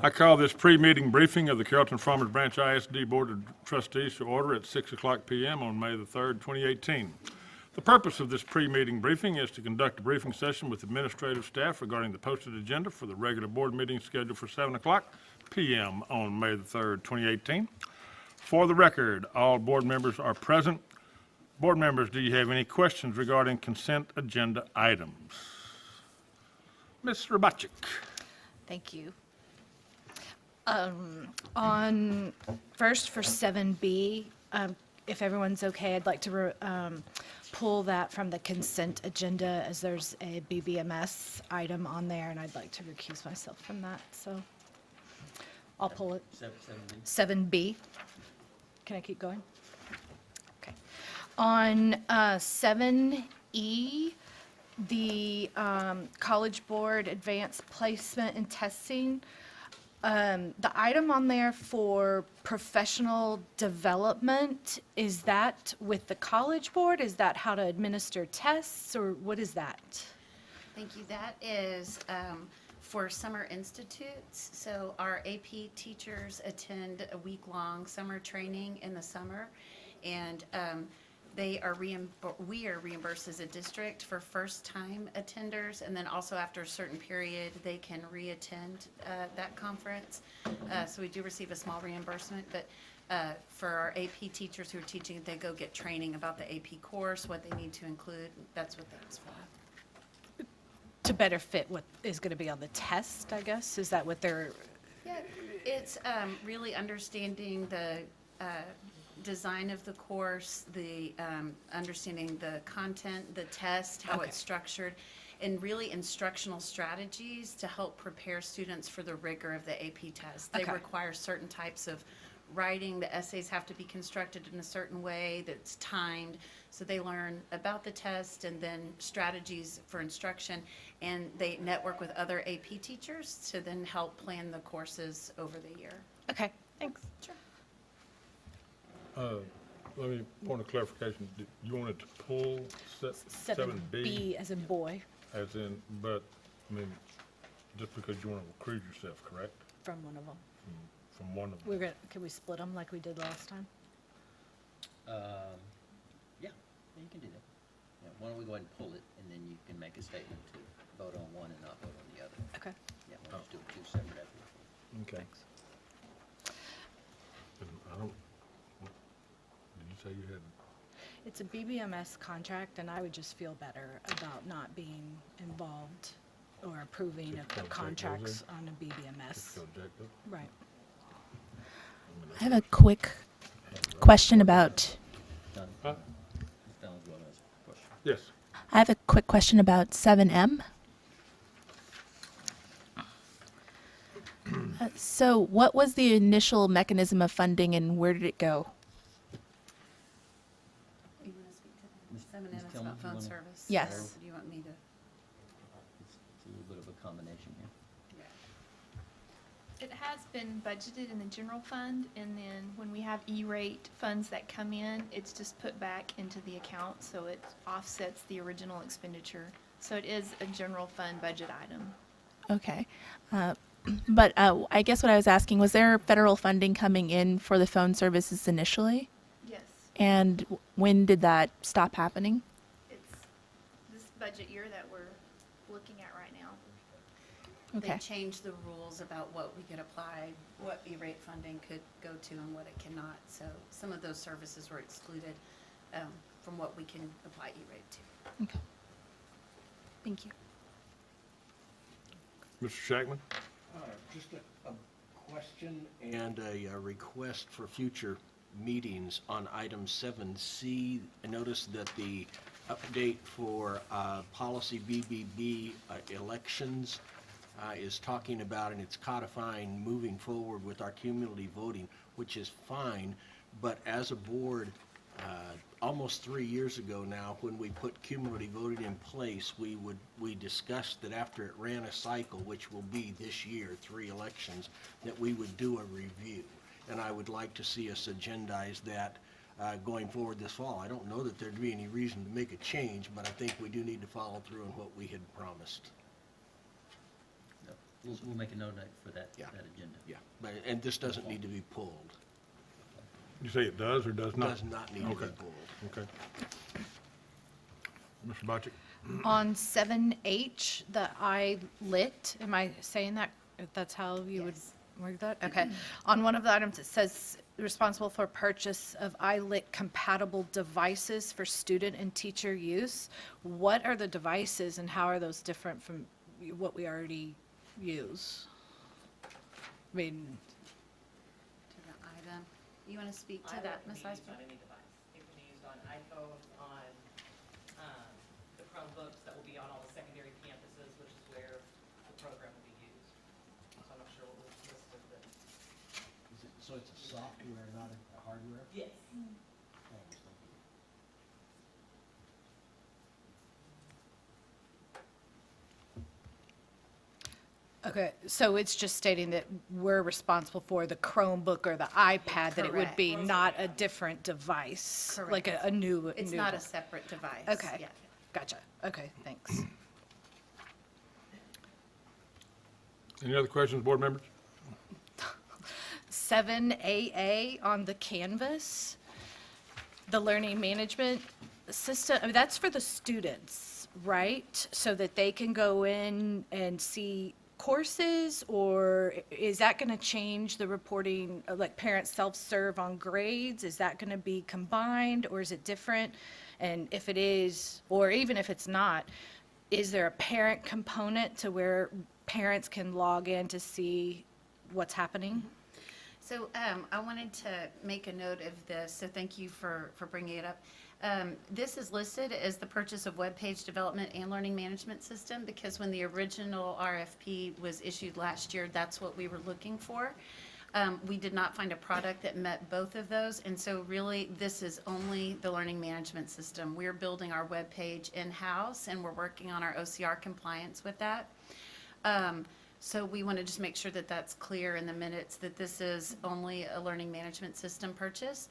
I call this pre-meeting briefing of the Carrollton-Farmers Branch ISD Board of Trustees to order at 6:00 p.m. on May the 3rd, 2018. The purpose of this pre-meeting briefing is to conduct a briefing session with administrative staff regarding the posted agenda for the regular board meeting scheduled for 7:00 p.m. on May the 3rd, 2018. For the record, all board members are present. Board members, do you have any questions regarding consent agenda items? Ms. Robachik. Thank you. On first for 7B, if everyone's okay, I'd like to pull that from the consent agenda as there's a BBMS item on there, and I'd like to recuse myself from that, so I'll pull it. 7B. Can I keep going? Okay. On 7E, the College Board Advanced Placement and Testing, the item on there for professional development, is that with the College Board? Is that how to administer tests, or what is that? Thank you. That is for summer institutes. So our AP teachers attend a week-long summer training in the summer, and we are reimbursed as a district for first-time attenders, and then also after a certain period, they can re-attend that conference. So we do receive a small reimbursement, but for our AP teachers who are teaching, they go get training about the AP course, what they need to include. That's what that's for. To better fit what is going to be on the test, I guess? Is that what they're... Yeah, it's really understanding the design of the course, the understanding the content, the test, how it's structured, and really instructional strategies to help prepare students for the rigor of the AP test. They require certain types of writing. The essays have to be constructed in a certain way that's timed, so they learn about the test and then strategies for instruction, and they network with other AP teachers to then help plan the courses over the year. Okay, thanks. Sure. Let me, point of clarification, you wanted to pull 7B? As in boy, As in, but, I mean, just because you want to recruit yourself, correct? from one of them. From one of them. We're gonna, can we split them like we did last time? Yeah, you can do that. Yeah, why don't we go ahead and pull it, and then you can make a statement to vote on one and not vote on the other. Okay. Yeah, we'll just do it two separate applications. Okay. I don't, did you say you had? It's a BBMS contract, and I would just feel better about not being involved or approving Just of go check those contracts in? on a BBMS. Objective? Right. I have a quick question about, Done. Huh? Done as well as a question. Yes. I have a quick question about 7M. So what was the initial mechanism of funding and where did it go? You want to speak to Ms. 7M? It's Tillman, about you phone wanna- service. Yes. Or do you want me to? It's a little bit of a combination here. It has been budgeted in the general fund, and then when we have E-rate funds that come in, it's just put back into the account, so it offsets the original expenditure. So it is a general fund budget item. Okay. But I guess what I was asking, was there federal funding coming in for the phone services initially? Yes. And when did that stop happening? It's this budget year that we're looking at right now. They Okay. changed the rules about what we could apply, what E-rate funding could go to and what it cannot. So some of those services were excluded from what we can apply E-rate to. Okay. Thank you. Mr. Shackman? Just a question and a request for future meetings on item 7C. I noticed that the update for policy BBB elections is talking about, and it's codifying moving forward with our cumulative voting, which is fine, but as a board, almost 3 years ago now, when we put cumulative voting in place, we discussed that after it ran a cycle, which will be this year, 3 elections, that we would do a review. And I would like to see us agendize that going forward this fall. I don't know that there'd be any reason to make a change, but I think we do need to follow through on what we had promised. We'll make a note of that for that, Yeah. that agenda. Yeah, but, and this doesn't need to be pulled. You say it does or does not? Does not need to be Okay. pulled. Okay. Mr. Boccic? On 7H, the I-lit, am I saying that? If that's how you would Yes. word that? Okay. On one of the items, it says responsible for purchase of I-lit compatible devices for student and teacher use. What are the devices and how are those different from what we already use? I mean, To the item. You want to speak to that, Ms. iPhone can be used Eisbach? on any device. It can be used on iPhones, on the Chromebooks that will be on all the secondary campuses, which is where the program will be used. So I'm not sure what was listed, but So it's a software, not a hardware? yes. okay, so it's just stating that we're responsible for the Chromebook or the iPad, that it would be Correct. not a different device? Like Correct. a new. It's new not a device. separate device. Okay. Yeah. Gotcha. Okay, thanks. Any other questions, board members? 7AA on the Canvas, the learning management system, I mean, that's for the students, right? So that they can go in and see courses, or is that going to change the reporting, like parents self-serve on grades? Is that going to be combined, or is it different? And if it is, or even if it's not, is there a parent component to where parents can log in to see what's happening? So I wanted to make a note of this, so thank you for bringing it up. This is listed as the purchase of web page development and learning management system, because when the original RFP was issued last year, that's what we were looking for. We did not find a product that met both of those, and so really, this is only the learning management system. We're building our web page in-house, and we're working on our OCR compliance with that. So we want to just make sure that that's clear in the minutes, that this is only a learning management system purchase.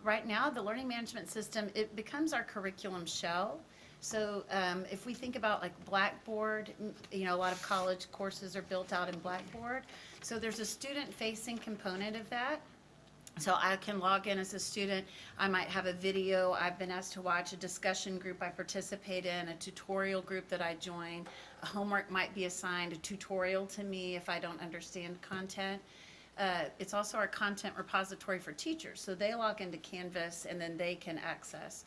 Right now, the learning management system, it becomes our curriculum shell. So if we think about like Blackboard, you know, a lot of college courses are built out in Blackboard. So there's a student-facing component of that. So I can log in as a student. I might have a video I've been asked to watch, a discussion group I participate in, a tutorial group that I join. A homework might be assigned, a tutorial to me if I don't understand content. It's also our content repository for teachers. So they log into Canvas and then they can access.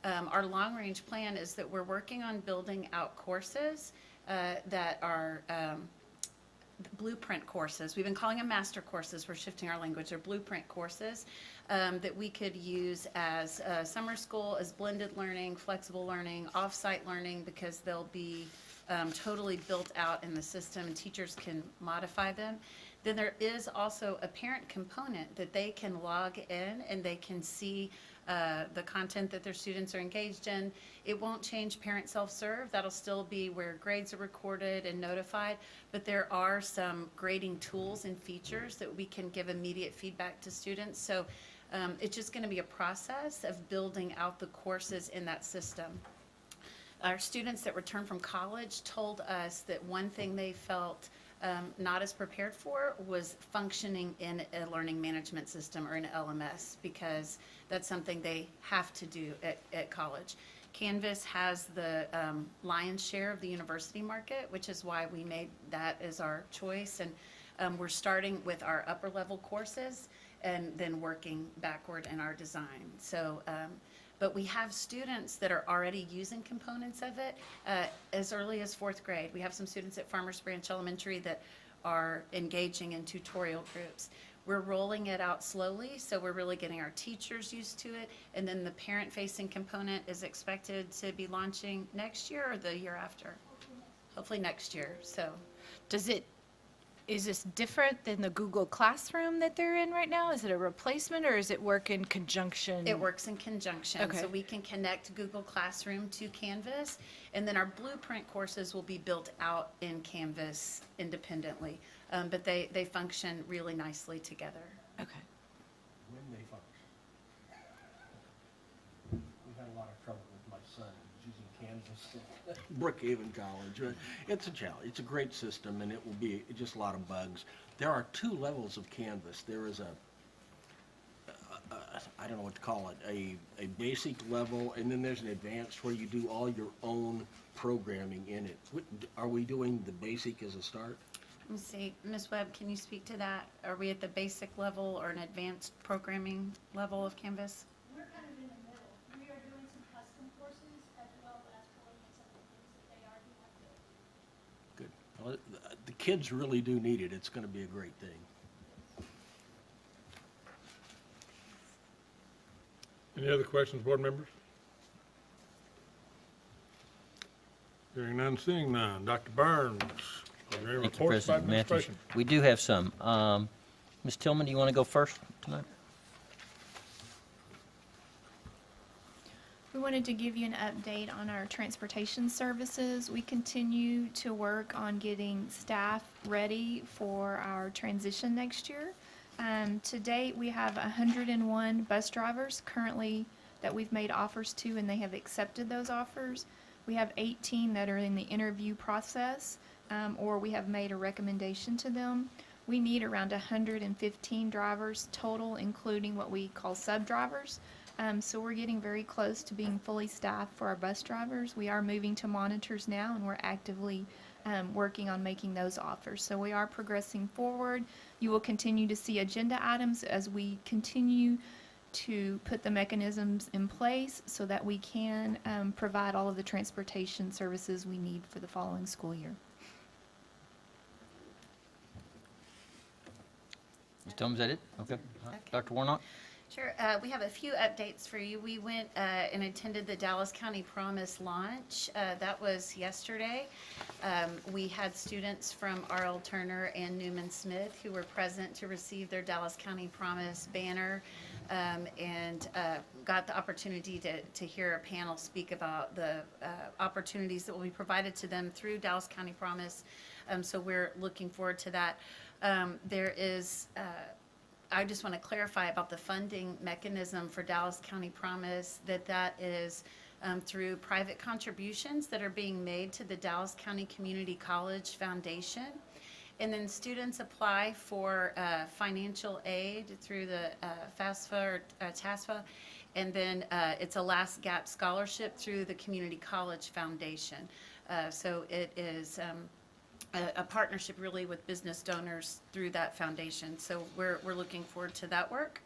Our long-range plan is that we're working on building out courses that are blueprint courses. We've been calling them master courses. We're shifting our language. They're blueprint courses that we could use as summer school, as blended learning, flexible learning, off-site learning, because they'll be totally built out in the system and teachers can modify them. Then there is also a parent component that they can log in and they can see the content that their students are engaged in. It won't change parent self-serve. That'll still be where grades are recorded and notified, but there are some grading tools and features that we can give immediate feedback to students. So it's just going to be a process of building out the courses in that system. Our students that returned from college told us that one thing they felt not as prepared for was functioning in a learning management system or an LMS, because that's something they have to do at college. Canvas has the lion's share of the university market, which is why we made that as our choice. And we're starting with our upper level courses and then working backward in our design. So, but we have students that are already using components of it as early as 4th grade. We have some students at Farmers Branch Elementary that are engaging in tutorial groups. We're rolling it out slowly, so we're really getting our teachers used to it. And then the parent-facing component is expected to be launching next year or the year after. Hopefully next year, so. Is this different than the Google Classroom that they're in right now? Is it a replacement, or is it work in conjunction? It works in conjunction. Okay. So we can connect Google Classroom to Canvas, and then our blueprint courses will be built out in Canvas independently. But they function really nicely together. Okay. When they function. We've had a lot of trouble with my son using Kansas, Brookhaven College. It's a challenge. It's a great system, and it will be just a lot of bugs. There are 2 levels of Canvas. There is I don't know what to call it, a basic level, and then there's an advanced where you do all your own programming in it. Are we doing the basic as a start? Let me see, Ms. Webb, can you speak to that? Are we at the basic level or an advanced programming level of Canvas? We're kind of in the middle. We are doing some custom courses as well as pulling in some of the things that they already have built. Good. Well, the kids really do need it. It's going to be a great thing. Any other questions, board members? Hearing none, seeing none. Dr. Burns, are there any Thank you, reports by President Matthews. administration? We do have some. Ms. Tillman, do you want to go first tonight? We wanted to give you an update on our transportation services. We continue to work on getting staff ready for our transition next year. To date, we have 101 bus drivers currently that we've made offers to, and they have accepted those offers. We have 18 that are in the interview process, or we have made a recommendation to them. We need around 115 drivers total, including what we call sub-drivers. So we're getting very close to being fully staffed for our bus drivers. We are moving to monitors now, and we're actively working on making those offers. So we are progressing forward. You will continue to see agenda items as we continue to put the mechanisms in place so that we can provide all of the transportation services we need for the following school year. Ms. Tillman, is that it? Okay. Dr. Warnock? Sure. We have a few updates for you. We went and attended the Dallas County Promise launch. That was yesterday. We had students from R.L. Turner and Newman Smith who were present to receive their Dallas County Promise banner and got the opportunity to hear a panel speak about the opportunities that will be provided to them through Dallas County Promise. So we're looking forward to that. There is I just want to clarify about the funding mechanism for Dallas County Promise, that is through private contributions that are being made to the Dallas County Community College Foundation. And then students apply for financial aid through the FAFSA or TASFA. And then it's a last gap scholarship through the Community College Foundation. So it is a partnership really with business donors through that foundation. So we're looking forward to that work.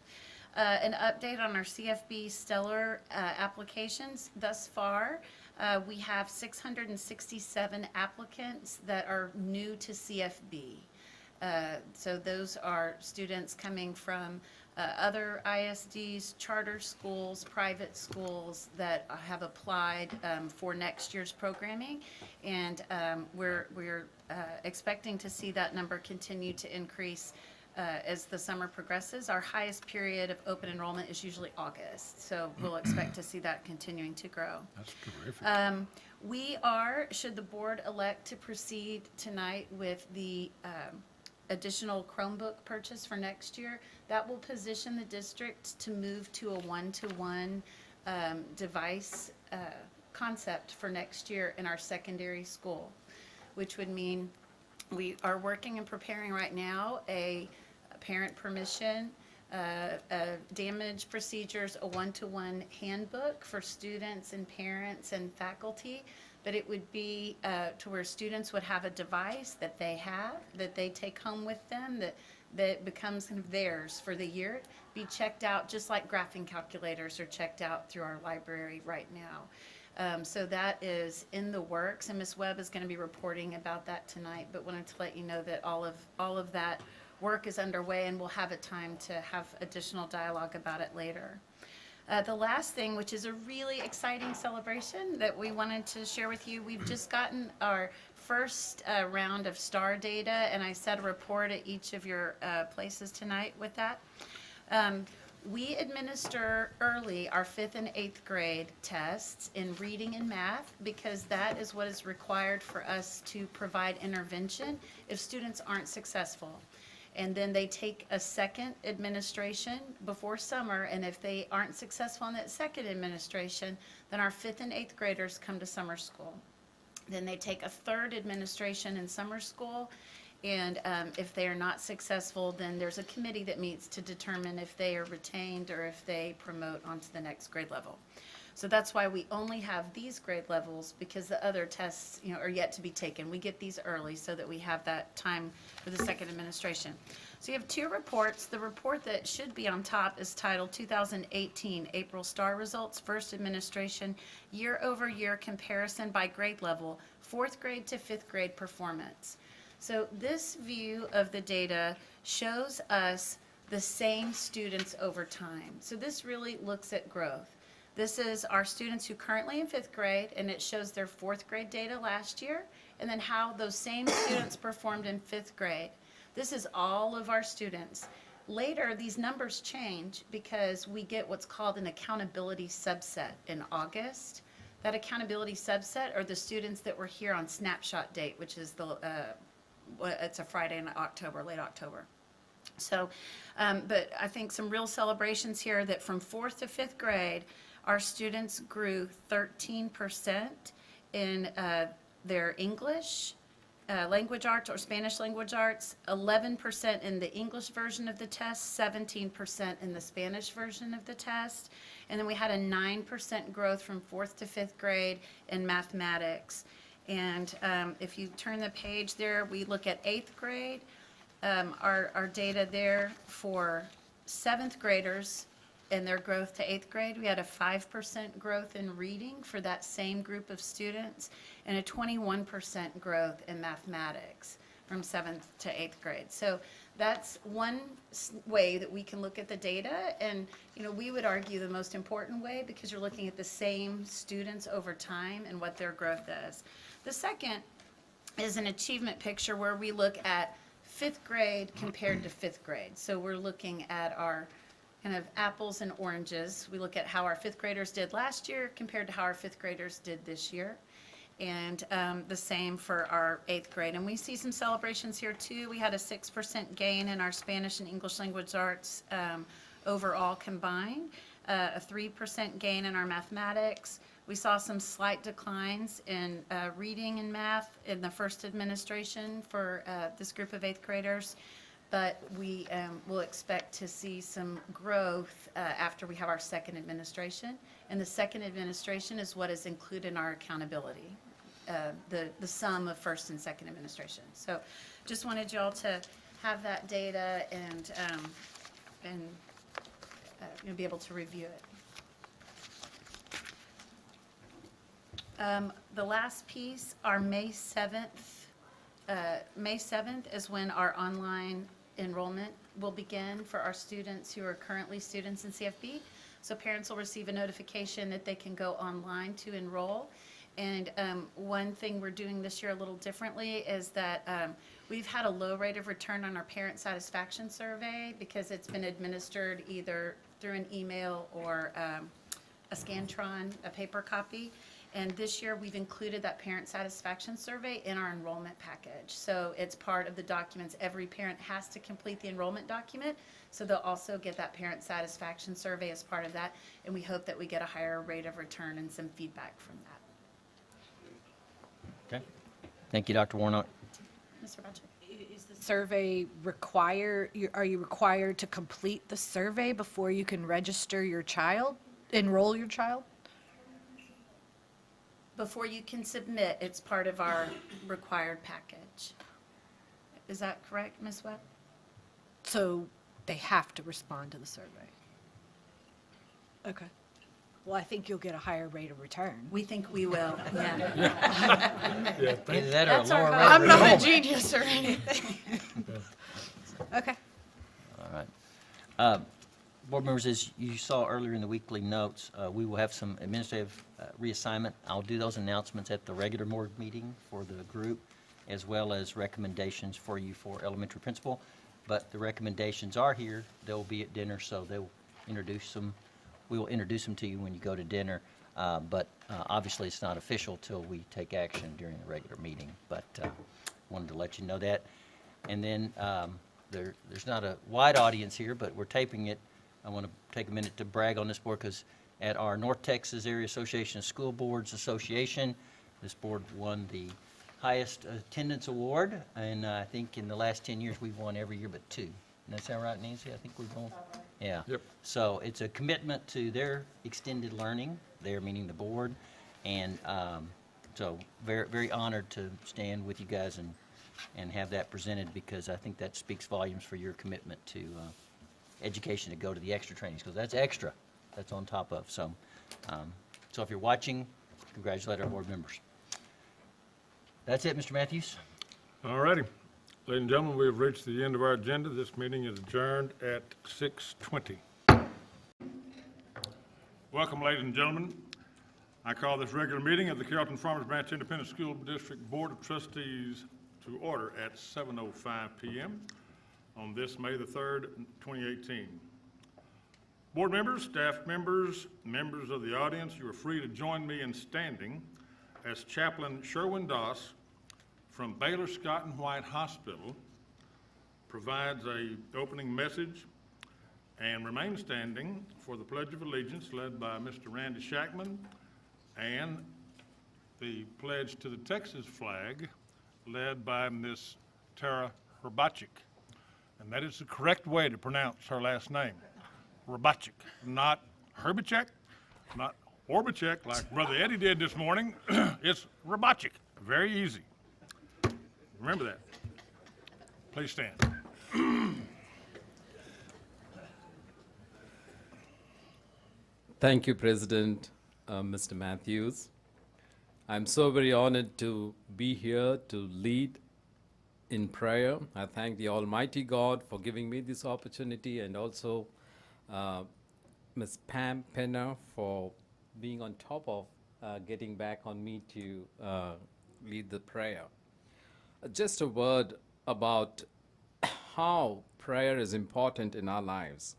An update on our CFB Stellar applications. Thus far, we have 667 applicants that are new to CFB. So those are students coming from other ISDs, charter schools, private schools that have applied for next year's programming. And we're expecting to see that number continue to increase as the summer progresses. Our highest period of open enrollment is usually August, so we'll expect to see that continuing to grow. That's terrific. We are, should the board elect to proceed tonight with the additional Chromebook purchase for next year, that will position the district to move to a one-to-one device concept for next year in our secondary school, which would mean we are working and preparing right now a parent permission, damage procedures, a one-to-one handbook for students and parents and faculty. But it would be to where students would have a device that they have, that they take home with them, that becomes kind of theirs for the year, be checked out just like graphing calculators are checked out through our library right now. So that is in the works, and Ms. Webb is going to be reporting about that tonight, but wanted to let you know that all of that work is underway, and we'll have a time to have additional dialogue about it later. The last thing, which is a really exciting celebration that we wanted to share with you, we've just gotten our first round of STAR data, and I set a report at each of your places tonight with that. We administer early our 5th and 8th grade tests in reading and math because that is what is required for us to provide intervention if students aren't successful. And then they take a second administration before summer, and if they aren't successful in that second administration, then our 5th and 8th graders come to summer school. Then they take a third administration in summer school, and if they are not successful, then there's a committee that meets to determine if they are retained or if they promote onto the next grade level. So that's why we only have these grade levels, because the other tests, are yet to be taken. We get these early so that we have that time for the second administration. So you have 2 reports. The report that should be on top is titled 2018 April STAR Results, First Administration, Year-over-Year Comparison by Grade Level, 4th grade to 5th grade performance. So this view of the data shows us the same students over time. So this really looks at growth. This is our students who currently in 5th grade, and it shows their 4th grade data last year, and then how those same students performed in 5th grade. This is all of our students. Later, these numbers change because we get what's called an accountability subset in August. That accountability subset are the students that were here on snapshot date, which is it's a Friday in October, late October. So, but I think some real celebrations here that from 4th to 5th grade, our students grew 13% in their English language arts or Spanish language arts, 11% in the English version of the test, 17% in the Spanish version of the test, and then we had a 9% growth from 4th to 5th grade in mathematics. And if you turn the page there, we look at 8th grade. Our data there for 7th graders and their growth to 8th grade, we had a 5% growth in reading for that same group of students and a 21% growth in mathematics from 7th to 8th grade. So that's one way that we can look at the data, and we would argue the most important way, because you're looking at the same students over time and what their growth is. The second is an achievement picture where we look at 5th grade compared to 5th grade. So we're looking at our kind of apples and oranges. We look at how our 5th graders did last year compared to how our 5th graders did this year. And the same for our 8th grade. And we see some celebrations here too. We had a 6% gain in our Spanish and English language arts overall combined, a 3% gain in our mathematics. We saw some slight declines in reading and math in the first administration for this group of 8th graders, but we will expect to see some growth after we have our second administration. And the second administration is what is included in our accountability, the sum of first and second administration. So just wanted y'all to have that data and be able to review it. The last piece, our May 7th is when our online enrollment will begin for our students who are currently students in CFB. So parents will receive a notification that they can go online to enroll. And one thing we're doing this year a little differently is that we've had a low rate of return on our parent satisfaction survey because it's been administered either through an email or a Scantron, a paper copy. And this year, we've included that parent satisfaction survey in our enrollment package. So it's part of the documents. Every parent has to complete the enrollment document, so they'll also get that parent satisfaction survey as part of that. And we hope that we get a higher rate of return and some feedback from that. Okay. Thank you, Dr. Warnock. Mr. Butcher? Is the survey are you required to complete the survey before you can register your child, enroll your child? Before you can submit, it's part of our required package. Is that correct, Ms. Webb? So they have to respond to the survey? Okay. Well, I think you'll get a higher rate of return. We think we will, yeah. Either that or a That's our lower hope. rate of I'm not a enrollment. genius or anything. Okay. All right. Board members, as you saw earlier in the weekly notes, we will have some administrative reassignment. I'll do those announcements at the regular board meeting for the group, as well as recommendations for you for elementary principal. But the recommendations are here. They'll be at dinner, so they'll introduce them. We will introduce them to you when you go to dinner. But obviously, it's not official till we take action during the regular meeting. But wanted to let you know that. And then there's not a wide audience here, but we're taping it. I want to take a minute to brag on this board because at our North Texas Area Association of School Boards Association, this board won the highest attendance award, and I think in the last 10 years, we've won every year but 2. And that sound right, Nancy? I think we've won. Yeah. Yep. So it's a commitment to their extended learning, their meaning the board, and so very, very honored to stand with you guys and have that presented because I think that speaks volumes for your commitment to education to go to the extra trainings because that's extra. That's on top of. So, so if you're watching, congratulate our board members. That's it, Mr. Matthews. All righty. Ladies and gentlemen, we have reached the end of our agenda. This meeting is adjourned at 6:20. Welcome, ladies and gentlemen. I call this regular meeting of the Carrollton-Farmers Branch Independent School District Board of Trustees to order at 7:05 p.m. on this May the 3rd, 2018. Board members, staff members, members of the audience, you are free to join me in standing as Chaplain Sherwin Doss from Baylor Scott and White Hospital provides a opening message, and remain standing for the Pledge of Allegiance led by Mr. Randy Shackman and the pledge to the Texas flag led by Miss Tara Herbachik. And that is the correct way to pronounce her last name, Herbachik, not Herbachek, not Orbachek like Brother Eddie did this morning. It's Herbachik, very easy. Remember that. Please stand. Thank you, President Mr. Matthews. I'm so very honored to be here to lead in prayer. I thank the Almighty God for giving me this opportunity and also Ms. Pam Penner for being on top of getting back on me to lead the prayer. Just a word about how prayer is important in our lives.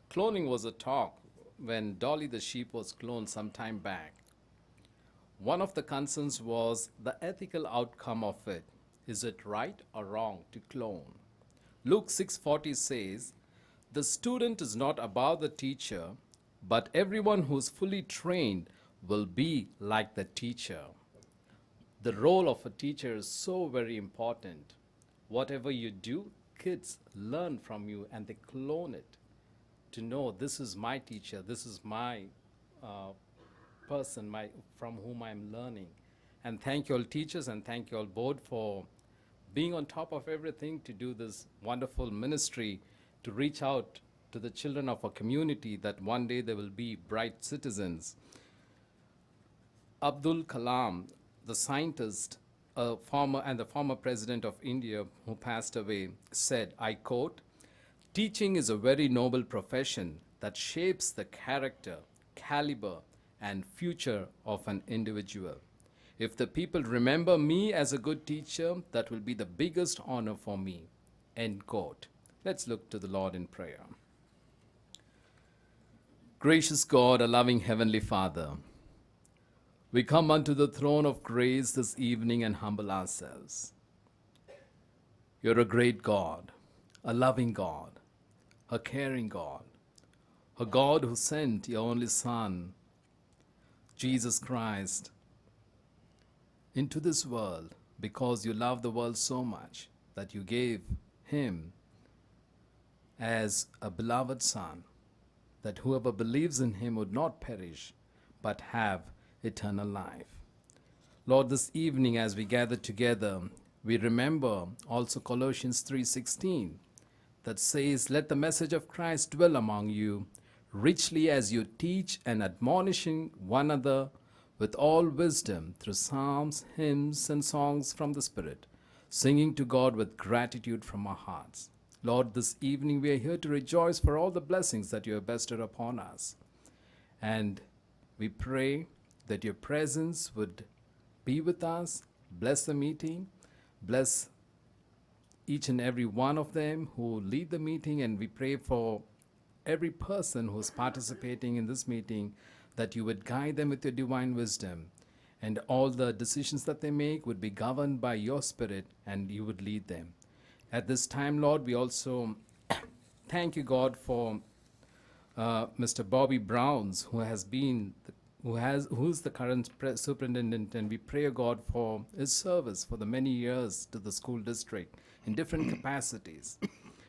Cloning was a talk when Dolly the sheep was cloned some time back. One of the concerns was the ethical outcome of it. Is it right or wrong to clone? Luke 6:40 says, "The student is not above the teacher, but everyone who is fully trained will be like the teacher." The role of a teacher is so very important. Whatever you do, kids learn from you and they clone it to know this is my teacher, this is my person from whom I'm learning. And thank you all teachers and thank you all board for being on top of everything to do this wonderful ministry to reach out to the children of our community that one day they will be bright citizens. Abdul Kalam, the scientist, the former president of India who passed away, said, I quote, "Teaching is a very noble profession that shapes the character, caliber, and future of an individual. If the people remember me as a good teacher, that will be the biggest honor for me." End quote. Let's look to the Lord in prayer. Gracious God, a loving Heavenly Father, we come unto the throne of grace this evening and humble ourselves. You're a great God, a loving God, a caring God, a God who sent your only Son, Jesus Christ, into this world because you love the world so much that you gave him as a beloved Son, that whoever believes in him would not perish but have eternal life. Lord, this evening as we gather together, we remember also Colossians 3:16 that says, "Let the message of Christ dwell among you richly as you teach and admonishing one another with all wisdom through psalms, hymns, and songs from the Spirit, singing to God with gratitude from our hearts." Lord, this evening we are here to rejoice for all the blessings that you have bestowed upon us. And we pray that your presence would be with us, bless the meeting, bless each and every one of them who lead the meeting, and we pray for every person who is participating in this meeting that you would guide them with your divine wisdom, and all the decisions that they make would be governed by your Spirit, and you would lead them. At this time, Lord, we also thank you, God, for Mr. Bobby Browns, who's the current superintendent, and we pray, God, for his service for the many years to the school district in different capacities.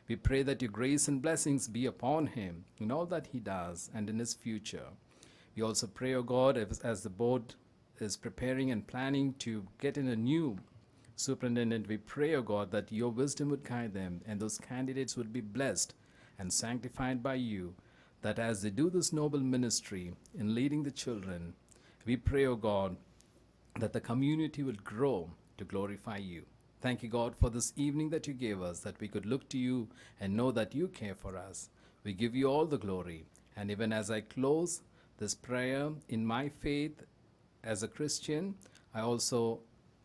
We pray that your grace and blessings be upon him in all that he does and in his future. We also pray, O God, as the board is preparing and planning to get in a new superintendent, we pray, O God, that your wisdom would guide them and those candidates would be blessed and sanctified by you, that as they do this noble ministry in leading the children, we pray, O God, that the community would grow to glorify you. Thank you, God, for this evening that you gave us, that we could look to you and know that you care for us. We give you all the glory. And even as I close this prayer in my faith as a Christian, I also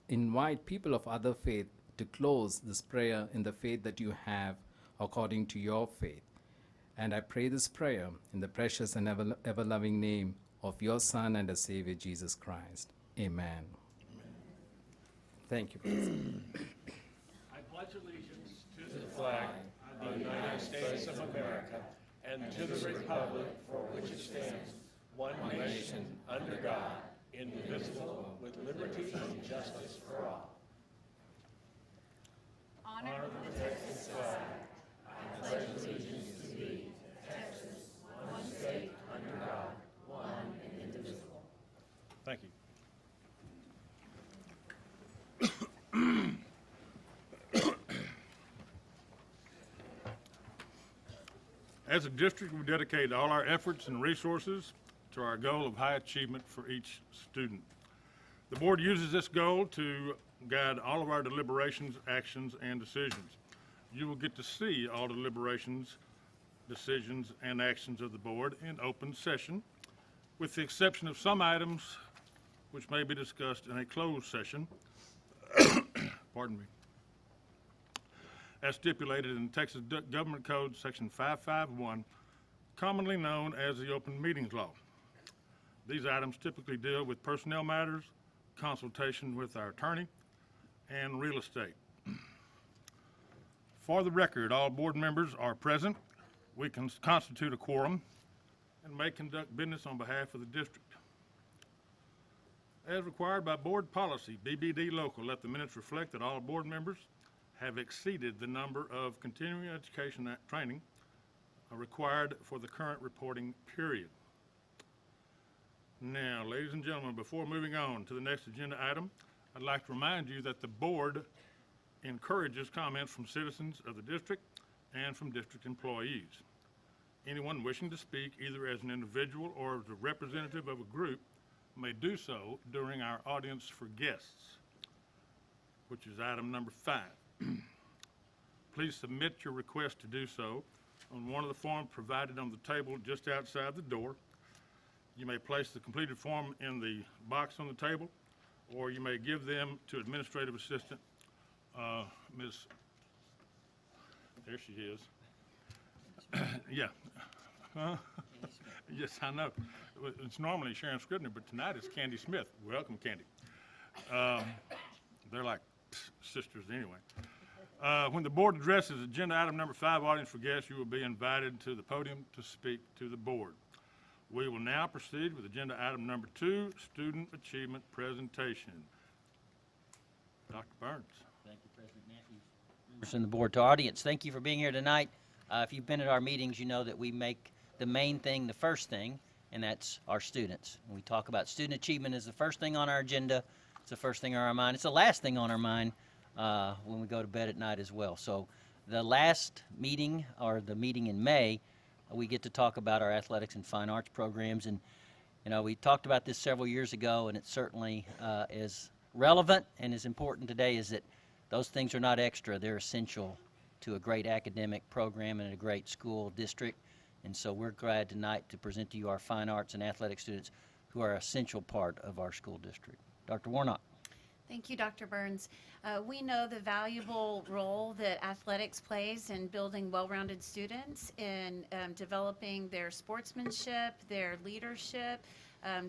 invite people of other faith to close this prayer in the faith that you have according to your faith. And I pray this prayer in the precious and ever-loving name of your Son and our Savior, Jesus Christ. Amen. Thank you, President. I pledge allegiance to the flag of the United States of America and to the republic for which it stands, one nation, under God, indivisible, with liberty and justice for all. Honor the Texas flag. I pledge allegiance to thee, Texas, one state, under God, one and indivisible. Thank you. As a district, we dedicate all our efforts and resources to our goal of high achievement for each student. The board uses this goal to guide all of our deliberations, actions, and decisions. You will get to see all deliberations, decisions, and actions of the board in open session, with the exception of some items which may be discussed in a closed session. Pardon me. As stipulated in Texas Government Code, Section 551, commonly known as the Open Meetings Law. These items typically deal with personnel matters, consultation with our attorney, and real estate. For the record, all board members are present. We can constitute a quorum and may conduct business on behalf of the district. As required by board policy, BBD local, let the minutes reflect that all board members have exceeded the number of continuing education training required for the current reporting period. Now, ladies and gentlemen, before moving on to the next agenda item, I'd like to remind you that the board encourages comments from citizens of the district and from district employees. Anyone wishing to speak, either as an individual or as a representative of a group, may do so during our audience for guests, which is item number 5. Please submit your request to do so on one of the forms provided on the table just outside the door. You may place the completed form in the box on the table, or you may give them to Administrative Assistant Ms. There she is. Yeah. Yes, I know. It's normally Sharon Scribner, but tonight it's Candy Smith. Welcome, Candy. They're like sisters anyway. When the board addresses agenda item number 5, audience for guests, you will be invited to the podium to speak to the board. We will now proceed with agenda item number 2, student achievement presentation. Dr. Burns. Thank you, President Matthews. Members from the board, to our audience, thank you for being here tonight. If you've been at our meetings, you know that we make the main thing the first thing, and that's our students. When we talk about student achievement as the first thing on our agenda, it's the first thing on our mind. It's the last thing on our mind when we go to bed at night as well. So the last meeting, or the meeting in May, we get to talk about our athletics and fine arts programs. And, you know, we talked about this several years ago, and it certainly is relevant and is important today, is that those things are not extra. They're essential to a great academic program and a great school district. And so we're glad tonight to present to you our fine arts and athletic students who are an essential part of our school district. Dr. Warnock. Thank you, Dr. Burns. We know the valuable role that athletics plays in building well-rounded students, in developing their sportsmanship, their leadership,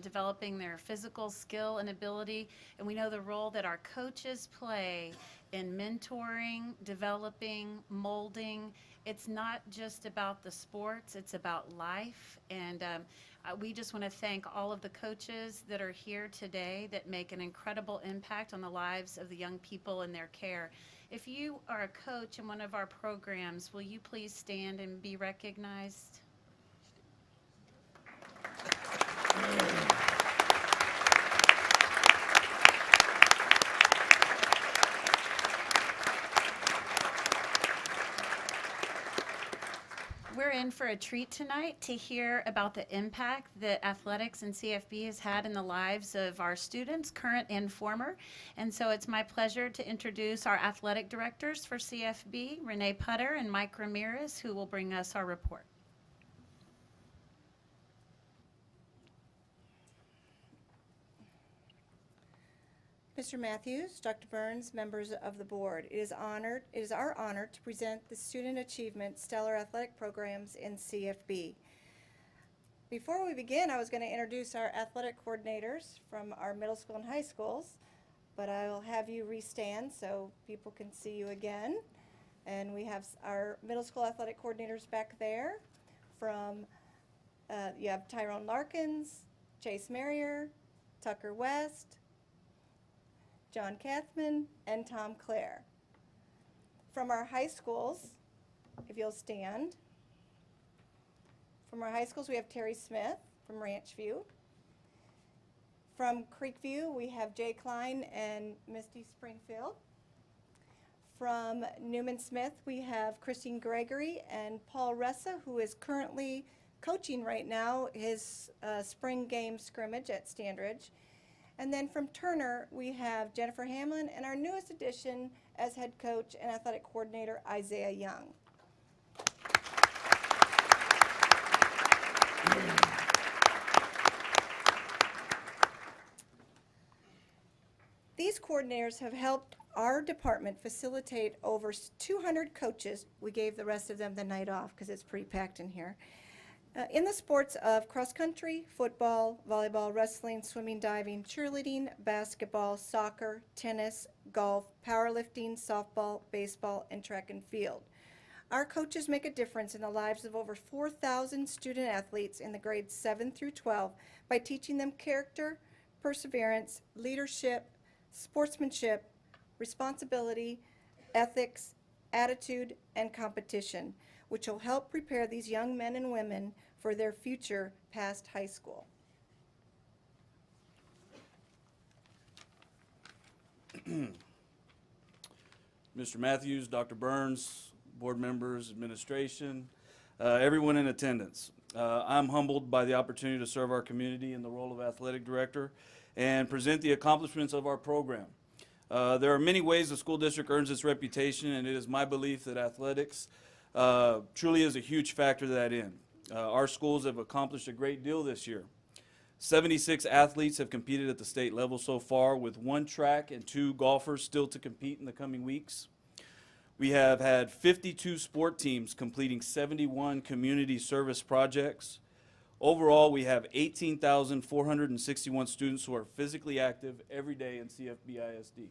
developing their physical skill and ability. And we know the role that our coaches play in mentoring, developing, molding. It's not just about the sports, it's about life. And we just want to thank all of the coaches that are here today that make an incredible impact on the lives of the young people in their care. If you are a coach in one of our programs, will you please stand and be recognized? We're in for a treat tonight to hear about the impact that athletics and CFB has had in the lives of our students, current and former. And so it's my pleasure to introduce our athletic directors for CFB, Renee Putter and Mike Ramirez, who will bring us our report. Mr. Matthews, Dr. Burns, members of the board, it is our honor to present the Student Achievement Stellar Athletic Programs in CFB. Before we begin, I was going to introduce our athletic coordinators from our middle school and high schools, but I will have you restand so people can see you again. And we have our middle school athletic coordinators back there. From you have Tyrone Larkins, Chase Merrier, Tucker West, John Kathman, and Tom Clare. From our high schools, if you'll stand. From our high schools, we have Terry Smith from Ranch View. From Creekview, we have Jay Klein and Misty Springfield. From Newman Smith, we have Christine Gregory and Paul Ressa, who is currently coaching right now his spring game scrimmage at Standridge. And then from Turner, we have Jennifer Hamlin and our newest addition as head coach and athletic coordinator, Isaiah Young. These coordinators have helped our department facilitate over 200 coaches. We gave the rest of them the night off because it's pretty packed in here. In the sports of cross country, football, volleyball, wrestling, swimming, diving, cheerleading, basketball, soccer, tennis, golf, powerlifting, softball, baseball, and track and field. Our coaches make a difference in the lives of over 4,000 student athletes in the grades 7 through 12 by teaching them character, perseverance, leadership, sportsmanship, responsibility, ethics, attitude, and competition, which will help prepare these young men and women for their future past high school. Mr. Matthews, Dr. Burns, board members, administration, everyone in attendance. I'm humbled by the opportunity to serve our community in the role of athletic director and present the accomplishments of our program. There are many ways the school district earns its reputation, and it is my belief that athletics truly is a huge factor to that end. Our schools have accomplished a great deal this year. 76 athletes have competed at the state level so far, with 1 track and 2 golfers still to compete in the coming weeks. We have had 52 sport teams completing 71 community service projects. Overall, we have 18,461 students who are physically active every day in CFBISD.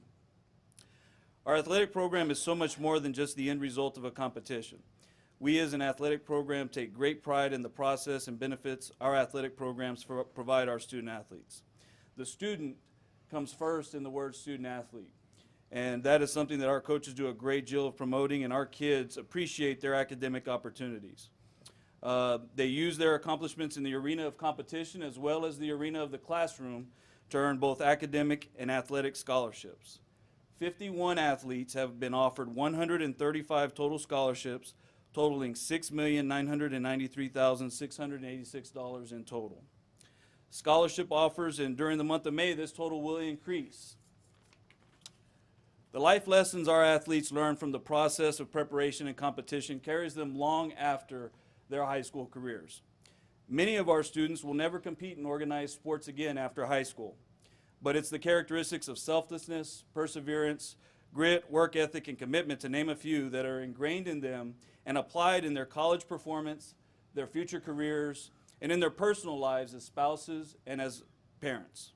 Our athletic program is so much more than just the end result of a competition. We as an athletic program take great pride in the process and benefits our athletic programs provide our student athletes. The student comes first in the word student athlete, and that is something that our coaches do a great deal of promoting, and our kids appreciate their academic opportunities. They use their accomplishments in the arena of competition as well as the arena of the classroom to earn both academic and athletic scholarships. 51 athletes have been offered 135 total scholarships, totaling $6,993,686 in total. Scholarship offers, and during the month of May, this total will increase. The life lessons our athletes learn from the process of preparation and competition carries them long after their high school careers. Many of our students will never compete in organized sports again after high school, but it's the characteristics of selflessness, perseverance, grit, work ethic, and commitment, to name a few, that are ingrained in them and applied in their college performance, their future careers, and in their personal lives as spouses and as parents.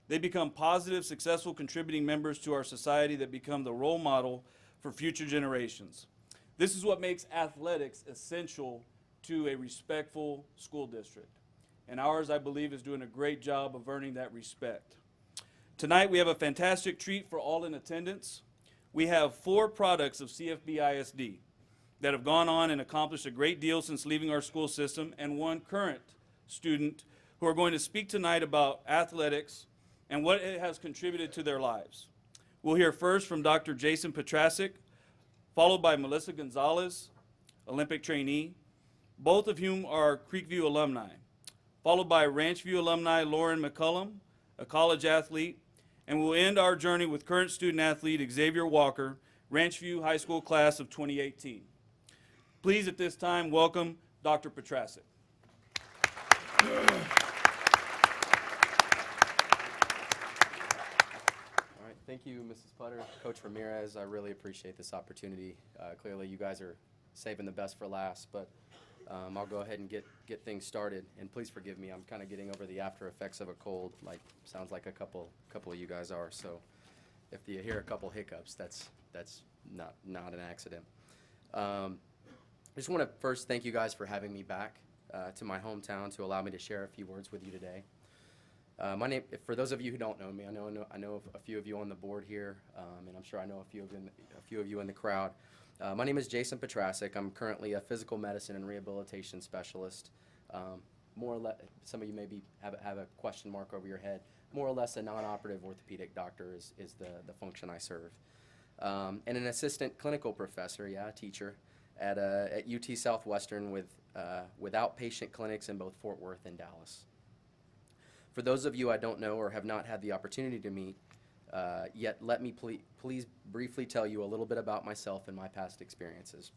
They become positive, successful, contributing members to our society that become the role model for future generations. This is what makes athletics essential to a respectful school district. And ours, I believe, is doing a great job of earning that respect. Tonight, we have a fantastic treat for all in attendance. We have 4 products of CFBISD that have gone on and accomplished a great deal since leaving our school system, and 1 current student who are going to speak tonight about athletics and what it has contributed to their lives. We'll hear first from Dr. Jason Petrasic, followed by Melissa Gonzalez, Olympic trainee, both of whom are Creekview alumni, followed by Ranchview alumni Lauren McCullum, a college athlete, and we'll end our journey with current student athlete Xavier Walker, Ranchview High School class of 2018. Please, at this time, welcome Dr. Petrasic. All right, thank you, Mrs. Putter, Coach Ramirez. I really appreciate this opportunity. Clearly, you guys are saving the best for last, but I'll go ahead and get things started. And please forgive me, I'm kind of getting over the after effects of a cold. Sounds like a couple of you guys are. So if you hear a couple hiccups, that's not an accident. I just want to first thank you guys for having me back to my hometown to allow me to share a few words with you today. My name, for those of you who don't know me, I know a few of you on the board here, and I'm sure I know a few of you in the crowd. My name is Jason Petrasic. I'm currently a physical medicine and rehabilitation specialist. More or less, some of you maybe have a question mark over your head. More or less, a non-operative orthopedic doctor is the function I serve. And an assistant clinical professor, a teacher, at UT Southwestern with outpatient clinics in both Fort Worth and Dallas. For those of you I don't know or have not had the opportunity to meet yet, let me please briefly tell you a little bit about myself and my past experiences.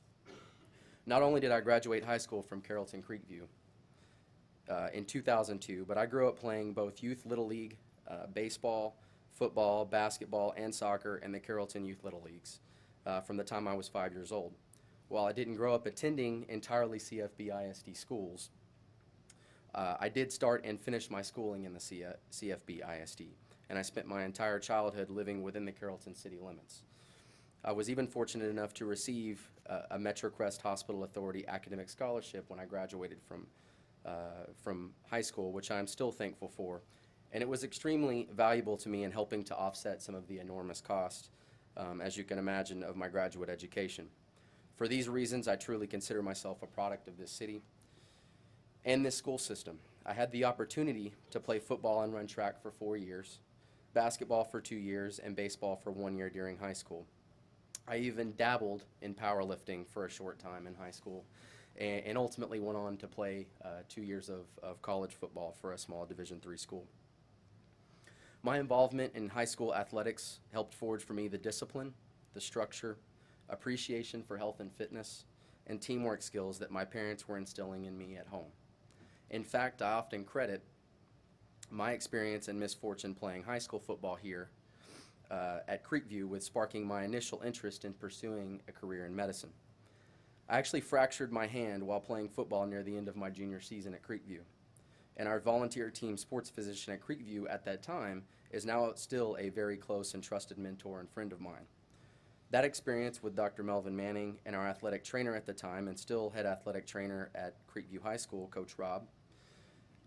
Not only did I graduate high school from Carrollton-Creekview in 2002, but I grew up playing both youth Little League, baseball, football, basketball, and soccer in the Carrollton Youth Little Leagues from the time I was 5 years old. While I didn't grow up attending entirely CFBISD schools, I did start and finish my schooling in the CFBISD, and I spent my entire childhood living within the Carrollton city limits. I was even fortunate enough to receive a MetroCrest Hospital Authority academic scholarship when I graduated from high school, which I'm still thankful for, and it was extremely valuable to me in helping to offset some of the enormous cost, as you can imagine, of my graduate education. For these reasons, I truly consider myself a product of this city and this school system. I had the opportunity to play football and run track for 4 years, basketball for 2 years, and baseball for 1 year during high school. I even dabbled in powerlifting for a short time in high school, and ultimately went on to play 2 years of college football for a small Division III school. My involvement in high school athletics helped forge for me the discipline, the structure, appreciation for health and fitness, and teamwork skills that my parents were instilling in me at home. In fact, I often credit my experience and misfortune playing high school football here at Creekview with sparking my initial interest in pursuing a career in medicine. I actually fractured my hand while playing football near the end of my junior season at Creekview, and our volunteer team sports physician at Creekview at that time is now still a very close and trusted mentor and friend of mine. That experience with Dr. Melvin Manning and our athletic trainer at the time, and still head athletic trainer at Creekview High School, Coach Rob,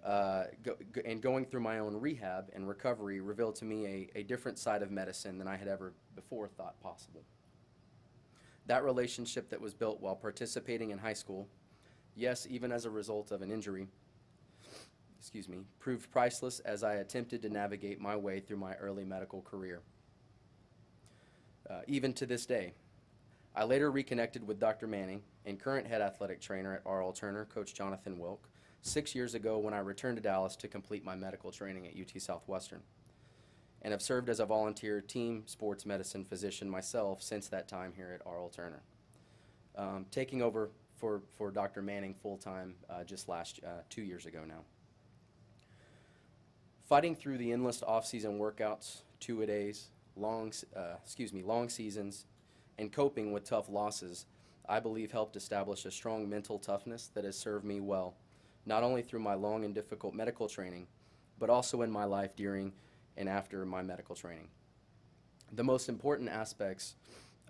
and going through my own rehab and recovery revealed to me a different side of medicine than I had ever before thought possible. That relationship that was built while participating in high school, yes, even as a result of an injury, proved priceless as I attempted to navigate my way through my early medical career. Even to this day, I later reconnected with Dr. Manning and current head athletic trainer at R.L. Turner, Coach Jonathan Wilk, 6 years ago when I returned to Dallas to complete my medical training at UT Southwestern, and have served as a volunteer team sports medicine physician myself since that time here at R.L. Turner, taking over for Dr. Manning full-time just 2 years ago now. Fighting through the endless off-season workouts, two-a-days, long seasons, and coping with tough losses, I believe helped establish a strong mental toughness that has served me well, not only through my long and difficult medical training, but also in my life during and after my medical training. The most important aspects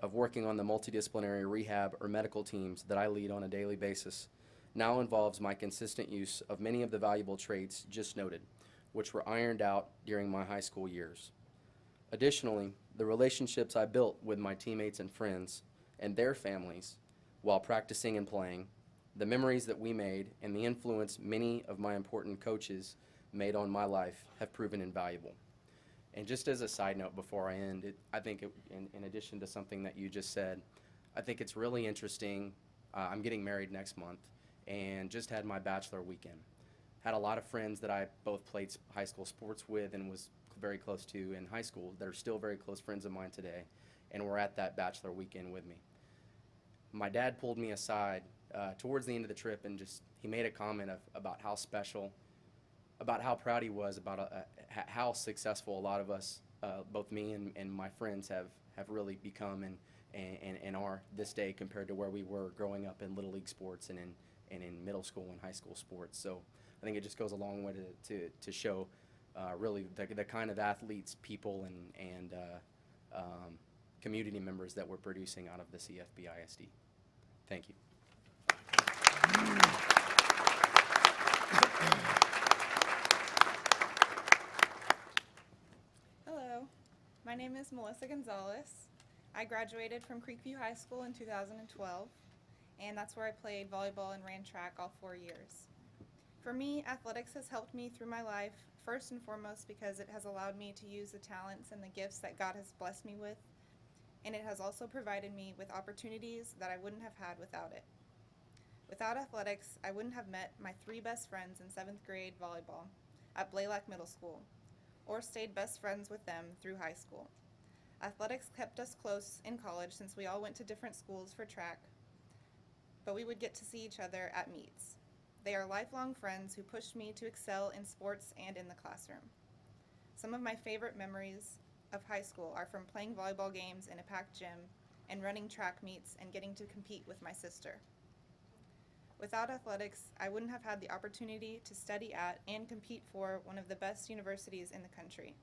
of working on the multidisciplinary rehab or medical teams that I lead on a daily basis now involves my consistent use of many of the valuable traits just noted, which were ironed out during my high school years. Additionally, the relationships I built with my teammates and friends and their families while practicing and playing, the memories that we made, and the influence many of my important coaches made on my life have proven invaluable. And just as a side note before I end, in addition to something that you just said, I think it's really interesting. I'm getting married next month and just had my bachelor weekend. Had a lot of friends that I both played high school sports with and was very close to in high school that are still very close friends of mine today, and were at that bachelor weekend with me. My dad pulled me aside towards the end of the trip, and he made a comment about how special, about how proud he was about how successful a lot of us, both me and my friends, have really become and are this day compared to where we were growing up in Little League sports and in middle school and high school sports. So I think it just goes a long way to show really the kind of athletes, people, and community members that we're producing out of the CFBISD. Thank you. Hello, my name is Melissa Gonzalez. I graduated from Creekview High School in 2012, and that's where I played volleyball and ran track all 4 years. For me, athletics has helped me through my life, first and foremost because it has allowed me to use the talents and the gifts that God has blessed me with, and it has also provided me with opportunities that I wouldn't have had without it. Without athletics, I wouldn't have met my 3 best friends in 7th grade volleyball at Blaylock Middle School, or stayed best friends with them through high school. Athletics kept us close in college since we all went to different schools for track, but we would get to see each other at meets. They are lifelong friends who pushed me to excel in sports and in the classroom. Some of my favorite memories of high school are from playing volleyball games in a packed gym and running track meets and getting to compete with my sister. Without athletics, I wouldn't have had the opportunity to study at and compete for one of the best universities in the country.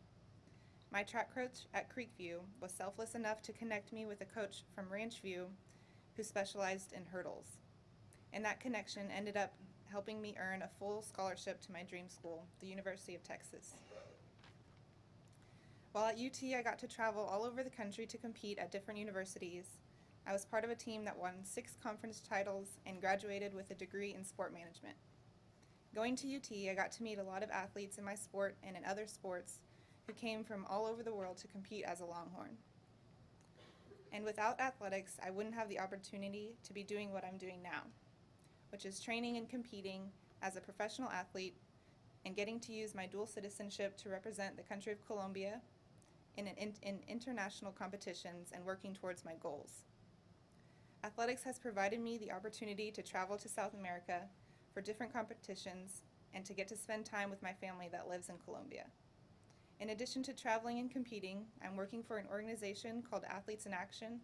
My track coach at Creekview was selfless enough to connect me with a coach from Ranchview who specialized in hurdles. And that connection ended up helping me earn a full scholarship to my dream school, the University of Texas. While at UT, I got to travel all over the country to compete at different universities. I was part of a team that won 6 conference titles and graduated with a degree in sport management. Going to UT, I got to meet a lot of athletes in my sport and in other sports who came from all over the world to compete as a Longhorn. And without athletics, I wouldn't have the opportunity to be doing what I'm doing now, which is training and competing as a professional athlete and getting to use my dual citizenship to represent the country of Colombia in international competitions and working towards my goals. Athletics has provided me the opportunity to travel to South America for different competitions and to get to spend time with my family that lives in Colombia. In addition to traveling and competing, I'm working for an organization called Athletes in Action,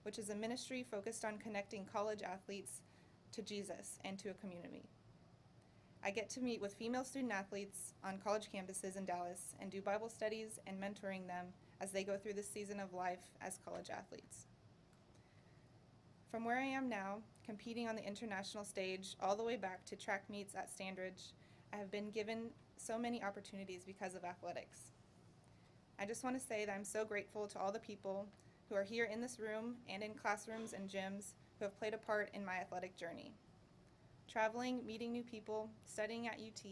which is a ministry focused on connecting college athletes to Jesus and to a community. I get to meet with female student athletes on college campuses in Dallas and do Bible studies and mentoring them as they go through this season of life as college athletes. From where I am now, competing on the international stage all the way back to track meets at Standridge, I have been given so many opportunities because of athletics. I just want to say that I'm so grateful to all the people who are here in this room and in classrooms and gyms who have played a part in my athletic journey. Traveling, meeting new people, studying at UT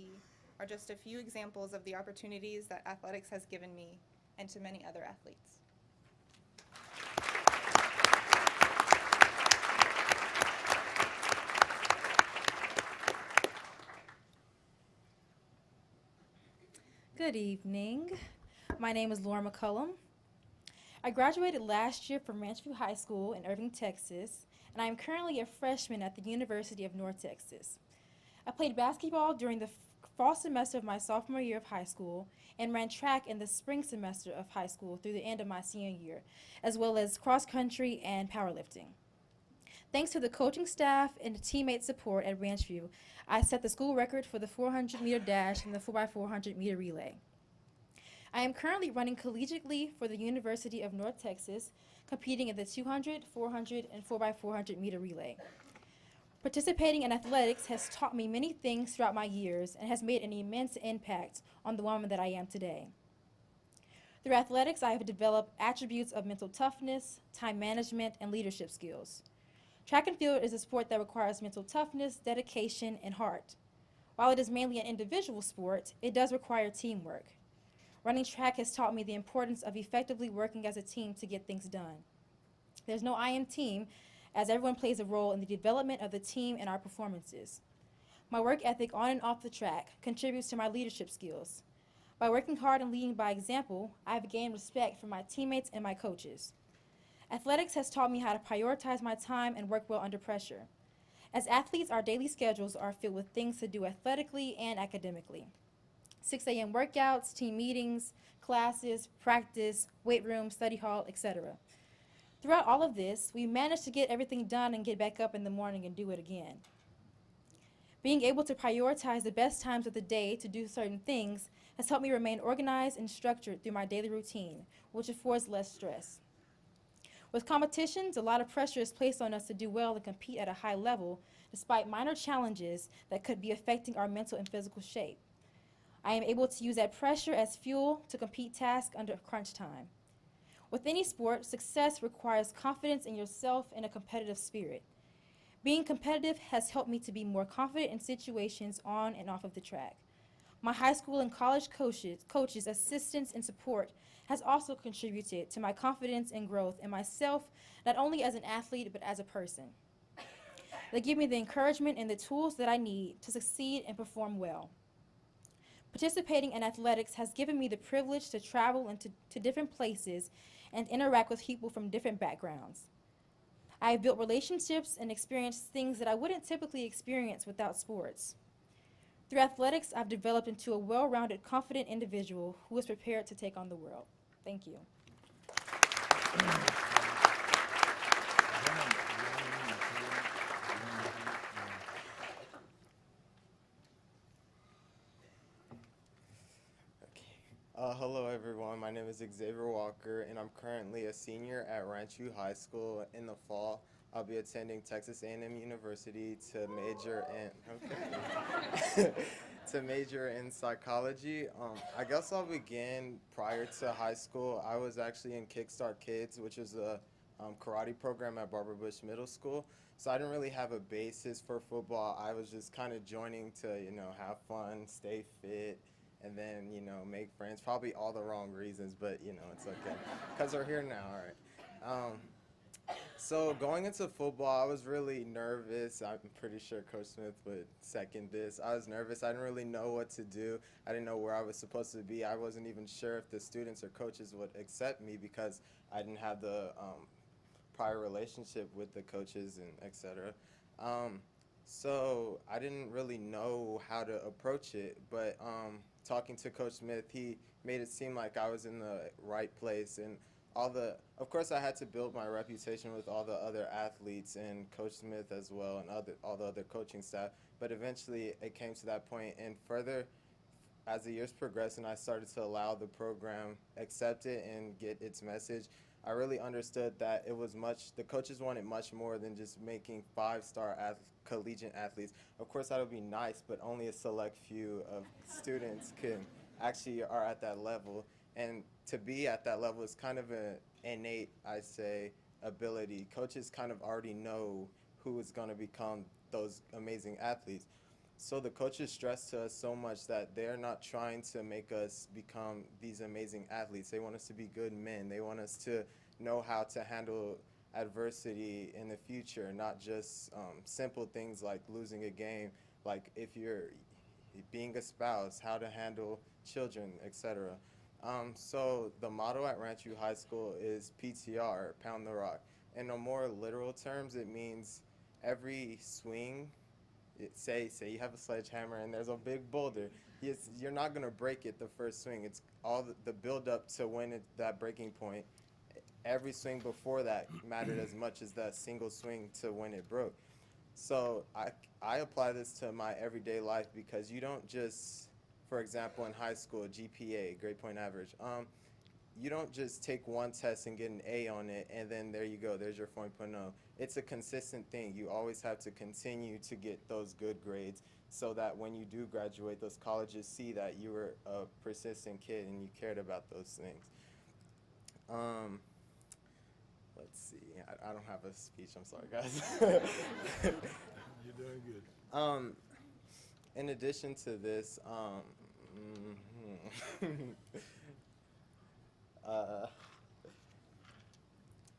are just a few examples of the opportunities that athletics has given me and to many other athletes. Good evening. My name is Laura McCullum. I graduated last year from Ranchview High School in Irving, Texas, and I am currently a freshman at the University of North Texas. I played basketball during the fall semester of my sophomore year of high school and ran track in the spring semester of high school through the end of my senior year, as well as cross country and powerlifting. Thanks to the coaching staff and the teammate support at Ranchview, I set the school record for the 400-meter dash and the 4x400-meter relay. I am currently running collegiately for the University of North Texas, competing in the 200, 400, and 4x400 meter relay. Participating in athletics has taught me many things throughout my years and has made an immense impact on the woman that I am today. Through athletics, I have developed attributes of mental toughness, time management, and leadership skills. Track and field is a sport that requires mental toughness, dedication, and heart. While it is mainly an individual sport, it does require teamwork. Running track has taught me the importance of effectively working as a team to get things done. There's no I in team, as everyone plays a role in the development of the team and our performances. My work ethic on and off the track contributes to my leadership skills. By working hard and leading by example, I have gained respect from my teammates and my coaches. Athletics has taught me how to prioritize my time and work well under pressure. As athletes, our daily schedules are filled with things to do athletically and academically. 6 a.m. workouts, team meetings, classes, practice, weight room, study hall, etc. Throughout all of this, we managed to get everything done and get back up in the morning and do it again. Being able to prioritize the best times of the day to do certain things has helped me remain organized and structured through my daily routine, which affords less stress. With competitions, a lot of pressure is placed on us to do well and compete at a high level, despite minor challenges that could be affecting our mental and physical shape. I am able to use that pressure as fuel to complete tasks under crunch time. With any sport, success requires confidence in yourself and a competitive spirit. Being competitive has helped me to be more confident in situations on and off of the track. My high school and college coaches' assistance and support has also contributed to my confidence and growth in myself, not only as an athlete, but as a person. They give me the encouragement and the tools that I need to succeed and perform well. Participating in athletics has given me the privilege to travel to different places and interact with people from different backgrounds. I have built relationships and experienced things that I wouldn't typically experience without sports. Through athletics, I've developed into a well-rounded, confident individual who is prepared to take on the world. Thank you. Hello everyone, my name is Xavier Walker and I'm currently a senior at Rancho High School. In the fall, I'll be attending Texas A&M University to major in psychology. I guess I'll begin prior to high school. I was actually in Kickstart Kids, which is a karate program at Barber Bush Middle School. So I didn't really have a basis for football. I was just kind of joining to, have fun, stay fit, and then, make friends. Probably all the wrong reasons, but, it's okay. Because we're here now, all right. So going into football, I was really nervous. I'm pretty sure Coach Smith would second this. I was nervous. I didn't really know what to do. I didn't know where I was supposed to be. I wasn't even sure if the students or coaches would accept me because I didn't have the prior relationship with the coaches and et cetera. So I didn't really know how to approach it, but talking to Coach Smith, he made it seem like I was in the right place, and of course I had to build my reputation with all the other athletes and Coach Smith as well and all the other coaching staff, but eventually it came to that point, and further as the years progressed and I started to allow the program accept it and get its message, I really understood that the coaches wanted much more than just making 5-star collegiate athletes. Of course that would be nice, but only a select few of students are at that level. And to be at that level is kind of an innate, I'd say, ability. Coaches kind of already know who is going to become those amazing athletes. So the coaches stress to us so much that they're not trying to make us become these amazing athletes. They want us to be good men. They want us to know how to handle adversity in the future, not just simple things like losing a game, like if you're being a spouse, how to handle children, etc. So the motto at Rancho High School is PTR, Pound the Rock. In a more literal terms, it means every swing, say you have a sledgehammer and there's a big boulder, you're not going to break it the first swing. It's all the build up to when that breaking point. Every swing before that mattered as much as that single swing to when it broke. So I apply this to my everyday life because you don't just, for example, in high school, GPA, grade point average. You don't just take one test and get an A on it, and then there you go, there's your 4.0. It's a consistent thing. You always have to continue to get those good grades so that when you do graduate, those colleges see that you were a persistent kid and you cared about those things. Let's see, I don't have a speech, I'm sorry, guys. You're doing good. In addition to this,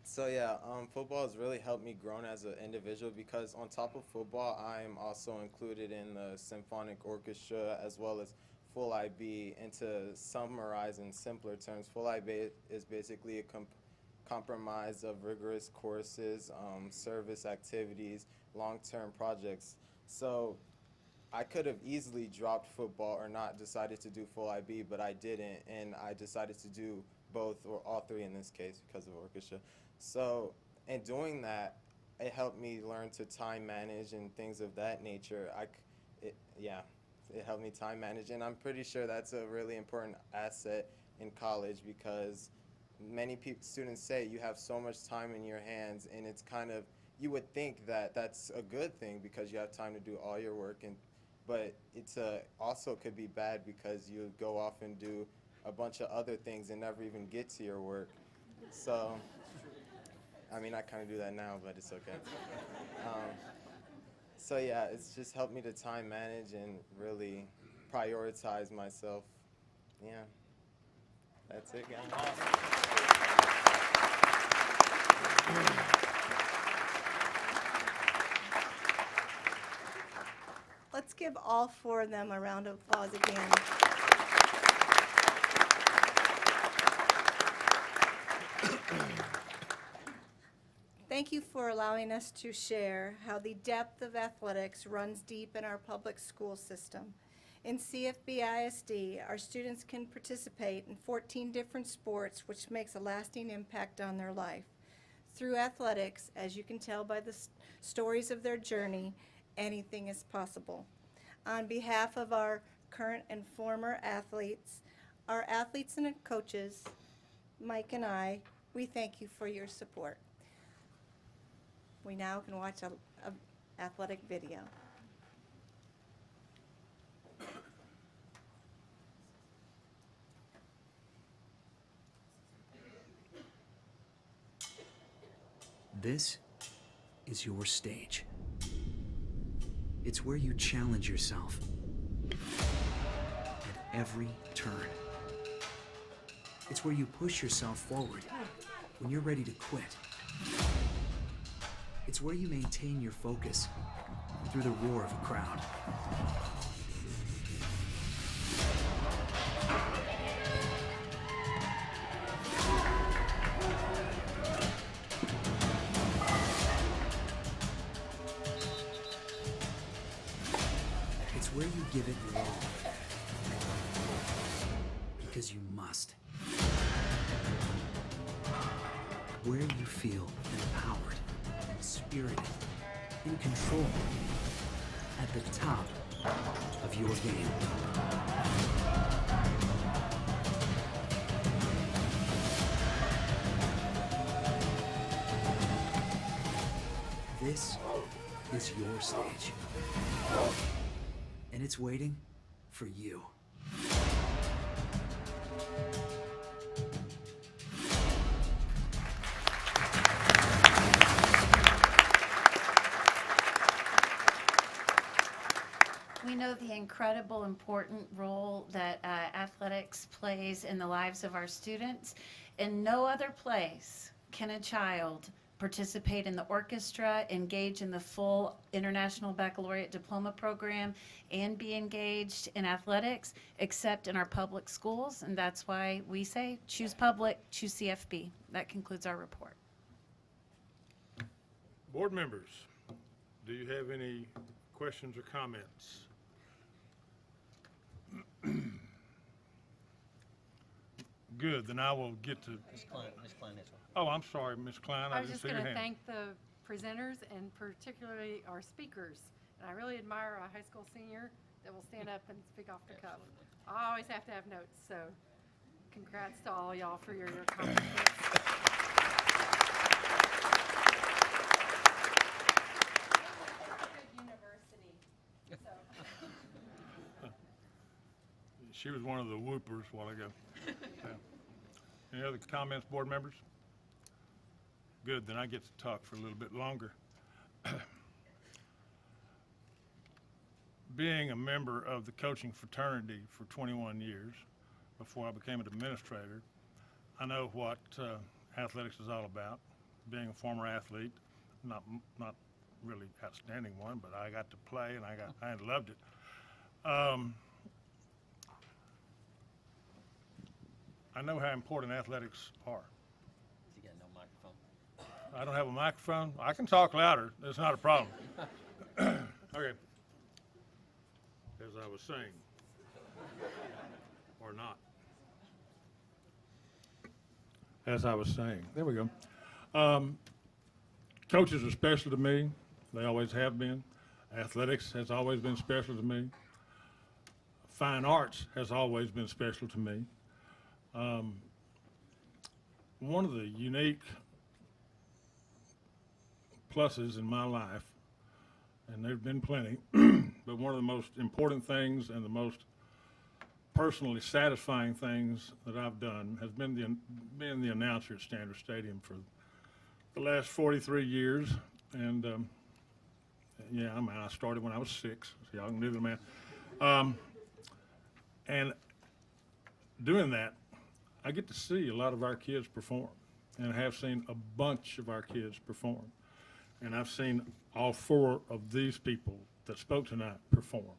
so yeah, football has really helped me grow as an individual because on top of football, I'm also included in the symphonic orchestra as well as full IB. And to summarize in simpler terms, full IB is basically a compromise of rigorous courses, service activities, long-term projects. So I could have easily dropped football or not decided to do full IB, but I didn't, and I decided to do both, or all three in this case, because of orchestra. So in doing that, it helped me learn to time manage and things of that nature. It helped me time manage, and I'm pretty sure that's a really important asset in college because many students say you have so much time in your hands, and it's kind of, you would think that that's a good thing because you have time to do all your work, but it's also could be bad because you go off and do a bunch of other things and never even get to your work. So, I mean, I kind of do that now, but it's okay. So yeah, it's just helped me to time manage and really prioritize myself. Yeah, that's it, guys. Let's give all four of them a round of applause again. Thank you for allowing us to share how the depth of athletics runs deep in our public school system. In CFBISD, our students can participate in 14 different sports, which makes a lasting impact on their life. Through athletics, as you can tell by the stories of their journey, anything is possible. On behalf of our current and former athletes, our athletes and coaches, Mike and I, we thank you for your support. We now can watch a athletic video. This is your stage. It's where you challenge yourself at every turn. It's where you push yourself forward when you're ready to quit. It's where you maintain your focus through the roar of a crowd. It's where you give it your all. Because you must. Where you feel empowered, spirited, in control, at the top of your game. This is your stage. And it's waiting for you. We know the incredible important role that athletics plays in the lives of our students. In no other place can a child participate in the orchestra, engage in the full International Baccalaureate Diploma program, and be engaged in athletics, except in our public schools. And that's why we say, choose public, choose CFB. That concludes our report. Board members, do you have any questions or comments? Good, then I will get to. Ms. Klein has one. Oh, I'm sorry, Ms. Klein, I I was didn't just see your going to hand. thank the presenters and particularly our speakers. And I really admire a high school senior that will stand up and speak off the cuff. I always have to have notes, so congrats to all y'all for your accomplishments. She was one of the whoopers a while ago. Yeah. Any other comments, board members? Good, then I get to talk for a little bit longer. Being a member of the coaching fraternity for 21 years, before I became an administrator, I know what athletics is all about. Being a former athlete, not really outstanding one, but I got to play and I loved it. I know how important athletics are. You got no microphone. I don't have a microphone. I can talk louder. That's not a problem. Okay. As I was saying, or not. As I was saying, there we go. Coaches are special to me. They always have been. Athletics has always been special to me. Fine arts has always been special to me. One of the unique pluses in my life, and there have been plenty, but one of the most important things and the most personally satisfying things that I've done has been being the announcer at Standard Stadium for the last 43 years. And yeah, I mean, I started when I was 6, so y'all can do the math. And doing that, I get to see a lot of our kids perform, and I have seen a bunch of our kids perform. And I've seen all 4 of these people that spoke tonight perform,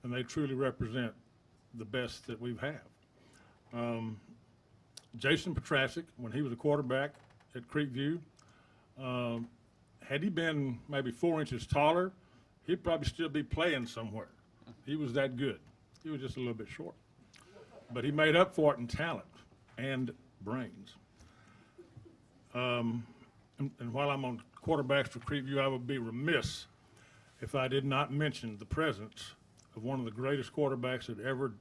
and they truly represent the best that we've had. Jason Petrasic, when he was a quarterback at Creekview, had he been maybe 4 inches taller, he'd probably still be playing somewhere. He was that good. He was just a little bit short. But he made up for it in talent and brains. And while I'm on quarterbacks for Creekview, I would be remiss if I did not mention the presence of one of the greatest quarterbacks that ever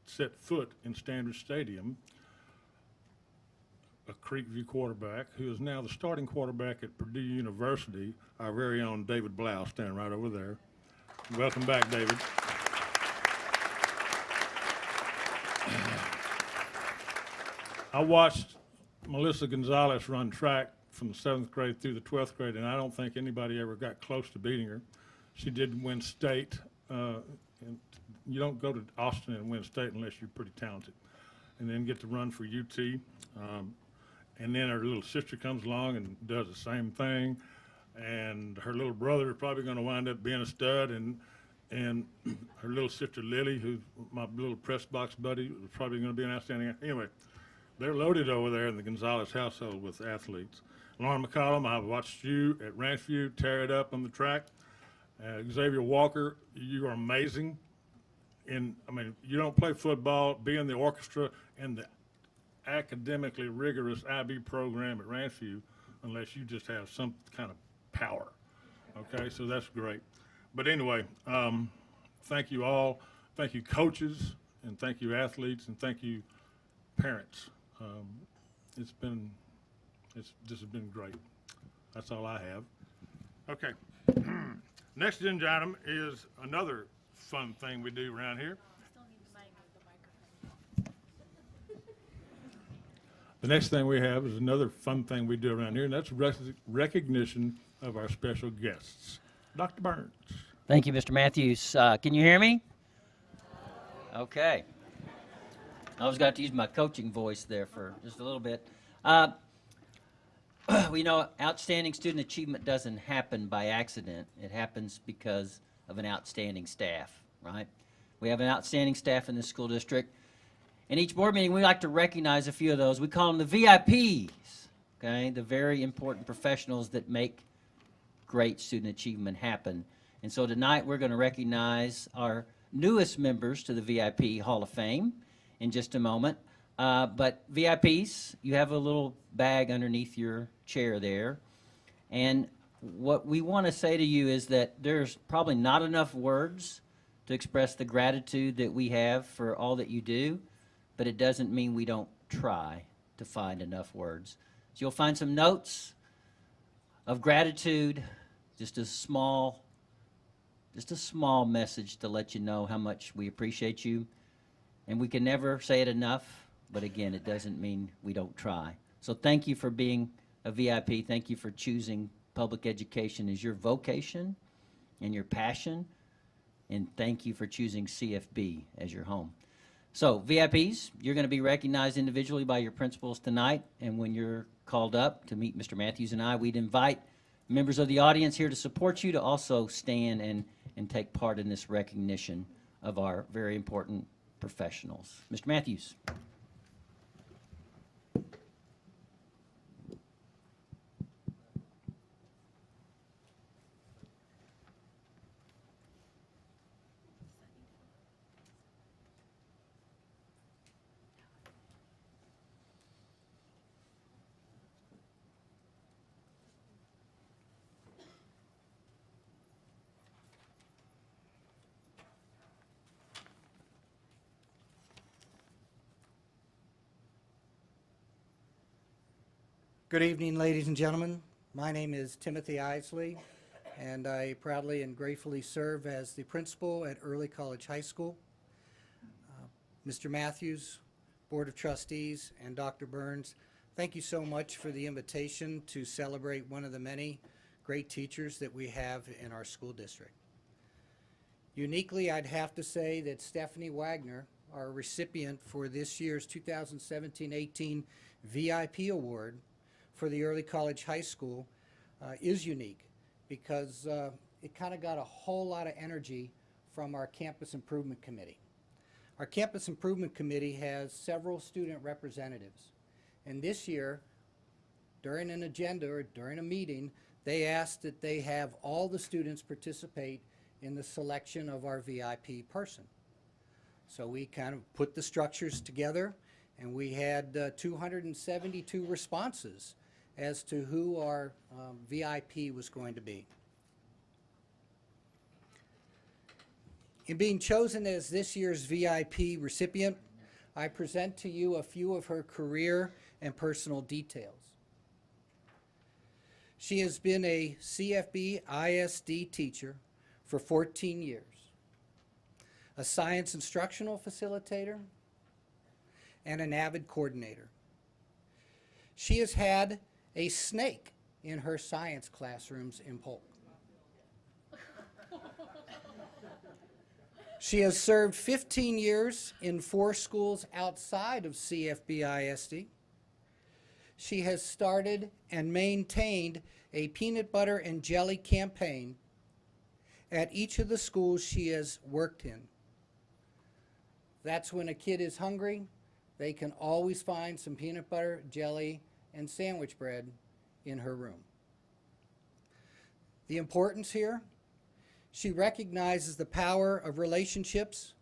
set foot in Standard Stadium, a Creekview quarterback who is now the starting quarterback at Purdue University, our very own David Blau, standing right over there. Welcome back, David. I watched Melissa Gonzalez run track from the 7th grade through the 12th grade, and I don't think anybody ever got close to beating her. She did win state, and you don't go to Austin and win state unless you're pretty talented, and then get to run for UT. And then her little sister comes along and does the same thing, and her little brother is probably going to wind up being a stud, and her little sister Lily, who's my little press box buddy, is probably going to be an outstanding. Anyway, they're loaded over there in the Gonzalez household with athletes. Lauren McCollum, I've watched you at Ranchview tear it up on the track. Xavier Walker, you are amazing. I mean, you don't play football, be in the orchestra and the academically rigorous IB program at Ranchview unless you just have some kind of power. Okay, so that's great. But anyway, thank you all. Thank you, coaches, and thank you, athletes, and thank you, parents. This has been great. That's all I have. Okay. Next agenda item is another fun thing we do around here. The next thing we have is another fun thing we do around here, and that's recognition of our special guests. Dr. Burns. Thank you, Mr. Matthews. Can you hear me? Okay. I was going to use my coaching voice there for just a little bit. We know outstanding student achievement doesn't happen by accident. It happens because of an outstanding staff, right? We have an outstanding staff in the school district. In each board meeting, we like to recognize a few of those. We call them the VIPs, okay? The very important professionals that make great student achievement happen. And so tonight, we're going to recognize our newest members to the VIP Hall of Fame in just a moment. But VIPs, you have a little bag underneath your chair there. And what we want to say to you is that there's probably not enough words to express the gratitude that we have for all that you do, but it doesn't mean we don't try to find enough words. So you'll find some notes of gratitude, just a small message to let you know how much we appreciate you. And we can never say it enough, but again, it doesn't mean we don't try. So thank you for being a VIP. Thank you for choosing public education as your vocation and your passion. And thank you for choosing CFB as your home. So VIPs, you're going to be recognized individually by your principals tonight. And when you're called up to meet Mr. Matthews and I, we'd invite members of the audience here to support you to also stand and take part in this recognition of our very important professionals. Mr. Matthews. Good evening, ladies and gentlemen. My name is Timothy Isley, and I proudly and gratefully serve as the principal at Early College High School. Mr. Matthews, Board of Trustees, and Dr. Burns, thank you so much for the invitation to celebrate one of the many great teachers that we have in our school district. Uniquely, I'd have to say that Stephanie Wagner, our recipient for this year's 2017-18 VIP Award, for the Early College High School is unique because it kind of got a whole lot of energy from our Campus Improvement Committee. Our Campus Improvement Committee has several student representatives, and this year, during an agenda or during a meeting, they asked that they have all the students participate in the selection of our VIP person. So we kind of put the structures together, and we had 272 responses as to who our VIP was going to be. In being chosen as this year's VIP recipient, I present to you a few of her career and personal details. She has been a CFBISD teacher for 14 years, a science instructional facilitator, and an avid coordinator. She has had a snake in her science classrooms in Polk. She has served 15 years in 4 schools outside of CFBISD. She has started and maintained a peanut butter and jelly campaign at each of the schools she has worked in. That's when a kid is hungry, they can always find some peanut butter, jelly, and sandwich bread in her room. The importance here, she recognizes the power of relationships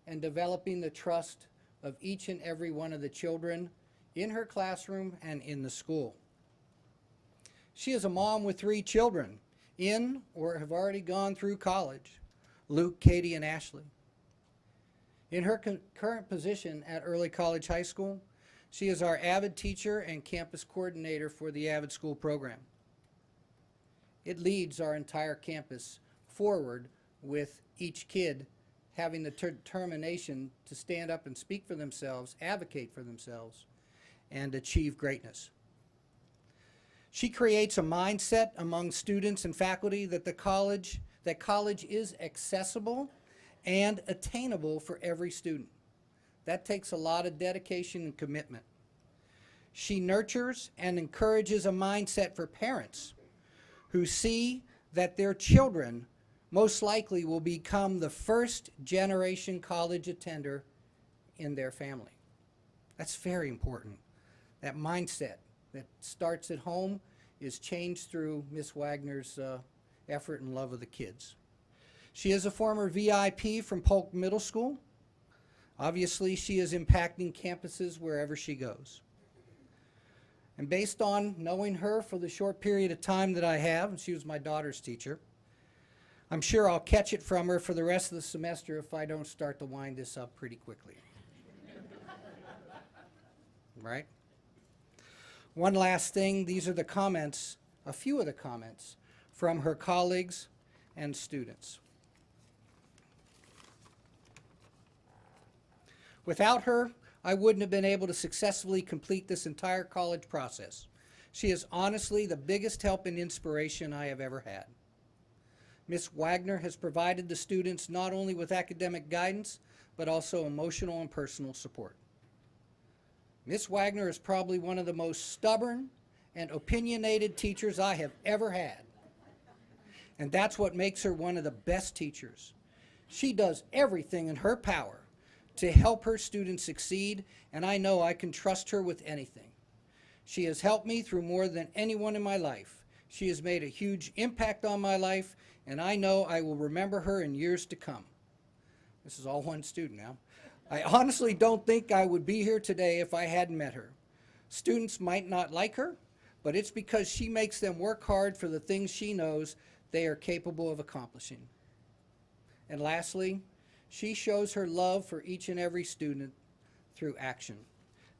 and developing the trust of each and every one of the children in her classroom and in the school. She is a mom with 3 children in or have already gone through college, Luke, Katie, and Ashley. In her current position at Early College High School, she is our AVID teacher and campus coordinator for the AVID school program. It leads our entire campus forward with each kid having the determination to stand up and speak for themselves, advocate for themselves, and achieve greatness. She creates a mindset among students and faculty that college is accessible and attainable for every student. That takes a lot of dedication and commitment. She nurtures and encourages a mindset for parents who see that their children most likely will become the first generation college attender in their family. That's very important. That mindset that starts at home is changed through Ms. Wagner's effort and love of the kids. She is a former VIP from Polk Middle School. Obviously, she is impacting campuses wherever she goes. And based on knowing her for the short period of time that I have, and she was my daughter's teacher, I'm sure I'll catch it from her for the rest of the semester if I don't start to wind this up pretty quickly. Right? One last thing, these are the comments, a few of the comments from her colleagues and students. Without her, I wouldn't have been able to successfully complete this entire college process. She is honestly the biggest help and inspiration I have ever had. Ms. Wagner has provided the students not only with academic guidance, but also emotional and personal support. Ms. Wagner is probably one of the most stubborn and opinionated teachers I have ever had. And that's what makes her one of the best teachers. She does everything in her power to help her students succeed, and I know I can trust her with anything. She has helped me through more than anyone in my life. She has made a huge impact on my life, and I know I will remember her in years to come. This is all one student now. I honestly don't think I would be here today if I hadn't met her. Students might not like her, but it's because she makes them work hard for the things she knows they are capable of accomplishing. And lastly, she shows her love for each and every student through action.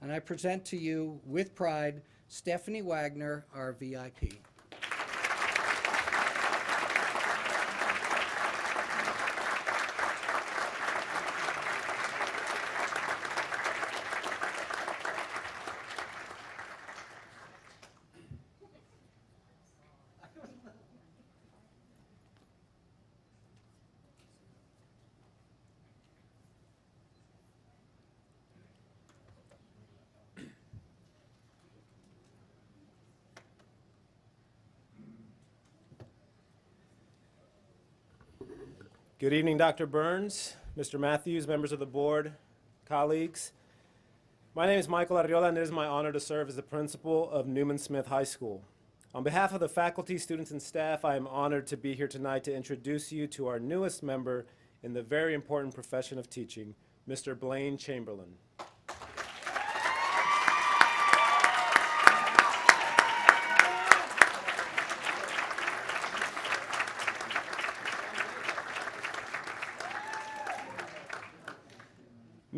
And I present to you, with pride, Stephanie Wagner, our VIP. Good evening, Dr. Burns, Mr. Matthews, members of the board, colleagues. My name is Michael Arriola, and it is my honor to serve as the principal of Newman Smith High School. On behalf of the faculty, students, and staff, I am honored to be here tonight to introduce you to our newest member in the very important profession of teaching, Mr. Blaine Chamberlain.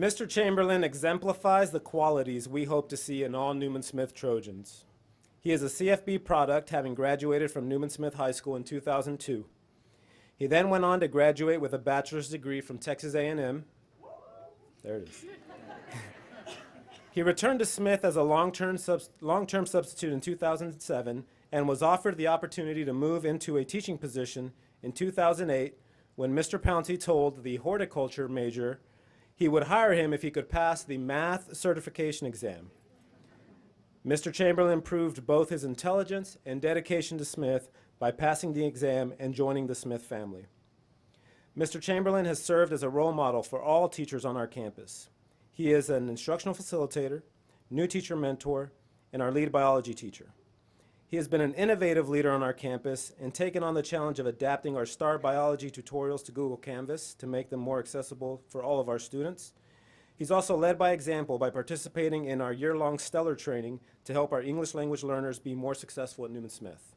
Mr. Chamberlain exemplifies the qualities we hope to see in all Newman Smith Trojans. He is a CFB product, having graduated from Newman Smith High School in 2002. He then went on to graduate with a bachelor's degree from Texas A&M. There it is. He returned to Smith as a long-term substitute in 2007 and was offered the opportunity to move into a teaching position in 2008 when Mr. Pouncey told the horticulture major he would hire him if he could pass the math certification exam. Mr. Chamberlain proved both his intelligence and dedication to Smith by passing the exam and joining the Smith family. Mr. Chamberlain has served as a role model for all teachers on our campus. He is an instructional facilitator, new teacher mentor, and our lead biology teacher. He has been an innovative leader on our campus and taken on the challenge of adapting our STAR biology tutorials to Google Canvas to make them more accessible for all of our students. He's also led by example by participating in our year-long Stellar training to help our English language learners be more successful at Newman Smith.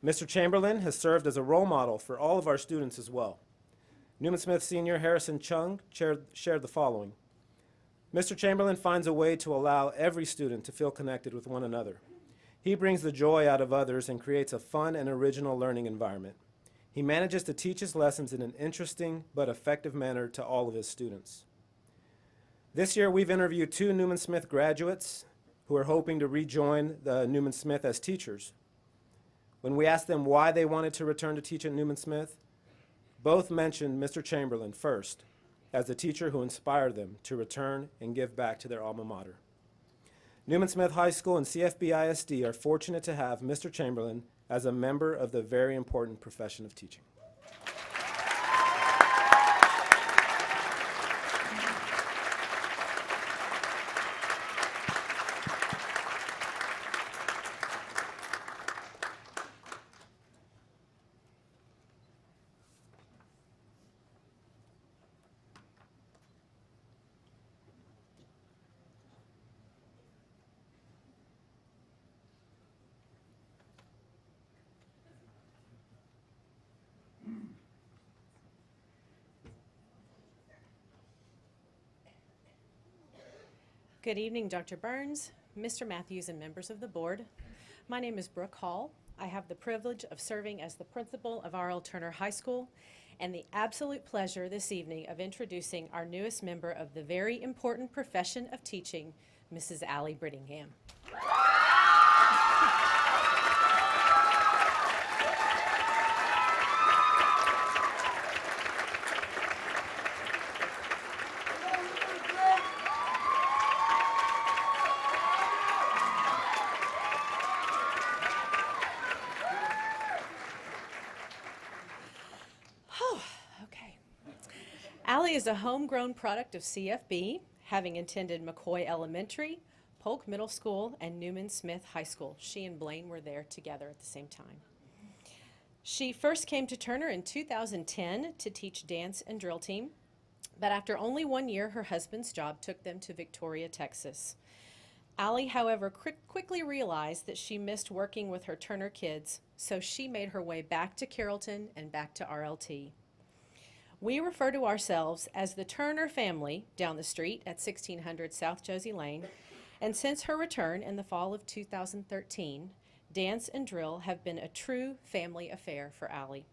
Mr. Chamberlain has served as a role model for all of our students as well. Newman Smith senior Harrison Chung shared the following. Mr. Chamberlain finds a way to allow every student to feel connected with one another. He brings the joy out of others and creates a fun and original learning environment. He manages to teach his lessons in an interesting but effective manner to all of his students. This year, we've interviewed 2 Newman Smith graduates who are hoping to rejoin the Newman Smith as teachers. When we asked them why they wanted to return to teach at Newman Smith, both mentioned Mr. Chamberlain first as the teacher who inspired them to return and give back to their alma mater. Newman Smith High School and CFBISD are fortunate to have Mr. Chamberlain as a member of the very important profession of teaching. Good evening, Dr. Burns, Mr. Matthews, and members of the board. My name is Brooke Hall. I have the privilege of serving as the principal of R.L. Turner High School and the absolute pleasure this evening of introducing our newest member of the very important profession of teaching, Mrs. Allie Brittingham. Allie is a homegrown product of CFB, having attended McCoy Elementary, Polk Middle School, and Newman Smith High School. She and Blaine were there together at the same time. She first came to Turner in 2010 to teach dance and drill team, but after only 1 year, her husband's job took them to Victoria, Texas. Allie, however, quickly realized that she missed working with her Turner kids, so she made her way back to Carrollton and back to RLT. We refer to ourselves as the Turner family down the street at 1600 South Josie Lane, and since her return in the fall of 2013, dance and drill have been a true family affair for Allie.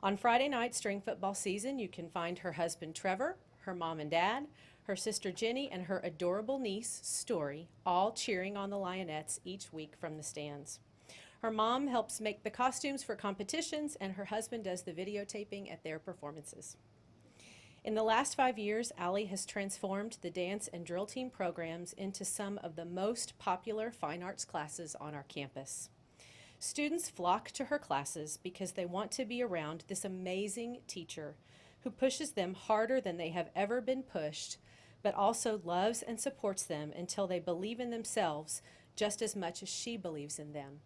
On Friday nights during football season, you can find her husband Trevor, her mom and dad, her sister Jenny, and her adorable niece Story, all cheering on the Lionettes each week from the stands. Her mom helps make the costumes for competitions, and her husband does the videotaping at their performances. In the last 5 years, Allie has transformed the dance and drill team programs into some of the most popular fine arts classes on our campus. Students flock to her classes because they want to be around this amazing teacher who pushes them harder than they have ever been pushed, but also loves and supports them until they believe in themselves just as much as she believes in them.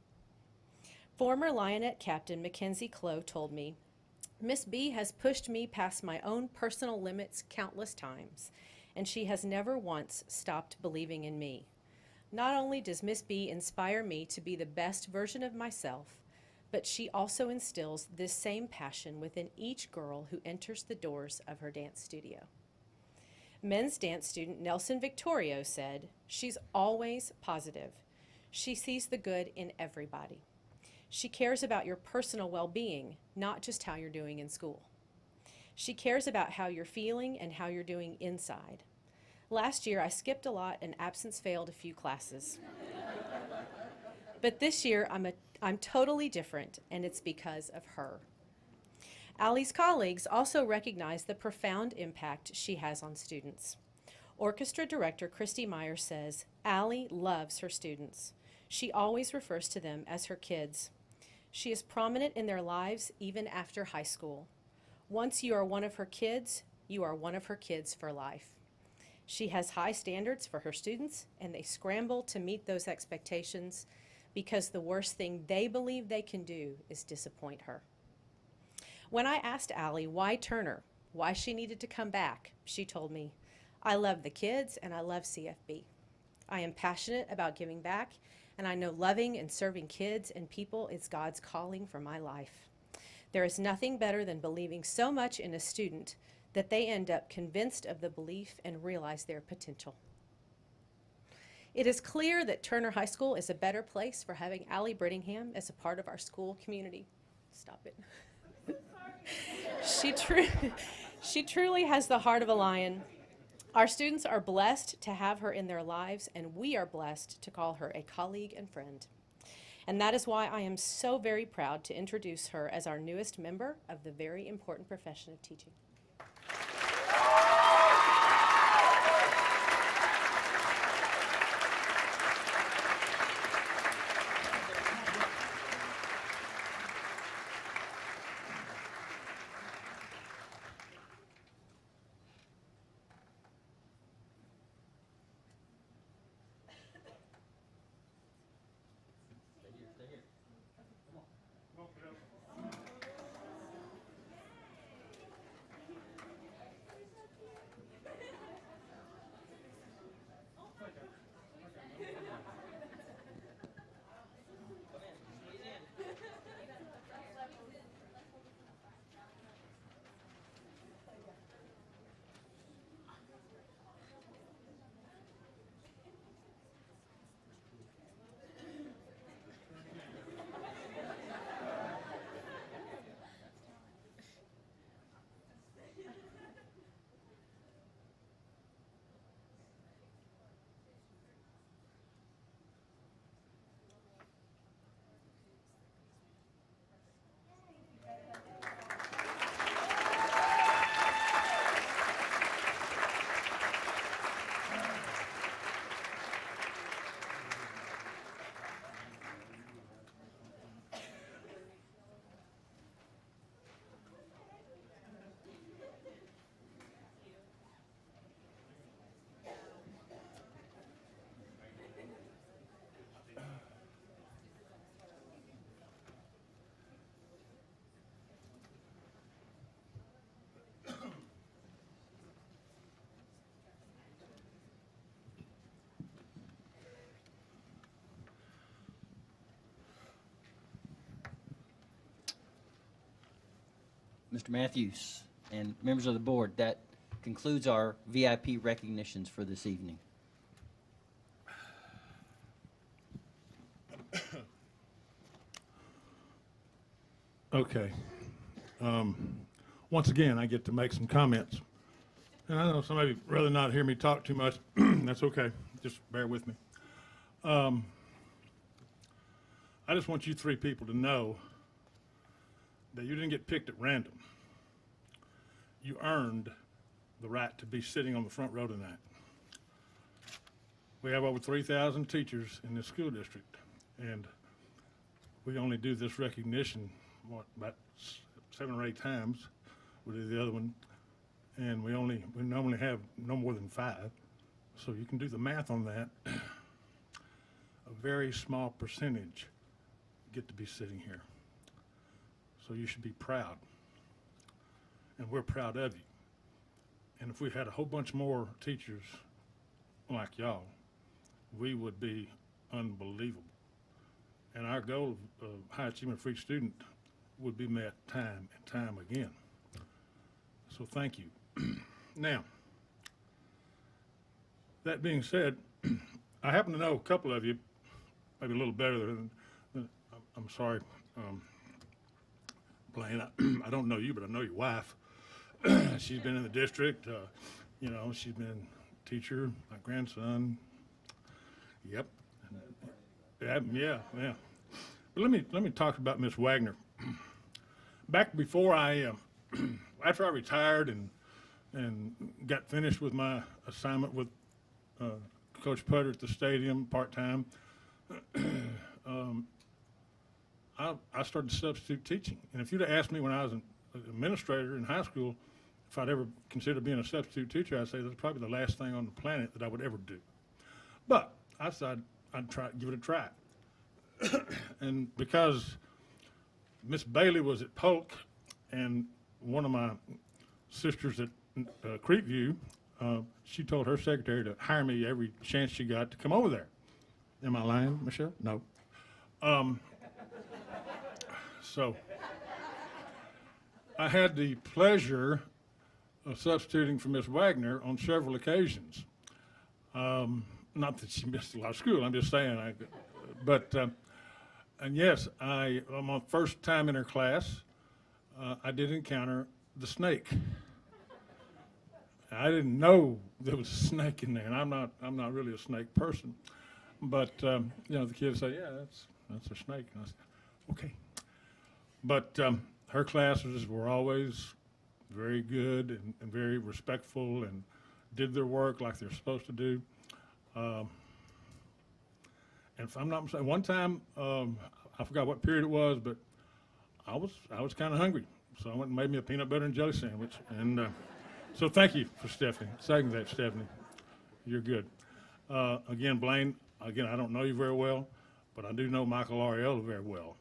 Former Lionette captain Mackenzie Clow told me, "Miss B has pushed me past my own personal limits countless times, and she has never once stopped believing in me. Not only does Miss B inspire me to be the best version of myself, but she also instills this same passion within each girl who enters the doors of her dance studio." Men's dance student Nelson Victorio said, "She's always positive. She sees the good in everybody. She cares about your personal well-being, not just how you're doing in school. She cares about how you're feeling and how you're doing inside. Last year, I skipped a lot and absence failed a few classes. But this year, I'm totally different, and it's because of her." Allie's colleagues also recognize the profound impact she has on students. Orchestra director Christy Meyer says, "Allie loves her students. She always refers to them as her kids. She is prominent in their lives even after high school. Once you are one of her kids, you are one of her kids for life. She has high standards for her students, and they scramble to meet those expectations because the worst thing they believe they can do is disappoint her." When I asked Allie why Turner, why she needed to come back, she told me, "I love the kids and I love CFB. I am passionate about giving back, and I know loving and serving kids and people is God's calling for my life. There is nothing better than believing so much in a student that they end up convinced of the belief and realize their potential." It is clear that Turner High School is a better place for having Allie Brittingham as a part of our school community. Stop it. She truly has the heart of a lion. Our students are blessed to have her in their lives, and we are blessed to call her a colleague and friend. And that is why I am so very proud to introduce her as our newest member of the very important profession of teaching. Mr. Matthews and members of the board, that concludes our VIP recognitions for this evening. Okay. Once again, I get to make some comments. And I know some of you rather not hear me talk too much. That's okay. Just bear with me. I just want you three people to know that you didn't get picked at random. You earned the right to be sitting on the front row tonight. We have over 3,000 teachers in this school district, and we only do this recognition, about 7 or 8 times. We do the other one, and we normally have no more than 5. So you can do the math on that. A very small percentage get to be sitting here. So you should be proud. And we're proud of you. And if we had a whole bunch more teachers like y'all, we would be unbelievable. And our goal of high achievement for each student would be met time and time again. So thank you. Now, that being said, I happen to know a couple of you, maybe a little better than I'm sorry, Blaine, I don't know you, but I know your wife. She's been in the district, you know, she's been a teacher, my grandson. Yep. Yeah. But let me talk about Miss Wagner. Back before after I retired and got finished with my assignment with Coach Putter at the stadium part-time, I started substitute teaching. And if you'd have asked me when I was an administrator in high school if I'd ever consider being a substitute teacher, I'd say that's probably the last thing on the planet that I would ever do. But I decided I'd give it a try. And because Miss Bailey was at Polk and one of my sisters at Creekview, she told her secretary to hire me every chance she got to come over there. Am I lying, Michelle? No. So I had the pleasure of substituting for Miss Wagner on several occasions. Not that she missed a lot of school, I'm just saying. And yes, on my first time in her class, I did encounter the snake. I didn't know there was a snake in there, and I'm not really a snake person. But you know, the kids say, "Yeah, that's a snake." And I said, "Okay." But her classes were always very good and very respectful and did their work like they're supposed to do. And if I'm not mistaken, one time I forgot what period it was, but I was kind of hungry, so I went and made me a peanut butter and jelly sandwich. And so thank you for Stephanie. Second that, Stephanie. You're good. Again, Blaine. Again, I don't know you very well, but I do know Michael Ariella very well.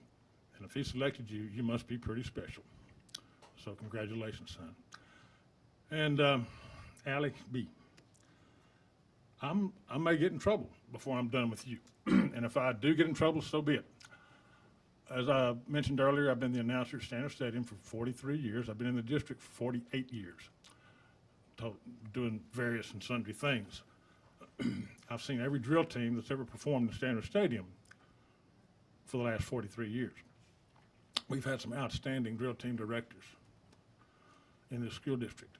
And if he selected you, you must be pretty special. So congratulations, son. And Allie B. I may get in trouble before I'm done with you. And if I do get in trouble, so be it. As I mentioned earlier, I've been the announcer at Standard Stadium for 43 years. I've been in the district for 48 years, doing various and sundry things. I've seen every drill team that's ever performed in Standard Stadium for the last 43 years. We've had some outstanding drill team directors in this school district.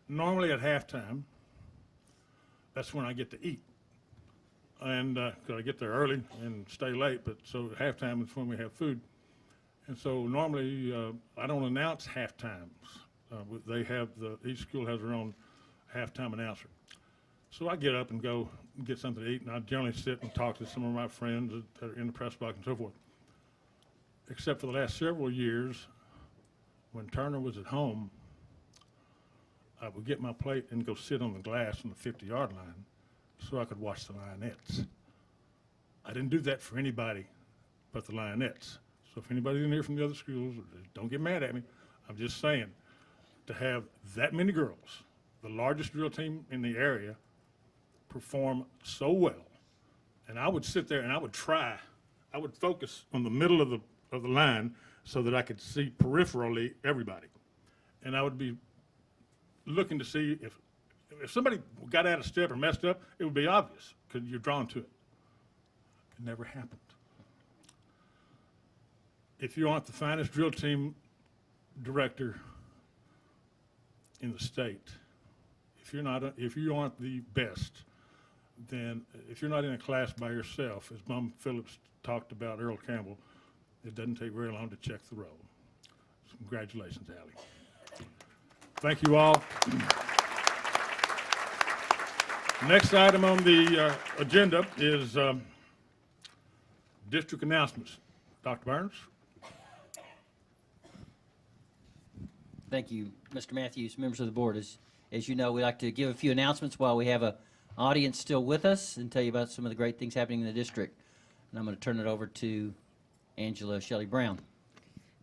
Normally at halftime, that's when I get to eat. And 'cause I get there early and stay late, but so at halftime is when we have food. And so normally I don't announce halftimes. They have each school has their own halftime announcer. So I get up and go get something to eat, and I generally sit and talk to some of my friends that are in the press box and so forth. Except for the last several years, when Turner was at home, I would get my plate and go sit on the glass on the 50-yard line so I could watch the Lionettes. I didn't do that for anybody but the Lionettes. So if anybody's in here from the other schools, don't get mad at me. I'm just saying, to have that many girls, the largest drill team in the area, perform so well, and I would sit there and I would focus on the middle of the line so that I could see peripherally everybody. And I would be looking to see if somebody got out of step or messed up, it would be obvious because you're drawn to it. It never happened. If you aren't the finest drill team director in the state, if you aren't the best, then if you're not in a class by yourself, as Mom Phillips talked about Earl Campbell, it doesn't take very long to check the roll. So congratulations, Allie. Thank you all. Next item on the agenda is district announcements. Dr. Burns? Thank you, Mr. Matthews, members of the board. As you know, we like to give a few announcements while we have an audience still with us and tell you about some of the great things happening in the district. And I'm going to turn it over to Angela Shelley Brown.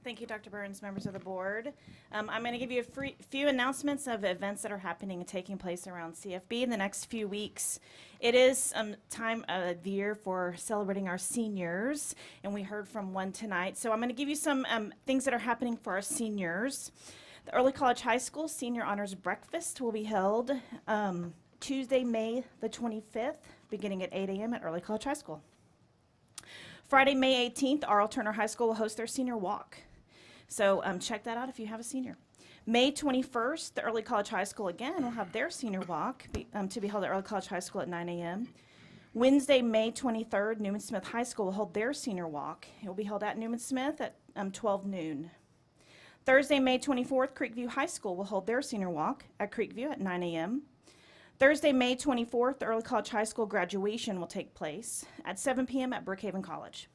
Thank you, Dr. Burns, members of the board. I'm going to give you a few announcements of events that are happening and taking place around CFB in the next few weeks. It is time of the year for celebrating our seniors, and we heard from one tonight. So I'm going to give you some things that are happening for our seniors. The Early College High School Senior Honors Breakfast will be held Tuesday, May the 25th, beginning at 8 a.m. at Early College High School. Friday, May 18th, R.L. Turner High School will host their senior walk. So check that out if you have a senior. May 21st, the Early College High School again will have their senior walk to be held at Early College High School at 9 a.m. Wednesday, May 23rd, Newman Smith High School will hold their senior walk. It will be held at Newman Smith at 12 noon. Thursday, May 24th, Creekview High School will hold their senior walk at Creekview at 9 a.m. Thursday, May 24th, the Early College High School graduation will take place at 7 p.m. at Brookhaven College.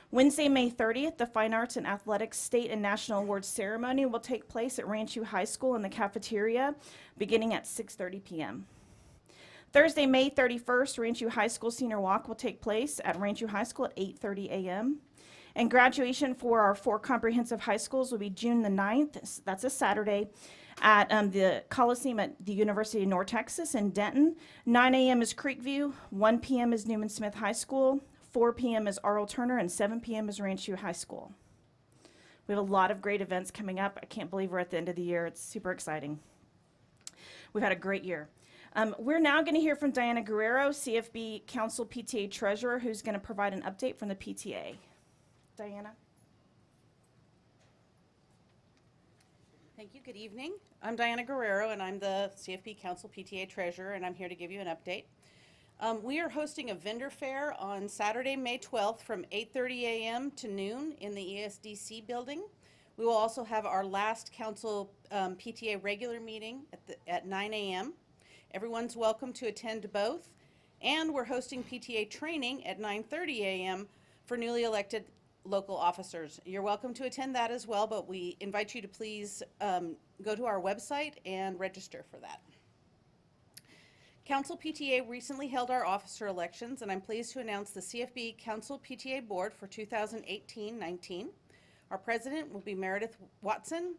Wednesday, May 30th, the Fine Arts and Athletics State and National Awards Ceremony will take place at Rancho High School in the cafeteria beginning at 6:30 p.m. Thursday, May 31st, Rancho High School Senior Walk will take place at Rancho High School at 8:30 a.m. And graduation for our 4 comprehensive high schools will be June the 9th, that's a Saturday, at the Coliseum at the University of North Texas in Denton. 9 a.m. is Creekview, 1 p.m. is Newman Smith High School, 4 p.m. is R.L. Turner, and 7 p.m. is Rancho High School. We have a lot of great events coming up. I can't believe we're at the end of the year. It's super exciting. We've had a great year. We're now going to hear from Diana Guerrero, CFB Council PTA Treasurer, who's going to provide an update from the PTA. Diana? Thank you. Good evening. I'm Diana Guerrero, and I'm the CFB Council PTA Treasurer, and I'm here to give you an update. We are hosting a vendor fair on Saturday, May 12th from 8:30 a.m. to noon in the ESDC building. We will also have our last Council PTA regular meeting at 9 a.m. Everyone's welcome to attend both, and we're hosting PTA training at 9:30 a.m. for newly elected local officers. You're welcome to attend that as well, but we invite you to please go to our website and register for that. Council PTA recently held our officer elections, and I'm pleased to announce the CFB Council PTA Board for 2018-19. Our president will be Meredith Watson.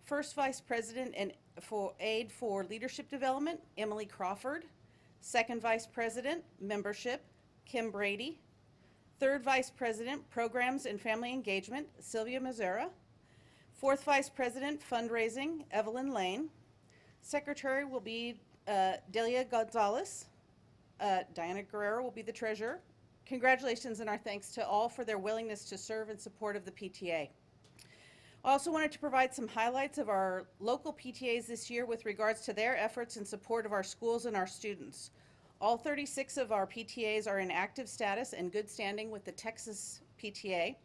First Vice President and for Aid for Leadership Development, Emily Crawford. Second Vice President, Membership, Kim Brady. Third Vice President, Programs and Family Engagement, Sylvia Mazzara. Fourth Vice President, Fundraising, Evelyn Lane. Secretary will be Delia Gonzalez. Diana Guerrero will be the treasurer. Congratulations and our thanks to all for their willingness to serve in support of the PTA. I also wanted to provide some highlights of our local PTAs this year with regards to their efforts in support of our schools and our students. All 36 of our PTAs are in active status and good standing with the Texas PTA.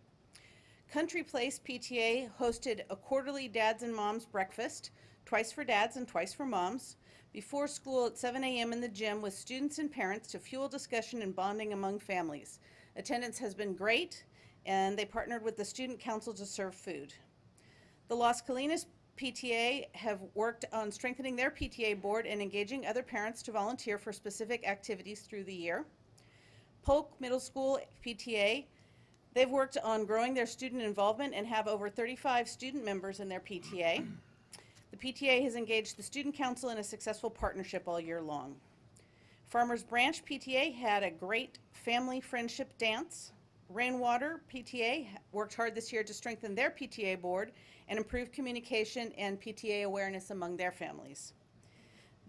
Country Place PTA hosted a quarterly Dads and Moms breakfast, twice for dads and twice for moms, before school at 7 a.m. in the gym with students and parents to fuel discussion and bonding among families. Attendance has been great, and they partnered with the Student Council to serve food. The Las Colinas PTA have worked on strengthening their PTA board and engaging other parents to volunteer for specific activities through the year. Polk Middle School PTA, they've worked on growing their student involvement and have over 35 student members in their PTA. The PTA has engaged the Student Council in a successful partnership all year long. Farmers Branch PTA had a great family friendship dance. Rainwater PTA worked hard this year to strengthen their PTA board and improve communication and PTA awareness among their families.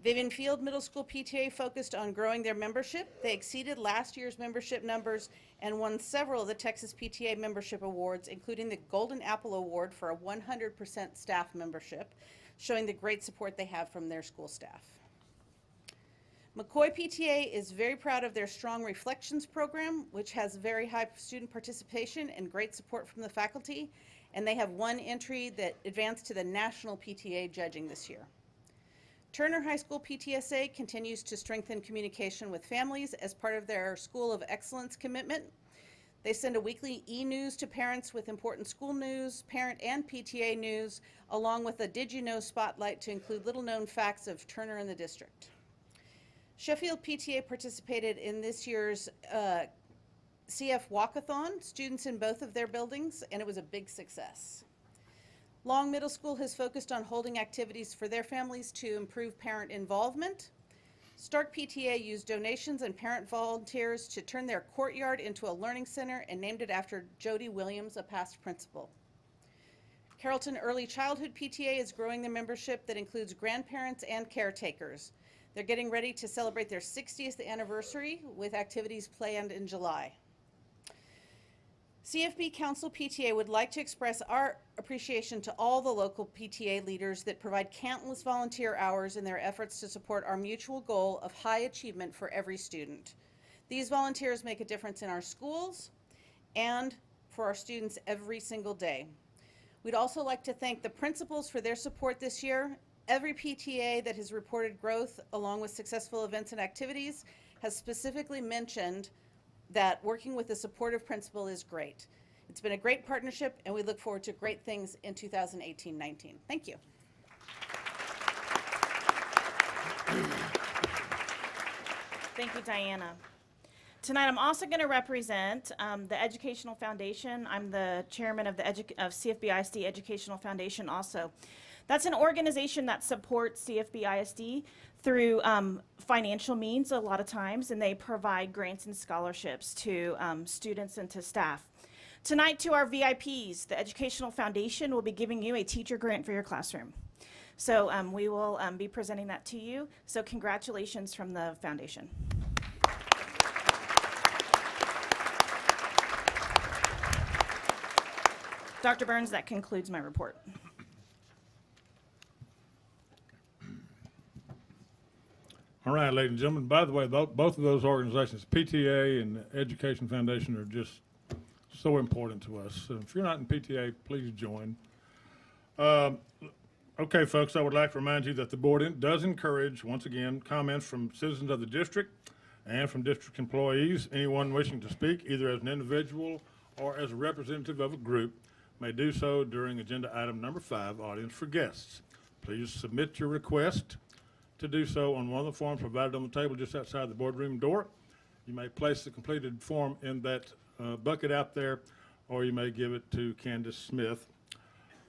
Vivian Field Middle School PTA focused on growing their membership. They exceeded last year's membership numbers and won several of the Texas PTA membership awards, including the Golden Apple Award for a 100% staff membership, showing the great support they have from their school staff. McCoy PTA is very proud of their Strong Reflections program, which has very high student participation and great support from the faculty, and they have one entry that advanced to the national PTA judging this year. Turner High School PTSA continues to strengthen communication with families as part of their School of Excellence commitment. They send a weekly e-news to parents with important school news, parent and PTA news, along with a Did You Know spotlight to include little-known facts of Turner and the district. Sheffield PTA participated in this year's CF Walkathon, students in both of their buildings, and it was a big success. Long Middle School has focused on holding activities for their families to improve parent involvement. Stark PTA used donations and parent volunteers to turn their courtyard into a learning center and named it after Jody Williams, a past principal. Carrollton Early Childhood PTA is growing their membership that includes grandparents and caretakers. They're getting ready to celebrate their 60th anniversary with activities planned in July. CFB Council PTA would like to express our appreciation to all the local PTA leaders that provide countless volunteer hours in their efforts to support our mutual goal of high achievement for every student. These volunteers make a difference in our schools and for our students every single day. We'd also like to thank the principals for their support this year. Every PTA that has reported growth along with successful events and activities has specifically mentioned that working with a supportive principal is great. It's been a great partnership, and we look forward to great things in 2018-19. Thank you. Thank you, Diana. Tonight, I'm also going to represent the Educational Foundation. I'm the chairman of the CFBISD Educational Foundation also. That's an organization that supports CFBISD through financial means a lot of times, and they provide grants and scholarships to students and to staff. Tonight, to our VIPs, the Educational Foundation will be giving you a teacher grant for your classroom. So we will be presenting that to you. So congratulations from the foundation. Dr. Burns, that concludes my report. All right, ladies and gentlemen, by the way, both of those organizations, PTA and Education Foundation, are just so important to us. So if you're not in PTA, please join. Okay, folks, I would like to remind you that the board does encourage, once again, comments from citizens of the district and from district employees. Anyone wishing to speak, either as an individual or as a representative of a group, may do so during agenda item number 5, audience for guests. Please submit your request to do so on one of the forms provided on the table just outside the boardroom door. You may place the completed form in that bucket out there, or you may give it to Candace Smith.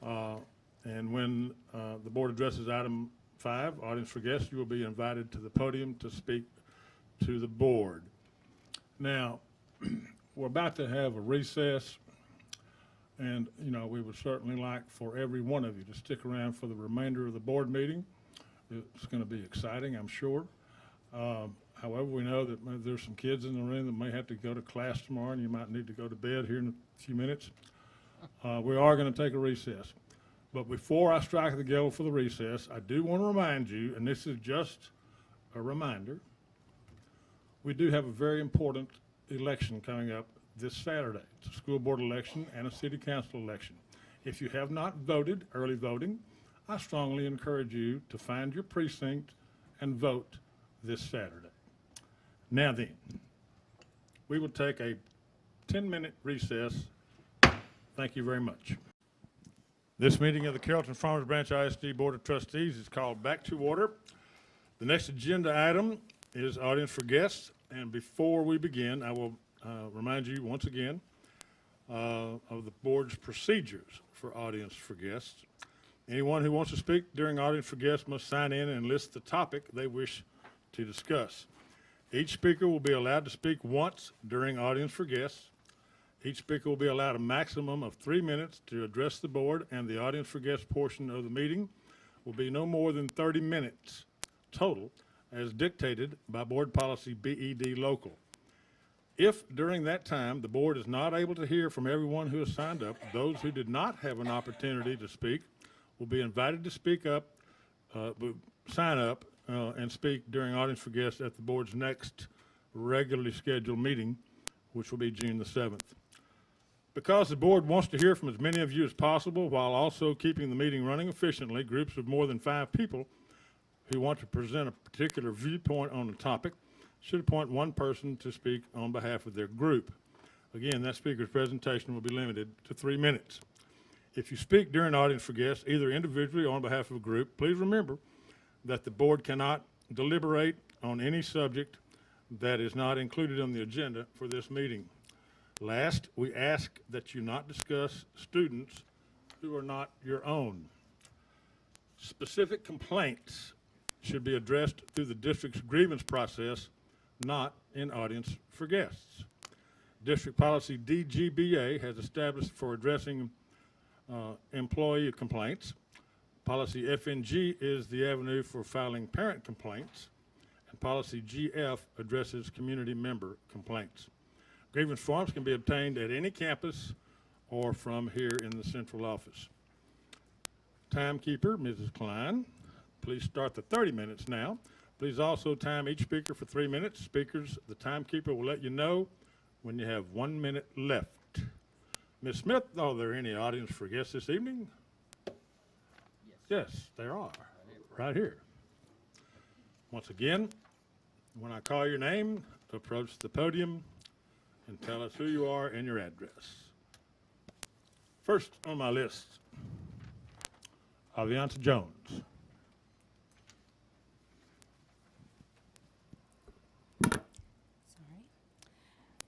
And when the board addresses item 5, audience for guests, you will be invited to the podium to speak to the board. Now, we're about to have a recess, and you know, we would certainly like for every one of you to stick around for the remainder of the board meeting. It's going to be exciting, I'm sure. However, we know that there's some kids in the room that may have to go to class tomorrow, and you might need to go to bed here in a few minutes. We are going to take a recess. But before I strike the gavel for the recess, I do want to remind you, and this is just a reminder, we do have a very important election coming up this Saturday. It's a school board election and a city council election. If you have not voted, early voting, I strongly encourage you to find your precinct and vote this Saturday. Now then, we will take a 10-minute recess. Thank you very much. This meeting of the Carrollton-Farmers Branch ISD Board of Trustees is called back to order. The next agenda item is audience for guests, and before we begin, I will remind you once again of the board's procedures for audience for guests. Anyone who wants to speak during audience for guests must sign in and list the topic they wish to discuss. Each speaker will be allowed to speak once during audience for guests. Each speaker will be allowed a maximum of 3 minutes to address the board, and the audience for guests portion of the meeting will be no more than 30 minutes total, as dictated by Board Policy BED Local. If during that time the board is not able to hear from everyone who has signed up, those who did not have an opportunity to speak will be invited to speak up, sign up, and speak during audience for guests at the board's next regularly scheduled meeting, which will be June the 7th. Because the board wants to hear from as many of you as possible while also keeping the meeting running efficiently, groups of more than 5 people who want to present a particular viewpoint on a topic should appoint one person to speak on behalf of their group. Again, that speaker's presentation will be limited to 3 minutes. If you speak during audience for guests, either individually or on behalf of a group, please remember that the board cannot deliberate on any subject that is not included on the agenda for this meeting. Last, we ask that you not discuss students who are not your own. Specific complaints should be addressed through the district's grievance process, not in audience for guests. District policy DGBA has established for addressing employee complaints. Policy FNG is the avenue for filing parent complaints, and policy GF addresses community member complaints. Grievance forms can be obtained at any campus or from here in the central office. Timekeeper, Mrs. Klein, please start the 30 minutes now. Please also time each speaker for 3 minutes. Speakers, the timekeeper will let you know when you have 1 minute left. Ms. Smith, are there any audience for guests this evening? Yes, there are, right here. Once again, when I call your name, approach the podium and tell us who you are and your address. First on my list, Aviance Jones.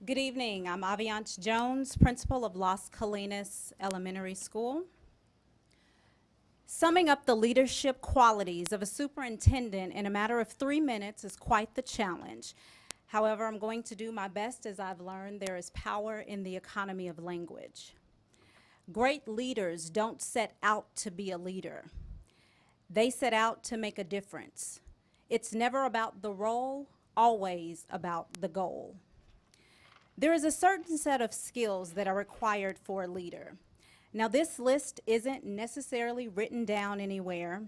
Good evening. I'm Aviance Jones, principal of Las Colinas Elementary School. Summing up the leadership qualities of a superintendent in a matter of 3 minutes is quite the challenge. However, I'm going to do my best. As I've learned, there is power in the economy of language. Great leaders don't set out to be a leader. They set out to make a difference. It's never about the role, always about the goal. There is a certain set of skills that are required for a leader. Now, this list isn't necessarily written down anywhere,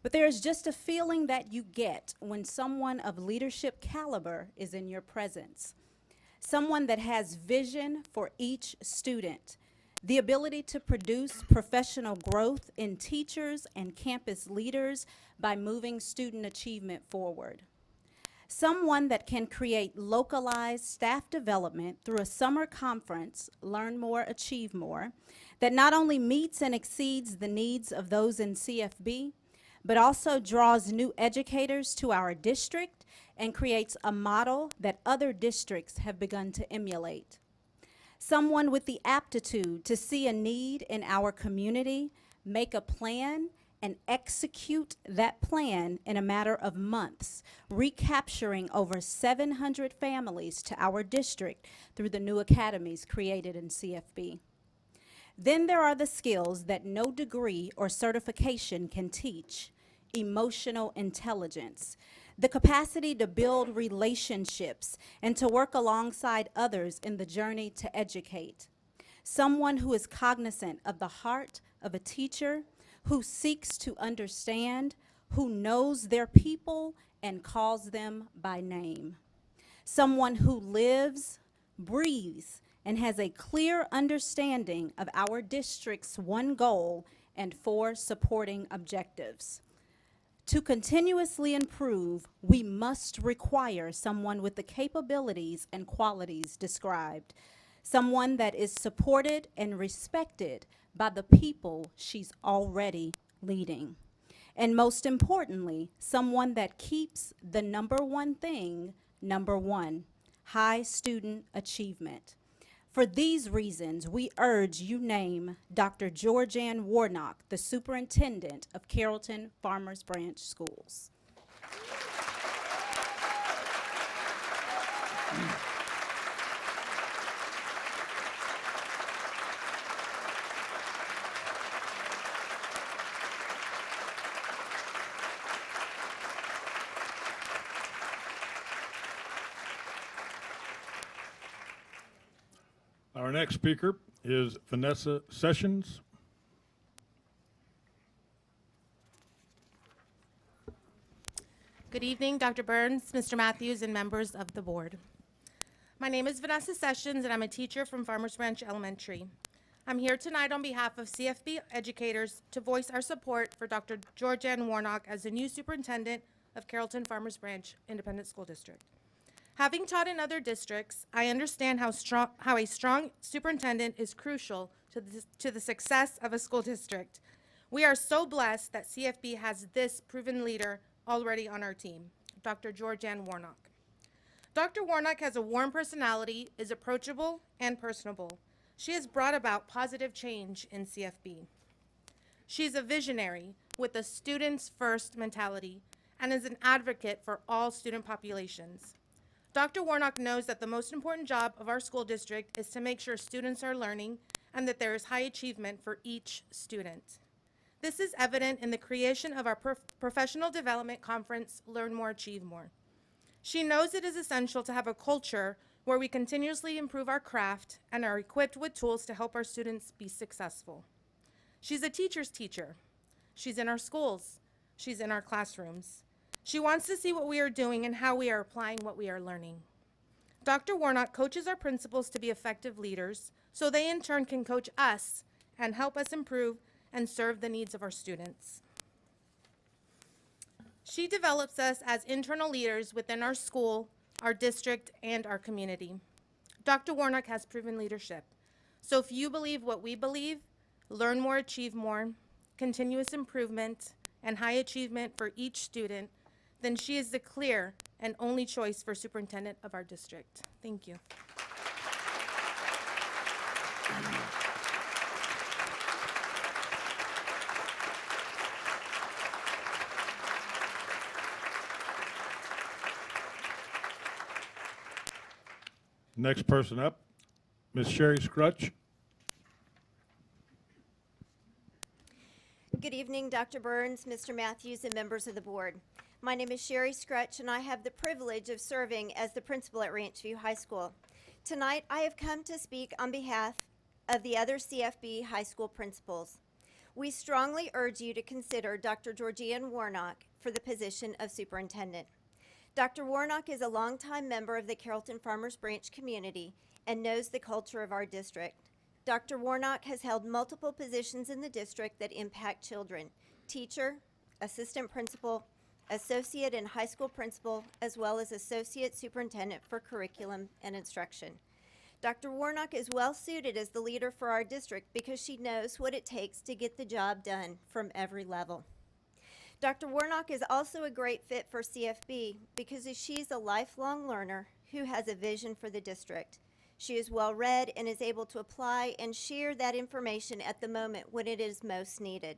but there is just a feeling that you get when someone of leadership caliber is in your presence. Someone that has vision for each student, the ability to produce professional growth in teachers and campus leaders by moving student achievement forward. Someone that can create localized staff development through a summer conference, Learn More, Achieve More, that not only meets and exceeds the needs of those in CFB, but also draws new educators to our district and creates a model that other districts have begun to emulate. Someone with the aptitude to see a need in our community, make a plan, and execute that plan in a matter of months, recapturing over 700 families to our district through the new academies created in CFB. Then there are the skills that no degree or certification can teach: emotional intelligence, the capacity to build relationships and to work alongside others in the journey to educate. Someone who is cognizant of the heart of a teacher, who seeks to understand, who knows their people and calls them by name. Someone who lives, breathes, and has a clear understanding of our district's one goal and 4 supporting objectives. To continuously improve, we must require someone with the capabilities and qualities described, someone that is supported and respected by the people she's already leading. And most importantly, someone that keeps the number one thing number one: high student achievement. For these reasons, we urge you name Dr. Georgianne Warnock, the superintendent of Carrollton-Farmers Branch Schools. Our next speaker is Vanessa Sessions. Good evening, Dr. Burns, Mr. Matthews, and members of the board. My name is Vanessa Sessions, and I'm a teacher from Farmers Branch Elementary. I'm here tonight on behalf of CFB educators to voice our support for Dr. Georgianne Warnock as the new superintendent of Carrollton-Farmers Branch Independent School District. Having taught in other districts, I understand how a strong superintendent is crucial to the success of a school district. We are so blessed that CFB has this proven leader already on our team, Dr. Georgianne Warnock. Dr. Warnock has a warm personality, is approachable and personable. She has brought about positive change in CFB. She's a visionary with a students first mentality and is an advocate for all student populations. Dr. Warnock knows that the most important job of our school district is to make sure students are learning and that there is high achievement for each student. This is evident in the creation of our professional development conference, Learn More, Achieve More. She knows it is essential to have a culture where we continuously improve our craft and are equipped with tools to help our students be successful. She's a teacher's teacher. She's in our schools. She's in our classrooms. She wants to see what we are doing and how we are applying what we are learning. Dr. Warnock coaches our principals to be effective leaders so they in turn can coach us and help us improve and serve the needs of our students. She develops us as internal leaders within our school, our district, and our community. Dr. Warnock has proven leadership. So if you believe what we believe, learn more, achieve more, continuous improvement, and high achievement for each student, then she is the clear and only choice for superintendent of our district. Thank you. Next person up, Ms. Sherry Scrutch. Good evening, Dr. Burns, Mr. Matthews, and members of the board. My name is Sherry Scrutch, and I have the privilege of serving as the principal at Ranch View High School. Tonight, I have come to speak on behalf of the other CFB high school principals. We strongly urge you to consider Dr. Georgianne Warnock for the position of superintendent. Dr. Warnock is a longtime member of the Carrollton-Farmers Branch community and knows the culture of our district. Dr. Warnock has held multiple positions in the district that impact children: teacher, assistant principal, associate and high school principal, as well as associate superintendent for curriculum and instruction. Dr. Warnock is well suited as the leader for our district because she knows what it takes to get the job done from every level. Dr. Warnock is also a great fit for CFB because she's a lifelong learner who has a vision for the district. She is well read and is able to apply and share that information at the moment when it is most needed.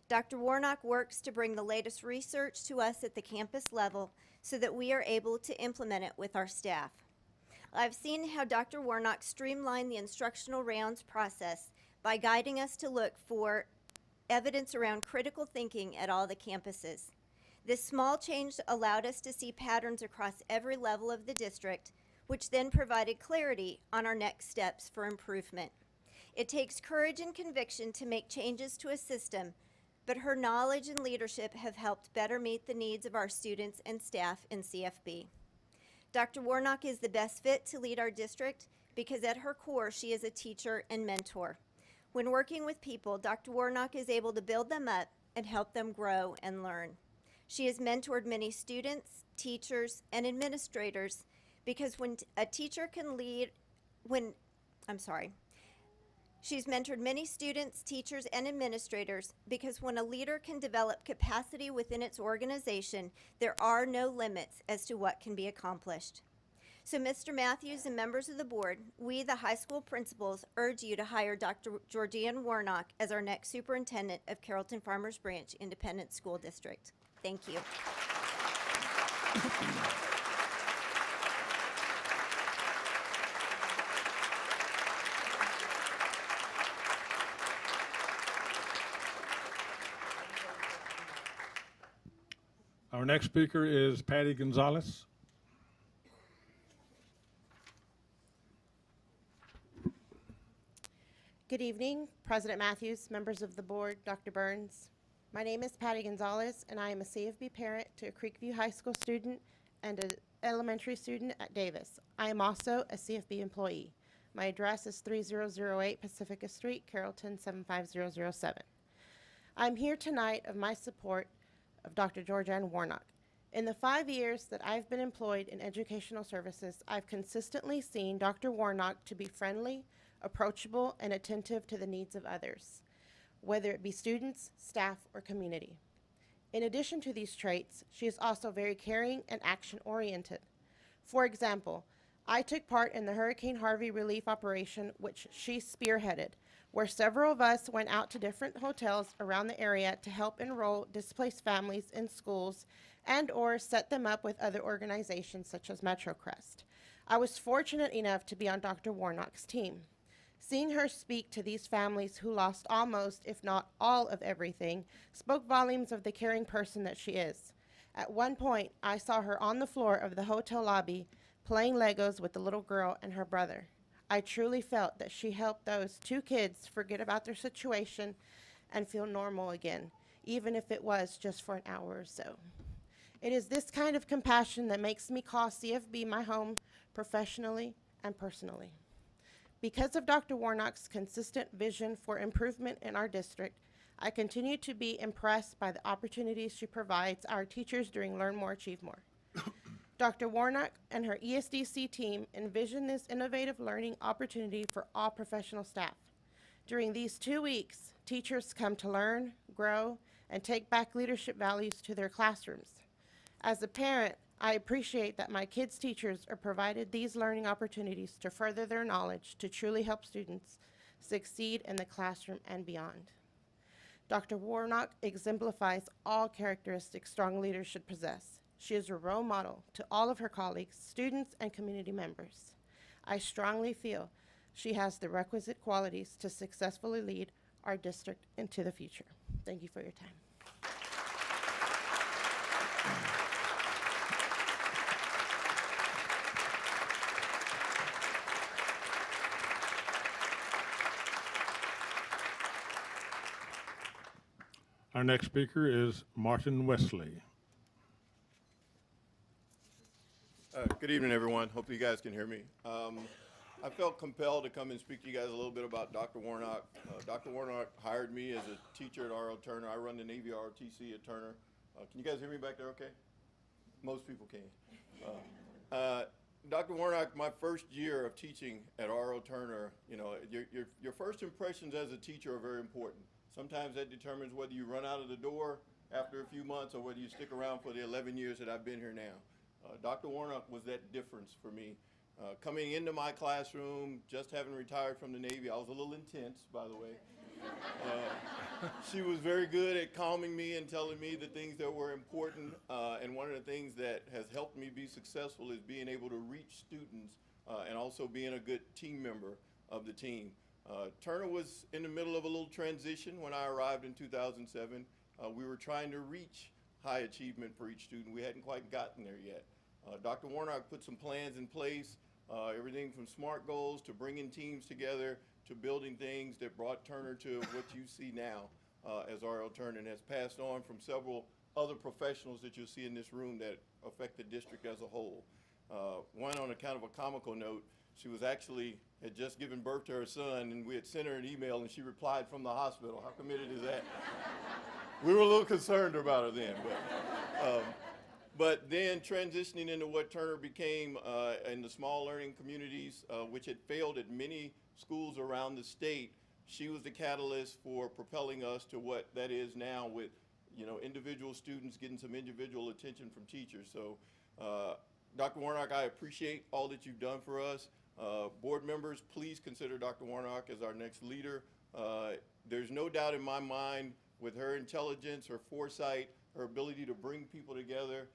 Dr. Warnock works to bring the latest research to us at the campus level so that we are able to implement it with our staff. I've seen how Dr. Warnock streamlined the instructional rounds process by guiding us to look for evidence around critical thinking at all the campuses. This small change allowed us to see patterns across every level of the district, which then provided clarity on our next steps for improvement. It takes courage and conviction to make changes to a system, but her knowledge and leadership have helped better meet the needs of our students and staff in CFB. Dr. Warnock is the best fit to lead our district because at her core, she is a teacher and mentor. When working with people, Dr. Warnock is able to build them up and help them grow and learn. She has mentored many students, teachers, and administrators because she's mentored many students, teachers, and administrators because when a leader can develop capacity within its organization, there are no limits as to what can be accomplished. So, Mr. Matthews and members of the board, we, the high school principals, urge you to hire Dr. Georgianne Warnock as our next superintendent of Carrollton-Farmers Branch Independent School District. Thank you. Our next speaker is Patty Gonzalez. Good evening, President Matthews, members of the board, Dr. Burns. My name is Patty Gonzalez, and I am a CFB parent to a Creekview High School student and an elementary student at Davis. I am also a CFB employee. My address is 3008 Pacifica Street, Carrollton 75007. I'm here tonight of my support of Dr. Georgianne Warnock. In the 5 years that I've been employed in educational services, I've consistently seen Dr. Warnock to be friendly, approachable, and attentive to the needs of others, whether it be students, staff, or community. In addition to these traits, she is also very caring and action-oriented. For example, I took part in the Hurricane Harvey relief operation, which she spearheaded, where several of us went out to different hotels around the area to help enroll displaced families in schools and/or set them up with other organizations such as MetroCrest. I was fortunate enough to be on Dr. Warnock's team. Seeing her speak to these families who lost almost, if not all, of everything spoke volumes of the caring person that she is. At one point, I saw her on the floor of the hotel lobby playing Legos with the little girl and her brother. I truly felt that she helped those two kids forget about their situation and feel normal again, even if it was just for an hour or so. It is this kind of compassion that makes me call CFB my home professionally and personally. Because of Dr. Warnock's consistent vision for improvement in our district, I continue to be impressed by the opportunities she provides our teachers during Learn More, Achieve More. Dr. Warnock and her ESDC team envision this innovative learning opportunity for all professional staff. During these 2 weeks, teachers come to learn, grow, and take back leadership values to their classrooms. As a parent, I appreciate that my kids' teachers are provided these learning opportunities to further their knowledge to truly help students succeed in the classroom and beyond. Dr. Warnock exemplifies all characteristics strong leaders should possess. She is a role model to all of her colleagues, students, and community members. I strongly feel she has the requisite qualities to successfully lead our district into the future. Thank you for your time. Our next speaker is Martin Wesley. Good evening, everyone. Hope you guys can hear me. I felt compelled to come and speak to you guys a little bit about Dr. Warnock. Dr. Warnock hired me as a teacher at R.O. Turner. I run the Navy ROTC at Turner. Can you guys hear me back there okay? Most people can. Dr. Warnock, my first year of teaching at R.O. Turner, you know, your first impressions as a teacher are very important. Sometimes that determines whether you run out of the door after a few months or whether you stick around for the 11 years that I've been here now. Dr. Warnock was that difference for me. Coming into my classroom, just having retired from the Navy, I was a little intense, by the way. She was very good at calming me and telling me the things that were important. And one of the things that has helped me be successful is being able to reach students and also being a good team member of the team. Turner was in the middle of a little transition when I arrived in 2007. We were trying to reach high achievement for each student. We hadn't quite gotten there yet. Dr. Warnock put some plans in place, everything from SMART goals to bringing teams together to building things that brought Turner to what you see now as R.L. Turner, and has passed on from several other professionals that you'll see in this room that affect the district as a whole. One on a kind of a comical note, she was actually had just given birth to her son, and we had sent her an email, and she replied from the hospital. How committed is that? We were a little concerned about her then, but then transitioning into what Turner became in the small learning communities, which had failed at many schools around the state, she was the catalyst for propelling us to what that is now with, you know, individual students getting some individual attention from teachers. So, Dr. Warnock, I appreciate all that you've done for us. Board members, please consider Dr. Warnock as our next leader. There's no doubt in my mind with her intelligence, her foresight, her ability to bring people together,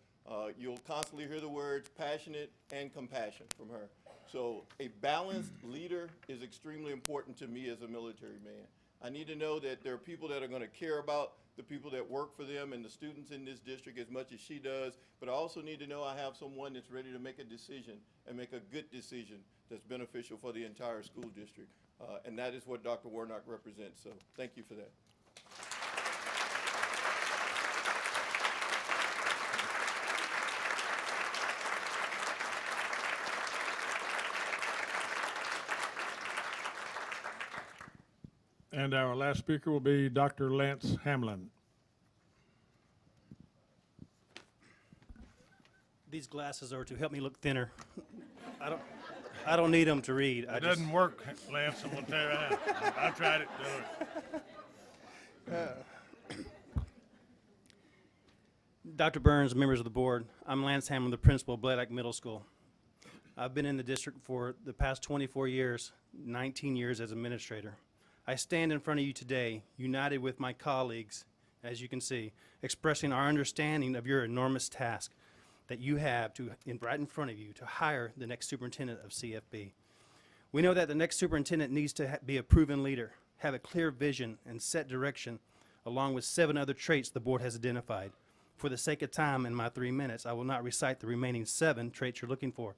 you'll constantly hear the words passionate and compassion from her. So a balanced leader is extremely important to me as a military man. I need to know that there are people that are going to care about the people that work for them and the students in this district as much as she does, but I also need to know I have someone that's ready to make a decision and make a good decision that's beneficial for the entire school district. And that is what Dr. Warnock represents, so thank you for that. And our last speaker will be Dr. Lance Hamlin. These glasses are to help me look thinner. I don't need them to read. It doesn't work, Lance, I'm gonna tell you that. I tried it. Dr. Burns, members of the board, I'm Lance Hamlin, the principal of Blaylock Middle School. I've been in the district for the past 24 years, 19 years as administrator. I stand in front of you today, united with my colleagues, as you can see, expressing our understanding of your enormous task that you have right in front of you to hire the next superintendent of CFB. We know that the next superintendent needs to be a proven leader, have a clear vision and set direction, along with 7 other traits the board has identified. For the sake of time in my 3 minutes, I will not recite the remaining 7 traits you're looking for.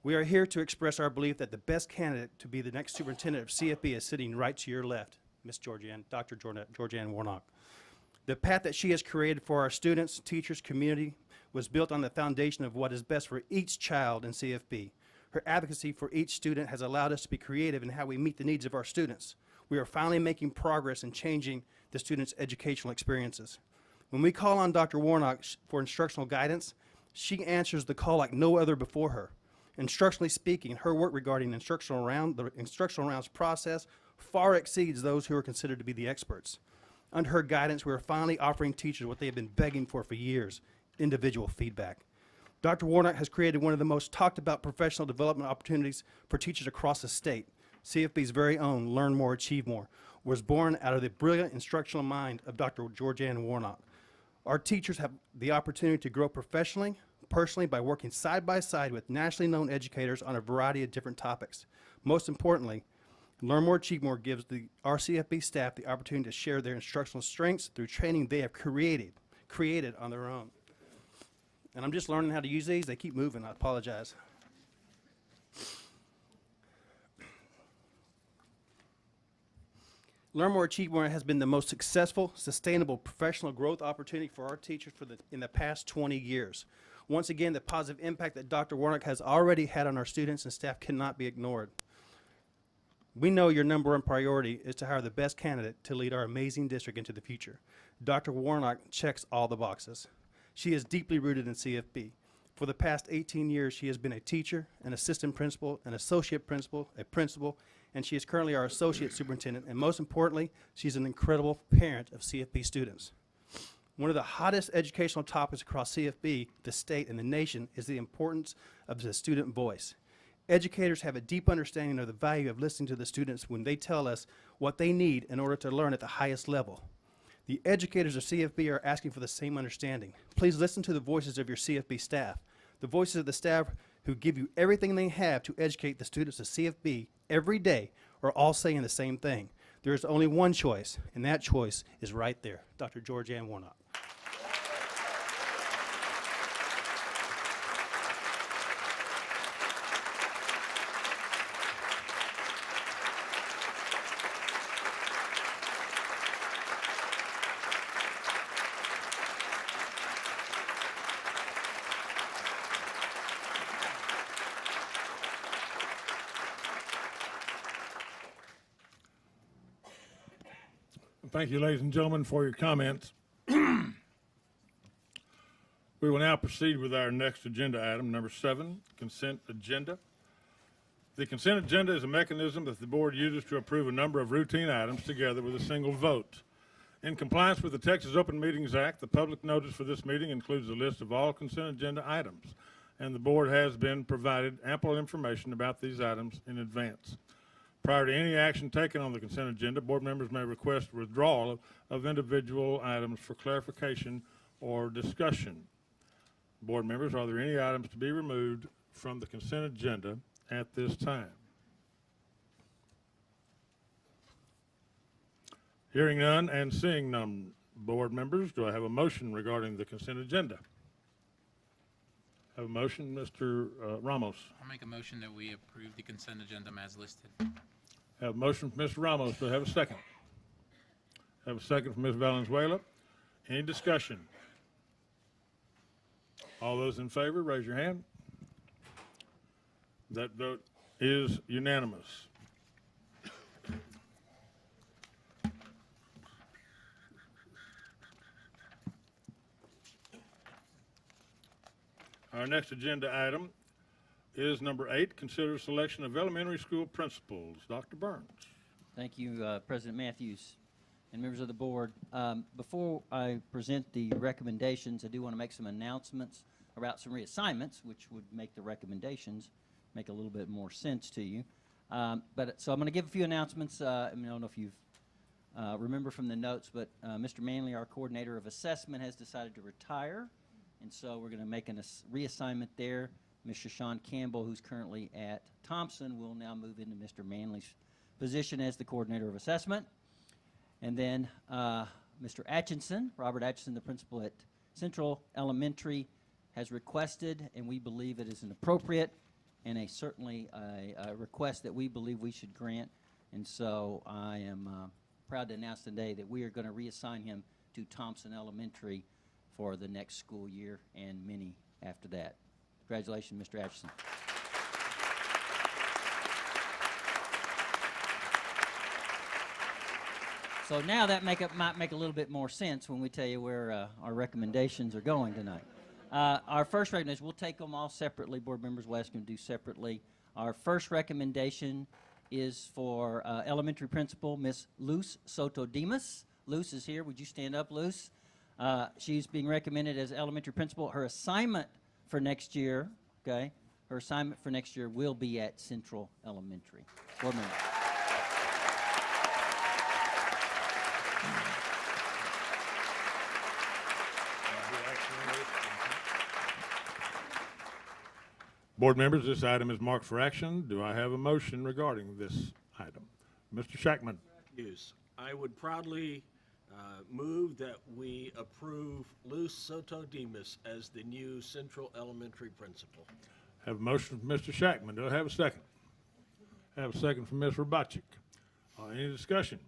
We are here to express our belief that the best candidate to be the next superintendent of CFB is sitting right to your left, Ms. Dr. Georgianne Warnock. The path that she has created for our students, teachers, community was built on the foundation of what is best for each child in CFB. Her advocacy for each student has allowed us to be creative in how we meet the needs of our students. We are finally making progress in changing the students' educational experiences. When we call on Dr. Warnock for instructional guidance, she answers the call like no other before her. Instructionally speaking, her work regarding the instructional rounds process far exceeds those who are considered to be the experts. Under her guidance, we are finally offering teachers what they have been begging for years, individual feedback. Dr. Warnock has created one of the most talked about professional development opportunities for teachers across the state. CFB's very own Learn More, Achieve More was born out of the brilliant instructional mind of Dr. Georgianne Warnock. Our teachers have the opportunity to grow professionally, personally, by working side by side with nationally known educators on a variety of different topics. Most importantly, Learn More, Achieve More gives our CFB staff the opportunity to share their instructional strengths through training they have created on their own. And I'm just learning how to use these. They keep moving. I apologize. Learn More, Achieve More has been the most successful, sustainable professional growth opportunity for our teachers in the past 20 years. Once again, the positive impact that Dr. Warnock has already had on our students and staff cannot be ignored. We know your #1 priority is to hire the best candidate to lead our amazing district into the future. Dr. Warnock checks all the boxes. She is deeply rooted in CFB. For the past 18 years, she has been a teacher, an assistant principal, an associate principal, a principal, and she is currently our associate superintendent, and most importantly, she's an incredible parent of CFB students. One of the hottest educational topics across CFB, the state, and the nation is the importance of the student voice. Educators have a deep understanding of the value of listening to the students when they tell us what they need in order to learn at the highest level. The educators of CFB are asking for the same understanding. Please listen to the voices of your CFB staff, the voices of the staff who give you everything they have to educate the students of CFB every day are all saying the same thing. There is only one choice, and that choice is right there, Dr. Georgianne Warnock. Thank you, ladies and gentlemen, for your comments. We will now proceed with our next agenda item, number 7, consent agenda. The consent agenda is a mechanism that the board uses to approve a number of routine items together with a single vote. In compliance with the Texas Open Meetings Act, the public notice for this meeting includes a list of all consent agenda items, and the board has been provided ample information about these items in advance. Prior to any action taken on the consent agenda, board members may request withdrawal of individual items for clarification or discussion. Board members, are there any items to be removed from the consent agenda at this time? Hearing none and seeing none, board members, do I have a motion regarding the consent agenda? Have a motion, Mr. Ramos. I'll make a motion that we approve the consent agenda as listed. Have a motion from Mr. Ramos. Do I have a second? Have a second from Ms. Valenzuela. Any discussion? All those in favor, raise your hand. That vote is unanimous. Our next agenda item is number 8, consider selection of elementary school principals. Dr. Burns. Thank you, President Matthews and members of the board. Before I present the recommendations, I do want to make some announcements about some reassignments, which would make the recommendations make a little bit more sense to you. So I'm going to give a few announcements. I don't know if you've remember from the notes, but Mr. Manley, our coordinator of assessment, has decided to retire, and so we're going to make a reassignment there. Mr. Sean Campbell, who's currently at Thompson, will now move into Mr. Manley's position as the coordinator of assessment. And then Mr. Atchison, Robert Atchison, the principal at Central Elementary, has requested, and we believe it is an appropriate and certainly a request that we believe we should grant. And so I am proud to announce today that we are going to reassign him to Thompson Elementary for the next school year and many after that. Congratulations, Mr. Atchison. So now that might make a little bit more sense when we tell you where our recommendations are going tonight. Our first recommendation, we'll take them all separately. Board members will ask them to do separately. Our first recommendation is for elementary principal, Miss Luz Soto-Demas. Luz is here. Would you stand up, Luz? She's being recommended as elementary principal. Her assignment for next year, okay, her assignment for next year will be at Central Elementary. Board members. Board members, this item is marked for action. Do I have a motion regarding this item? Mr. Shackman. Yes, I would proudly move that we approve Luz Soto-Demas as the new Central Elementary principal. Have a motion from Mr. Shackman. Do I have a second? Have a second from Ms. Robachik. Any discussion?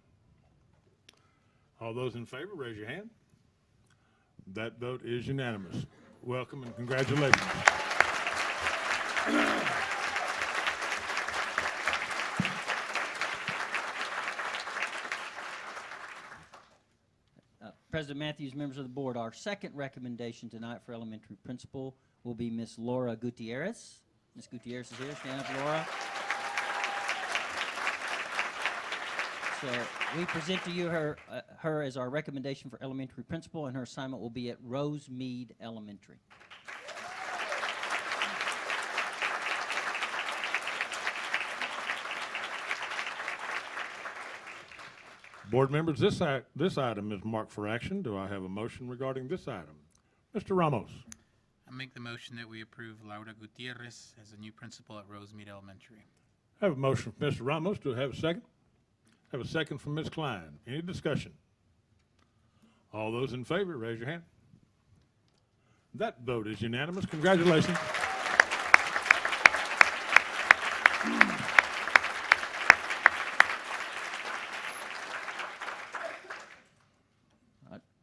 All those in favor, raise your hand. That vote is unanimous. Welcome and congratulations. President Matthews, members of the board, our second recommendation tonight for elementary principal will be Miss Laura Gutierrez. Miss Gutierrez is here. Stand up, Laura. So we present to you her as our recommendation for elementary principal, and her assignment will be at Rosemead Elementary. Board members, this item is marked for action. Do I have a motion regarding this item? Mr. Ramos. I make the motion that we approve Laura Gutierrez as the new principal at Rosemead Elementary. I have a motion from Mr. Ramos. Do I have a second? I have a second from Ms. Klein. Any discussion? All those in favor, raise your hand. That vote is unanimous. Congratulations.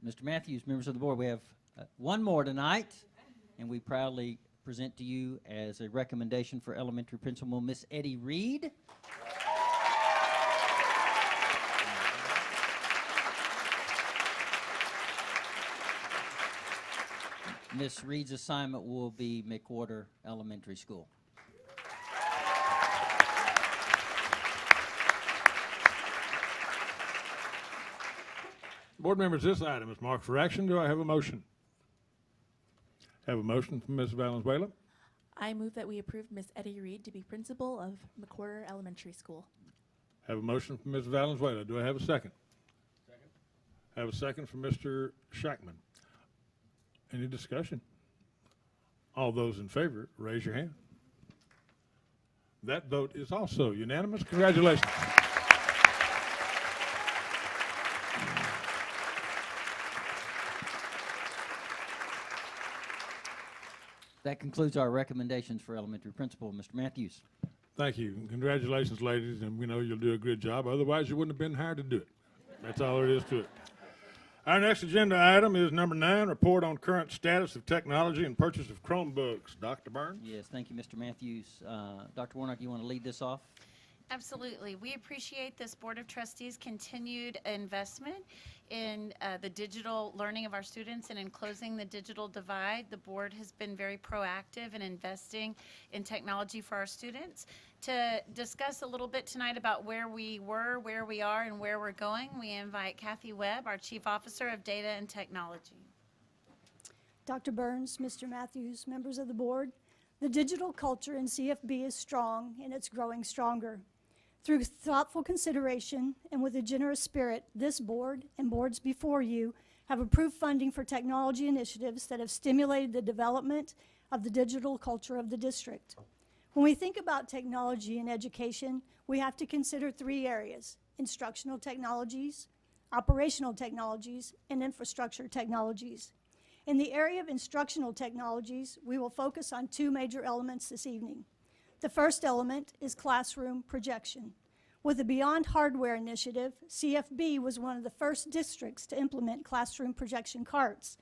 Mr. Matthews, members of the board, we have one more tonight, and we proudly present to you as a recommendation for elementary principal, Miss Eddie Reed. Miss Reed's assignment will be McWhorter Elementary School. Board members, this item is marked for action. Do I have a motion? Have a motion from Ms. Valenzuela. I move that we approve Miss Eddie Reed to be principal of McWhorter Elementary School. Have a motion from Ms. Valenzuela. Do I have a second? Second. Have a second from Mr. Shackman. Any discussion? All those in favor, raise your hand. That vote is also unanimous. Congratulations. That concludes our recommendations for elementary principal. Mr. Matthews. Thank you. Congratulations, ladies, and we know you'll do a good job. Otherwise, you wouldn't have been hired to do it. That's all there is to it. Our next agenda item is number 9, report on current status of technology and purchase of Chromebooks. Dr. Burns? Yes, thank you, Mr. Matthews. Dr. Warnock, you want to lead this off? Absolutely. We appreciate this Board of Trustees' continued investment in the digital learning of our students and in closing the digital divide. The board has been very proactive in investing in technology for our students. To discuss a little bit tonight about where we were, where we are, and where we're going, we invite Kathy Webb, our Chief Officer of Data and Technology. Dr. Burns, Mr. Matthews, members of the board, the digital culture in CFB is strong and it's growing stronger. Through thoughtful consideration and with a generous spirit, this board and boards before you have approved funding for technology initiatives that have stimulated the development of the digital culture of the district. When we think about technology in education, we have to consider 3 areas: instructional technologies, operational technologies, and infrastructure technologies. In the area of instructional technologies, we will focus on 2 major elements this evening. The first element is classroom projection. With the Beyond Hardware initiative, CFB was one of the first districts to implement classroom projection carts.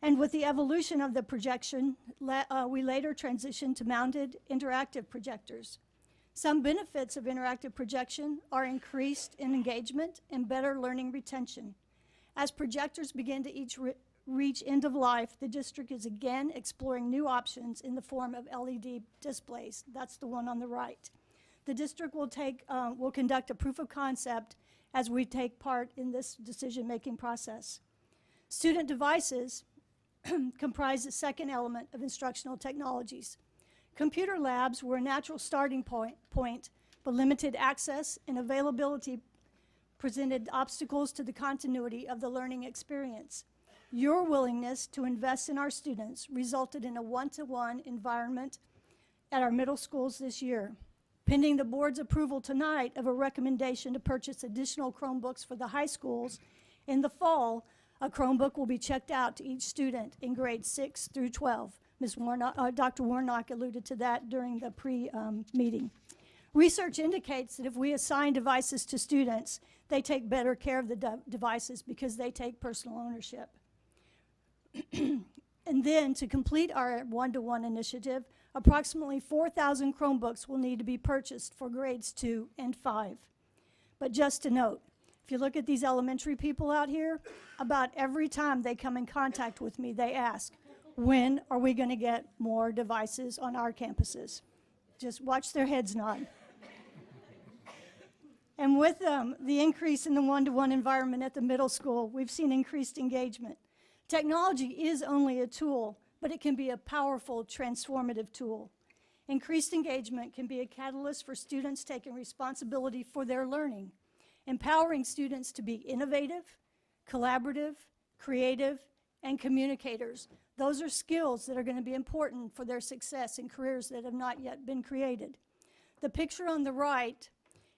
And with the evolution of the projection, we later transitioned to mounted interactive projectors. Some benefits of interactive projection are increased in engagement and better learning retention. As projectors begin to reach end of life, the district is again exploring new options in the form of LED displays. That's the one on the right. The district will conduct a proof of concept as we take part in this decision-making process. Student devices comprise the second element of instructional technologies. Computer labs were a natural starting point, but limited access and availability presented obstacles to the continuity of the learning experience. Your willingness to invest in our students resulted in a one-to-one environment at our middle schools this year. Pending the board's approval tonight of a recommendation to purchase additional Chromebooks for the high schools, in the fall, a Chromebook will be checked out to each student in grades 6 through 12. Dr. Warnock alluded to that during the pre-meeting. Research indicates that if we assign devices to students, they take better care of the devices because they take personal ownership. And then, to complete our one-to-one initiative, approximately 4,000 Chromebooks will need to be purchased for grades 2 and 5. But just to note, if you look at these elementary people out here, about every time they come in contact with me, they ask, when are we going to get more devices on our campuses? Just watch their heads nod. And with the increase in the one-to-one environment at the middle school, we've seen increased engagement. Technology is only a tool, but it can be a powerful, transformative tool. Increased engagement can be a catalyst for students taking responsibility for their learning, empowering students to be innovative, collaborative, creative, and communicators. Those are skills that are going to be important for their success in careers that have not yet been created. The picture on the right,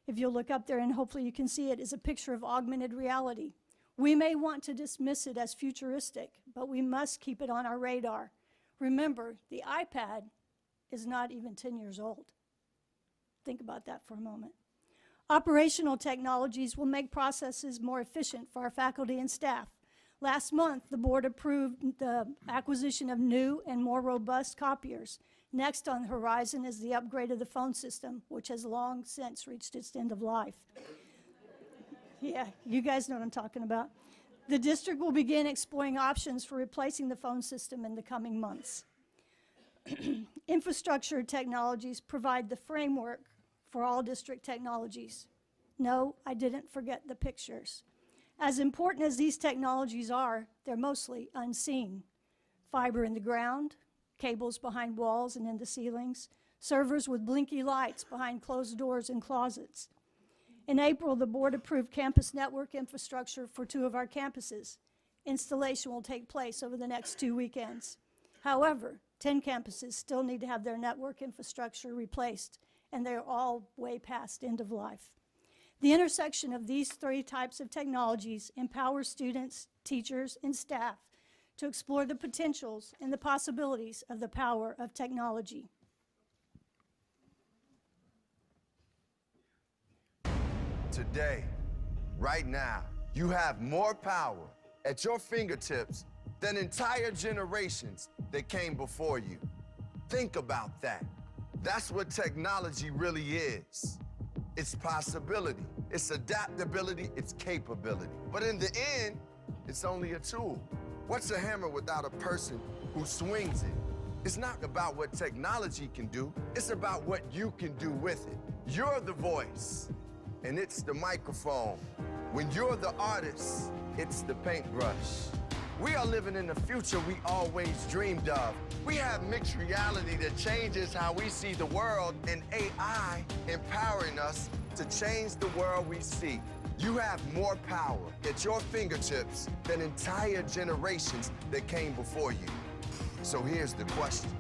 if you'll look up there and hopefully you can see it, is a picture of augmented reality. We may want to dismiss it as futuristic, but we must keep it on our radar. Remember, the iPad is not even 10 years old. Think about that for a moment. Operational technologies will make processes more efficient for our faculty and staff. Last month, the board approved the acquisition of new and more robust copiers. Next on the horizon is the upgrade of the phone system, which has long since reached its end of life. Yeah, you guys know what I'm talking about. The district will begin exploring options for replacing the phone system in the coming months. Infrastructure technologies provide the framework for all district technologies. No, I didn't forget the pictures. As important as these technologies are, they're mostly unseen. Fiber in the ground, cables behind walls and in the ceilings, servers with blinky lights behind closed doors and closets. In April, the board approved campus network infrastructure for 2 of our campuses. Installation will take place over the next 2 weekends. However, 10 campuses still need to have their network infrastructure replaced, and they're all way past end of life. The intersection of these 3 types of technologies empowers students, teachers, and staff to explore the potentials and the possibilities of the power of technology. Today, right now, you have more power at your fingertips than entire generations that came before you. Think about that. That's what technology really is. It's possibility, it's adaptability, it's capability. But in the end, it's only a tool. What's a hammer without a person who swings it? It's not about what technology can do, it's about what you can do with it. You're the voice, and it's the microphone. When you're the artist, it's the paintbrush. We are living in the future we always dreamed of. We have mixed reality that changes how we see the world, and AI empowering us to change the world we see. You have more power at your fingertips than entire generations that came before you. So here's the question: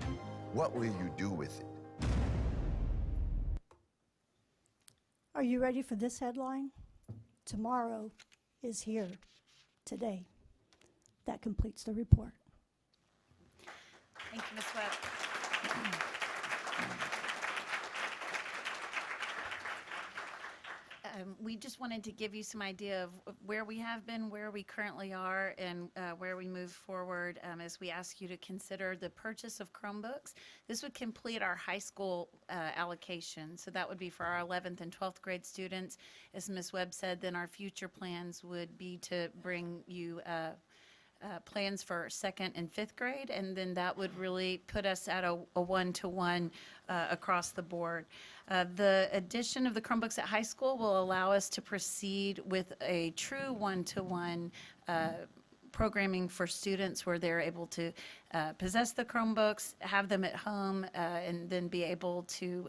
what will you do with it? Are you ready for this headline? Tomorrow is here today. That completes the report. Thank you, Ms. Webb. We just wanted to give you some idea of where we have been, where we currently are, and where we move forward as we ask you to consider the purchase of Chromebooks. This would complete our high school allocation, so that would be for our 11th and 12th grade students. As Ms. Webb said, then our future plans would be to bring you plans for 2nd and 5th grade, and then that would really put us at a one-to-one across the board. The addition of the Chromebooks at high school will allow us to proceed with a true one-to-one programming for students where they're able to possess the Chromebooks, have them at home, and then be able to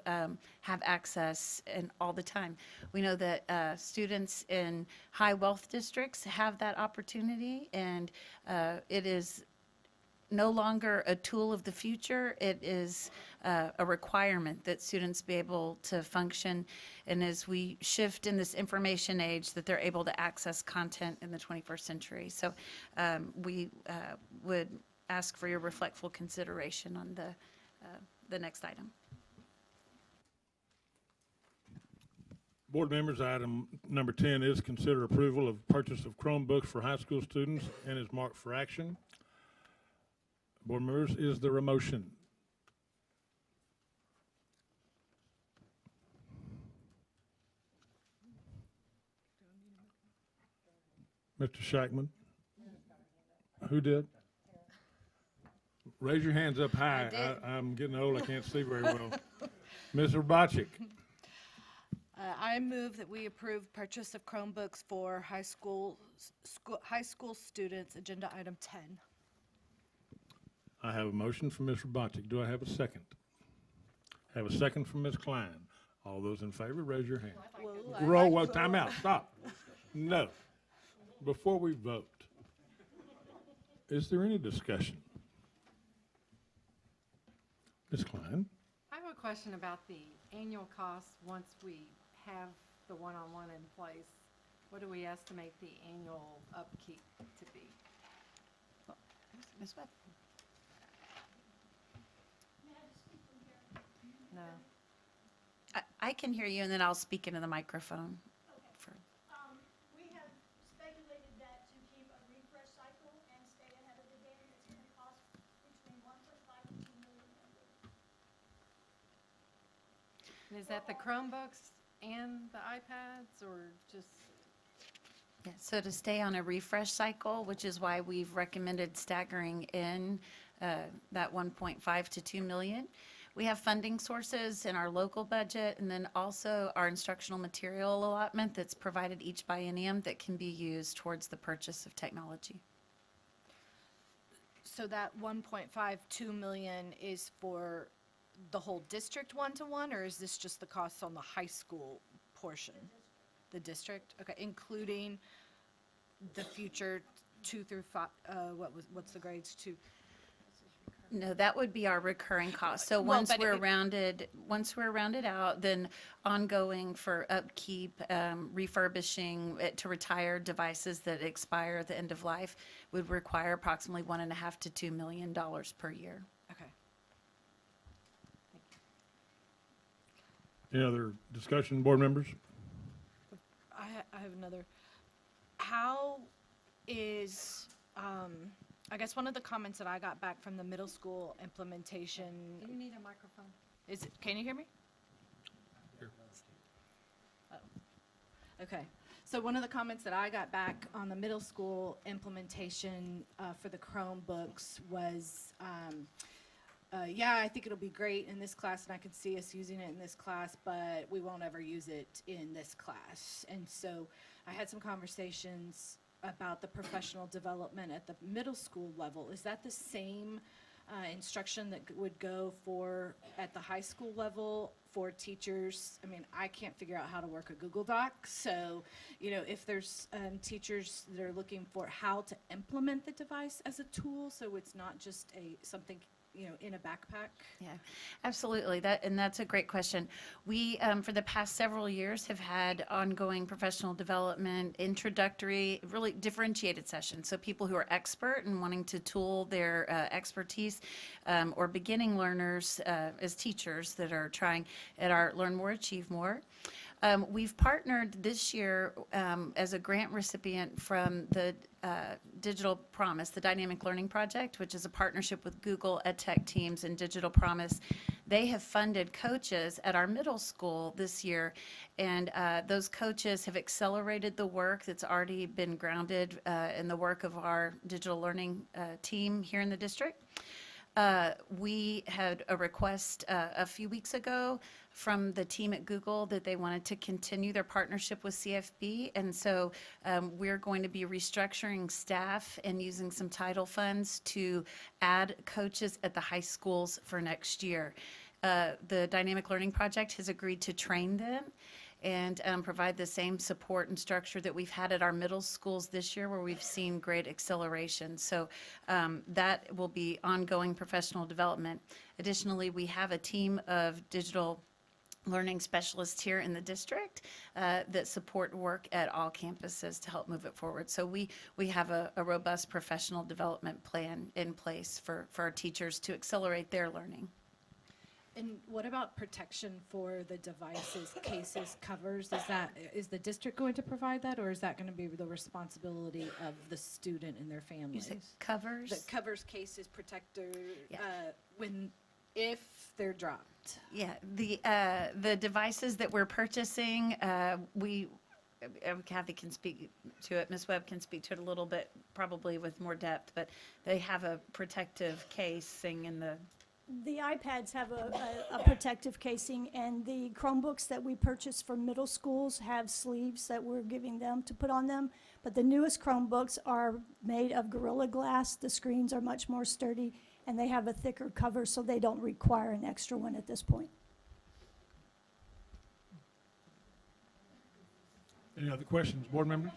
have access and all the time. We know that students in high wealth districts have that opportunity, and it is no longer a tool of the future. It is a requirement that students be able to function, and as we shift in this information age, that they're able to access content in the 21st century. So we would ask for your reflectful consideration on the next item. Board members, item number 10 is consider approval of purchase of Chromebooks for high school students and is marked for action. Board members, is there a motion? Mr. Shackman? Who did? Raise your hands up high. I'm getting old, I can't see very well. Ms. Robachick? I move that we approve purchase of Chromebooks for high school students, agenda item 10. I have a motion from Ms. Robachick. Do I have a second? I have a second from Ms. Klein. All those in favor, raise your hand. Well, time out, stop. No. Before we vote, is there any discussion? Ms. Klein? I have a question about the annual cost once we have the one-on-one in place. What do we estimate the annual upkeep to be? Ms. Webb? No. I can hear you, and then I'll speak into the microphone. We have speculated that to keep a refresh cycle and stay ahead of the game, it's going to cost between 1.5 and 2 million. And is that the Chromebooks and the iPads, or just? Yeah, so to stay on a refresh cycle, which is why we've recommended staggering in that 1.5 to 2 million. We have funding sources in our local budget, and then also our instructional material allotment that's provided each biennium that can be used towards the purchase of technology. So that 1.52 million is for the whole district one-to-one, or is this just the costs on the high school portion? The district, okay, including the future 2 through 5, what's the grades 2? No, that would be our recurring cost. So Well, once but we're rounded out, then ongoing for upkeep, refurbishing it to retire devices that expire at the end of life would require approximately $1.5 to $2 million per year. Okay. Any other discussion, board members? I have another. How is, I guess one of the comments that I got back from the middle school implementation. Do you need a microphone? Can you hear me? Oh. Okay. So one of the comments that I got back on the middle school implementation for the Chromebooks was, yeah, I think it'll be great in this class, and I can see us using it in this class, but we won't ever use it in this class. And so I had some conversations about the professional development at the middle school level. Is that the same instruction that would go for at the high school level for teachers? I mean, I can't figure out how to work a Google Doc, so if there's teachers that are looking for how to implement the device as a tool, so it's not just something in a backpack. Yeah, absolutely. That's a great question. We, for the past several years, have had ongoing professional development, introductory, really differentiated sessions. So people who are expert and wanting to tool their expertise, or beginning learners as teachers that are trying at our Learn More, Achieve More. We've partnered this year as a grant recipient from the Digital Promise, the Dynamic Learning Project, which is a partnership with Google EdTech teams and Digital Promise. They have funded coaches at our middle school this year, and those coaches have accelerated the work that's already been grounded in the work of our digital learning team here in the district. We had a request a few weeks ago from the team at Google that they wanted to continue their partnership with CFB, and so we're going to be restructuring staff and using some title funds to add coaches at the high schools for next year. The Dynamic Learning Project has agreed to train them and provide the same support and structure that we've had at our middle schools this year, where we've seen great acceleration. So that will be ongoing professional development. Additionally, we have a team of digital learning specialists here in the district that support work at all campuses to help move it forward. So we have a robust professional development plan in place for our teachers to accelerate their learning. And what about protection for the devices, cases, covers? Is the district going to provide that, or is that going to be the responsibility of the student and their families? You said covers? The covers, cases, protector, if they're dropped. Yeah, the devices that we're purchasing, Kathy can speak to it, Ms. Webb can speak to it a little bit, probably with more depth, but they have a protective casing in the... The iPads have a protective casing, and the Chromebooks that we purchase for middle schools have sleeves that we're giving them to put on them. But the newest Chromebooks are made of Gorilla Glass. The screens are much more sturdy, and they have a thicker cover, so they don't require an extra one at this point. Any other questions, board members?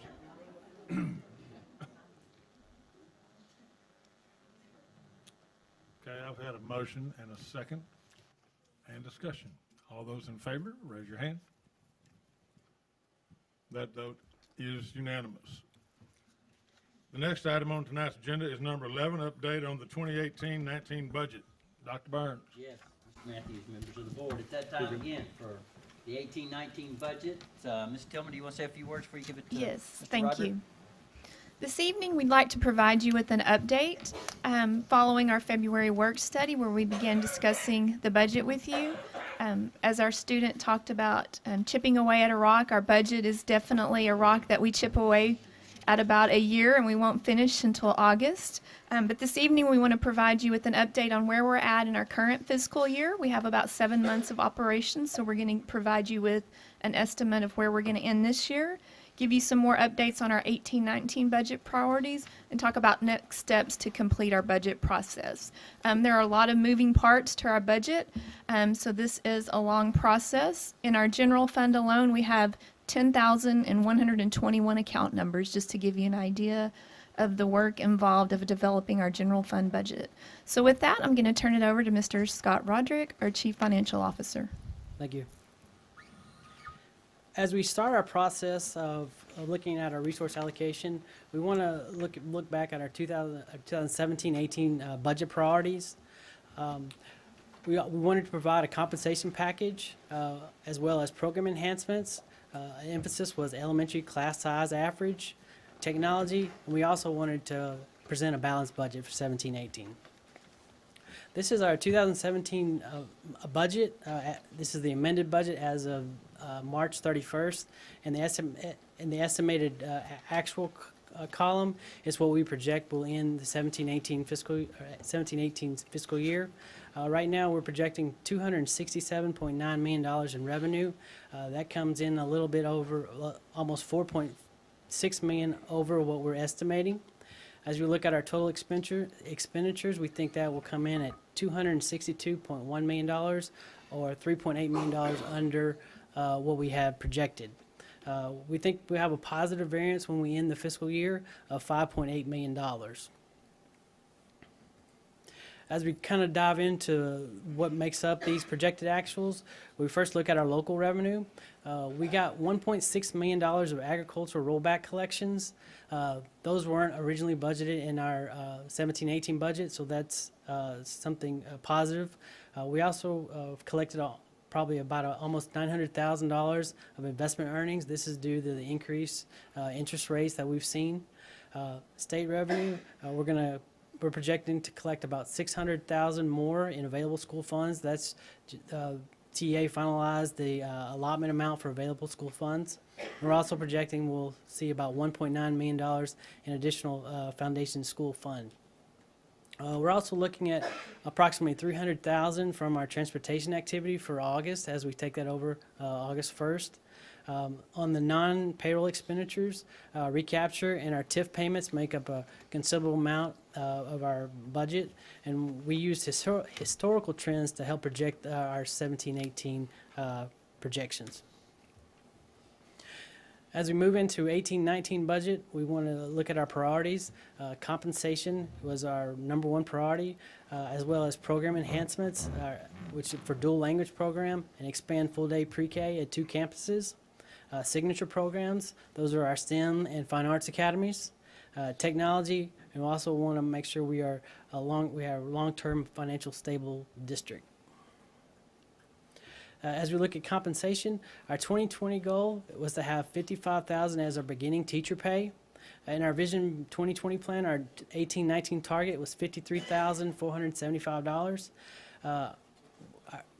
Okay, I've had a motion and a second and discussion. All those in favor, raise your hand. That vote is unanimous. The next item on tonight's agenda is number 11, update on the 2018-19 budget. Dr. Burns. Yes, Mr. Matthews, members of the board, it's that time again for the 18-19 budget. Ms. Tillman, do you want to say a few words before you give it to Yes, Mr. thank Roderick? you. This evening, we'd like to provide you with an update following our February work study, where we began discussing the budget with you. As our student talked about chipping away at a rock, our budget is definitely a rock that we chip away at about a year, and we won't finish until August. But this evening, we want to provide you with an update on where we're at in our current fiscal year. We have about 7 months of operations, so we're going to provide you with an estimate of where we're going to end this year, give you some more updates on our 18-19 budget priorities, and talk about next steps to complete our budget process. There are a lot of moving parts to our budget, so this is a long process. In our general fund alone, we have 10,121 account numbers, just to give you an idea of the work involved of developing our general fund budget. So with that, I'm going to turn it over to Mr. Scott Roderick, our Chief Financial Officer. Thank you. As we start our process of looking at our resource allocation, we want to look back at our 2017-18 budget priorities. We wanted to provide a compensation package as well as program enhancements emphasis was elementary class size average, technology, and we also wanted to present a balanced budget for 17-18. This is our 2017 budget. This is the amended budget as of March 31st, and the estimated actual column is what we project will end the 17-18 fiscal year. Right now, we're projecting $267.9 million in revenue. That comes in a little bit over, almost $4.6 million over what we're estimating. As we look at our total expenditures, we think that will come in at $262.1 million, or $3.8 million under what we have projected. We think we have a positive variance when we end the fiscal year of $5.8 million. As we kind of dive into what makes up these projected actuals, we first look at our local revenue. We got $1.6 million of agricultural rollback collections. Those weren't originally budgeted in our 17-18 budget, so that's something positive. We also collected probably about almost $900,000 of investment earnings. This is due to the increased interest rates that we've seen. State revenue, we're projecting to collect about $600,000 more in available school funds. That's TA finalized the allotment amount for available school funds. We're also projecting we'll see about $1.9 million in additional foundation school fund. We're also looking at approximately $300,000 from our transportation activity for August as we take that over August 1st. On the non-payroll expenditures, recapture and our TIF payments make up a considerable amount of our budget, and we use historical trends to help project our 17-18 projections. As we move into 18-19 budget, we want to look at our priorities. Compensation was our #1 priority, as well as program enhancements, which for dual language program, and expand full-day pre-K at 2 campuses. Signature programs, those are our STEM and fine arts academies. Technology, and we also want to make sure we are a long-term financial stable district. As we look at compensation, our 2020 goal was to have $55,000 as our beginning teacher pay. In our Vision 2020 plan, our 18-19 target was $53,475.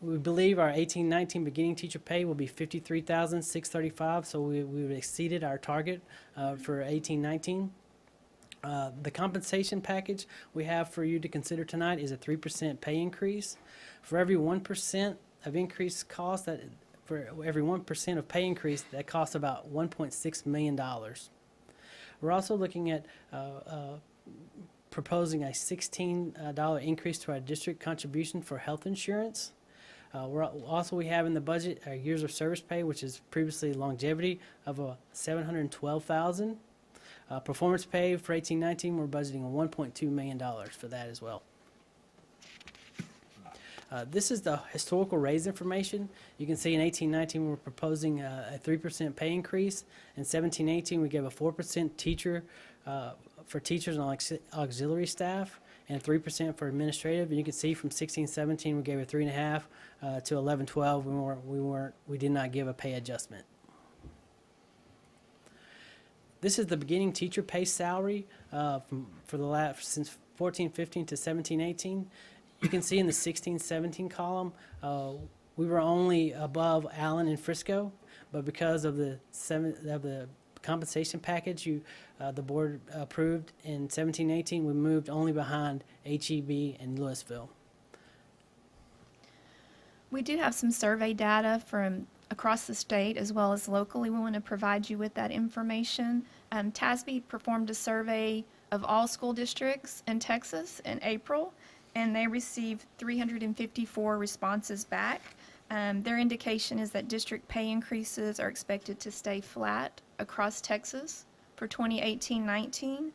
We believe our 18-19 beginning teacher pay will be $53,635, so we've exceeded our target for 18-19. The compensation package we have for you to consider tonight is a 3% pay increase. For every 1% of increased cost, for every 1% of pay increase, that costs about $1.6 million. We're also looking at proposing a $16 increase to our district contribution for health insurance. We have in the budget our years of service pay, which is previously longevity, of $712,000. Performance pay for 18-19, we're budgeting $1.2 million for that as well. This is the historical raise information. You can see in 18-19 we're proposing a 3% pay increase. In 17-18 we gave a 4% teacher for teachers and auxiliary staff, and 3% for administrative. And you can see from 16-17 we gave a 3.5 to 11-12. We did not give a pay adjustment. This is the beginning teacher pay salary since 14-15 to 17-18. You can see in the 16-17 column, we were only above Allen and Frisco, but because of the compensation package the board approved in 17-18, we moved only behind HEB and Louisville. We do have some survey data from across the state as well as locally. We want to provide you with that information. TASB performed a survey of all school districts in Texas in April, and they received 354 responses back. Their indication is that district pay increases are expected to stay flat across Texas for 2018-19.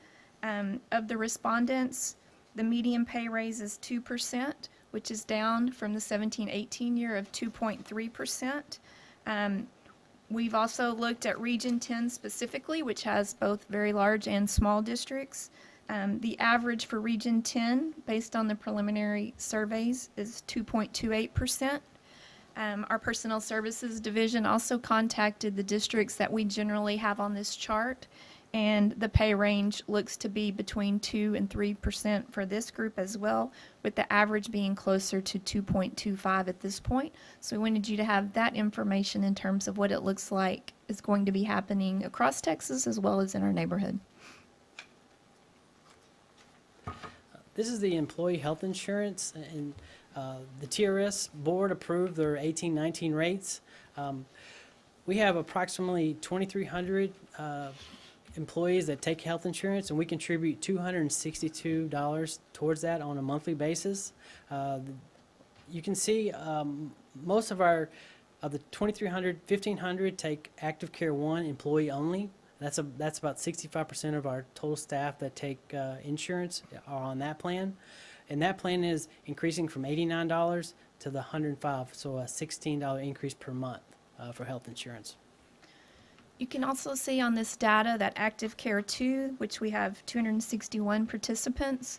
Of the respondents, the median pay raise is 2%, which is down from the 17-18 year of 2.3%. We've also looked at Region 10 specifically, which has both very large and small districts. The average for Region 10, based on the preliminary surveys, is 2.28%. Our Personnel Services Division also contacted the districts that we generally have on this chart, and the pay range looks to be between 2 and 3% for this group as well, with the average being closer to 2.25 at this point. So we wanted you to have that information in terms of what it looks like is going to be happening across Texas as well as in our neighborhood. This is the employee health insurance, and the TRS board approved their 18-19 rates. We have approximately 2,300 employees that take health insurance, and we contribute $262 towards that on a monthly basis. You can see most of the 2,300, 1,500 take Active Care 1 employee only. That's about 65% of our total staff that take insurance are on that plan. And that plan is increasing from $89 to the $105, so a $16 increase per month for health insurance. You can also see on this data that Active Care 2, which we have 261 participants,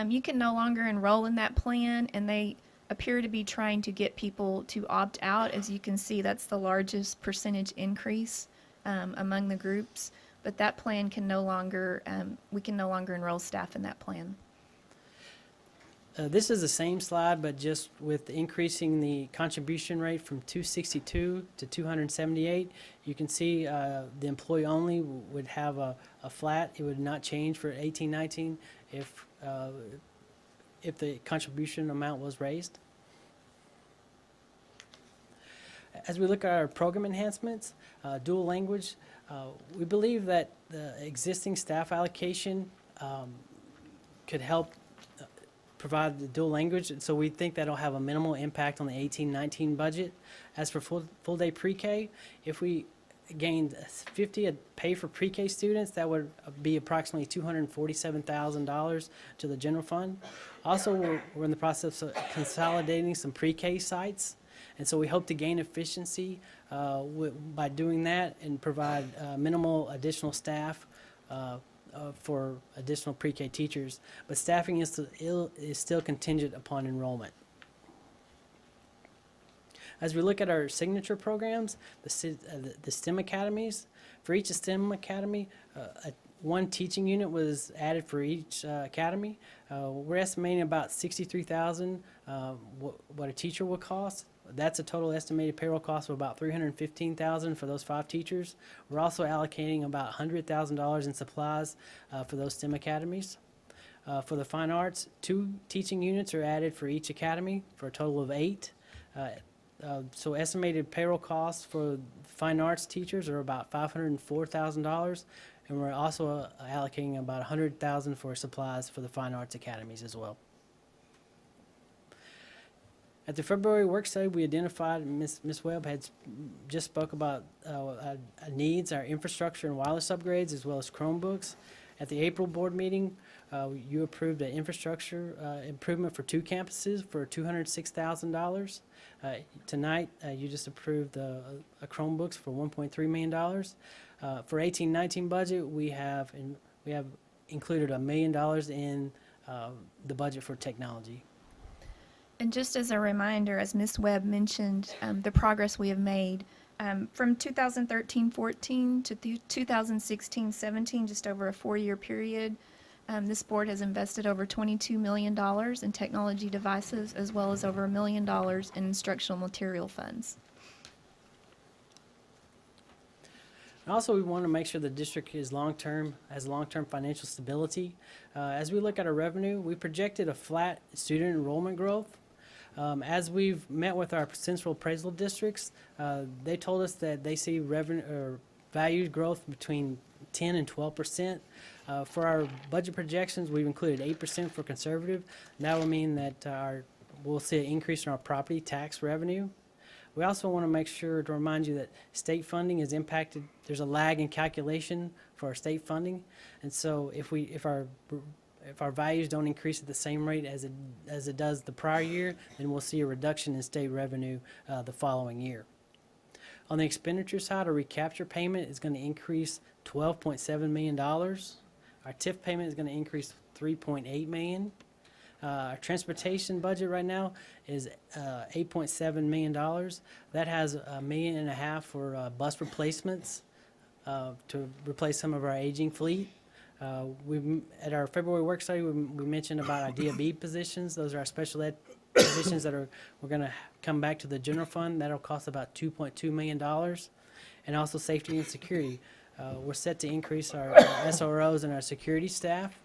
you can no longer enroll in that plan, and they appear to be trying to get people to opt out. As you can see, that's the largest percentage increase among the groups, but that plan can no longer, we can no longer enroll staff in that plan. This is the same slide, but just with increasing the contribution rate from 262 to 278. You can see the employee only would have a flat. It would not change for 18-19 if the contribution amount was raised. As we look at our program enhancements, dual language, we believe that the existing staff allocation could help provide the dual language, so we think that'll have a minimal impact on the 18-19 budget. As for full-day pre-K, if we gained 50 pay for pre-K students, that would be approximately $247,000 to the general fund. Also, we're in the process of consolidating some pre-K sites, and so we hope to gain efficiency by doing that and provide minimal additional staff for additional pre-K teachers, but staffing is still contingent upon enrollment. As we look at our signature programs, the STEM academies, for each STEM academy, one teaching unit was added for each academy. We're estimating about $63,000 what a teacher will cost. That's a total estimated payroll cost of about $315,000 for those 5 teachers. We're also allocating about $100,000 in supplies for those STEM academies. For the fine arts, 2 teaching units are added for each academy for a total of 8. So estimated payroll costs for fine arts teachers are about $504,000, and we're also allocating about $100,000 for supplies for the fine arts academies as well. At the February work study, we identified, Ms. Webb had just spoke about needs, our infrastructure and wireless upgrades, as well as Chromebooks. At the April board meeting, you approved an infrastructure improvement for 2 campuses for $206,000. Tonight, you just approved a Chromebooks for $1.3 million. For 18-19 budget, we have included $1 million in the budget for technology. And just as a reminder, as Ms. Webb mentioned, the progress we have made from 2013-14 to 2016-17, just over a 4-year period, this board has invested over $22 million in technology devices, as well as over $1 million in instructional material funds. Also, we want to make sure the district is has long-term financial stability. As we look at our revenue, we projected a flat student enrollment growth. As we've met with our central appraisal districts, they told us that they see revenue or value growth between 10 and 12%. For our budget projections, we've included 8% for conservative. And that will mean that we'll see an increase in our property tax revenue. We also want to make sure to remind you that state funding is impacted. There's a lag in calculation for our state funding, and so if our values don't increase at the same rate as it does the prior year, then we'll see a reduction in state revenue the following year. On the expenditure side, our recapture payment is going to increase $12.7 million. Our TIF payment is going to increase $3.8 million. Our transportation budget right now is $8.7 million. That has $1.5 million for bus replacements to replace some of our aging fleet. At our February work study, we mentioned about our DB positions. Those are our special ed positions that we're going to come back to the general fund. That'll cost about $2.2 million. And also safety and security. We're set to increase our SROs and our security staff.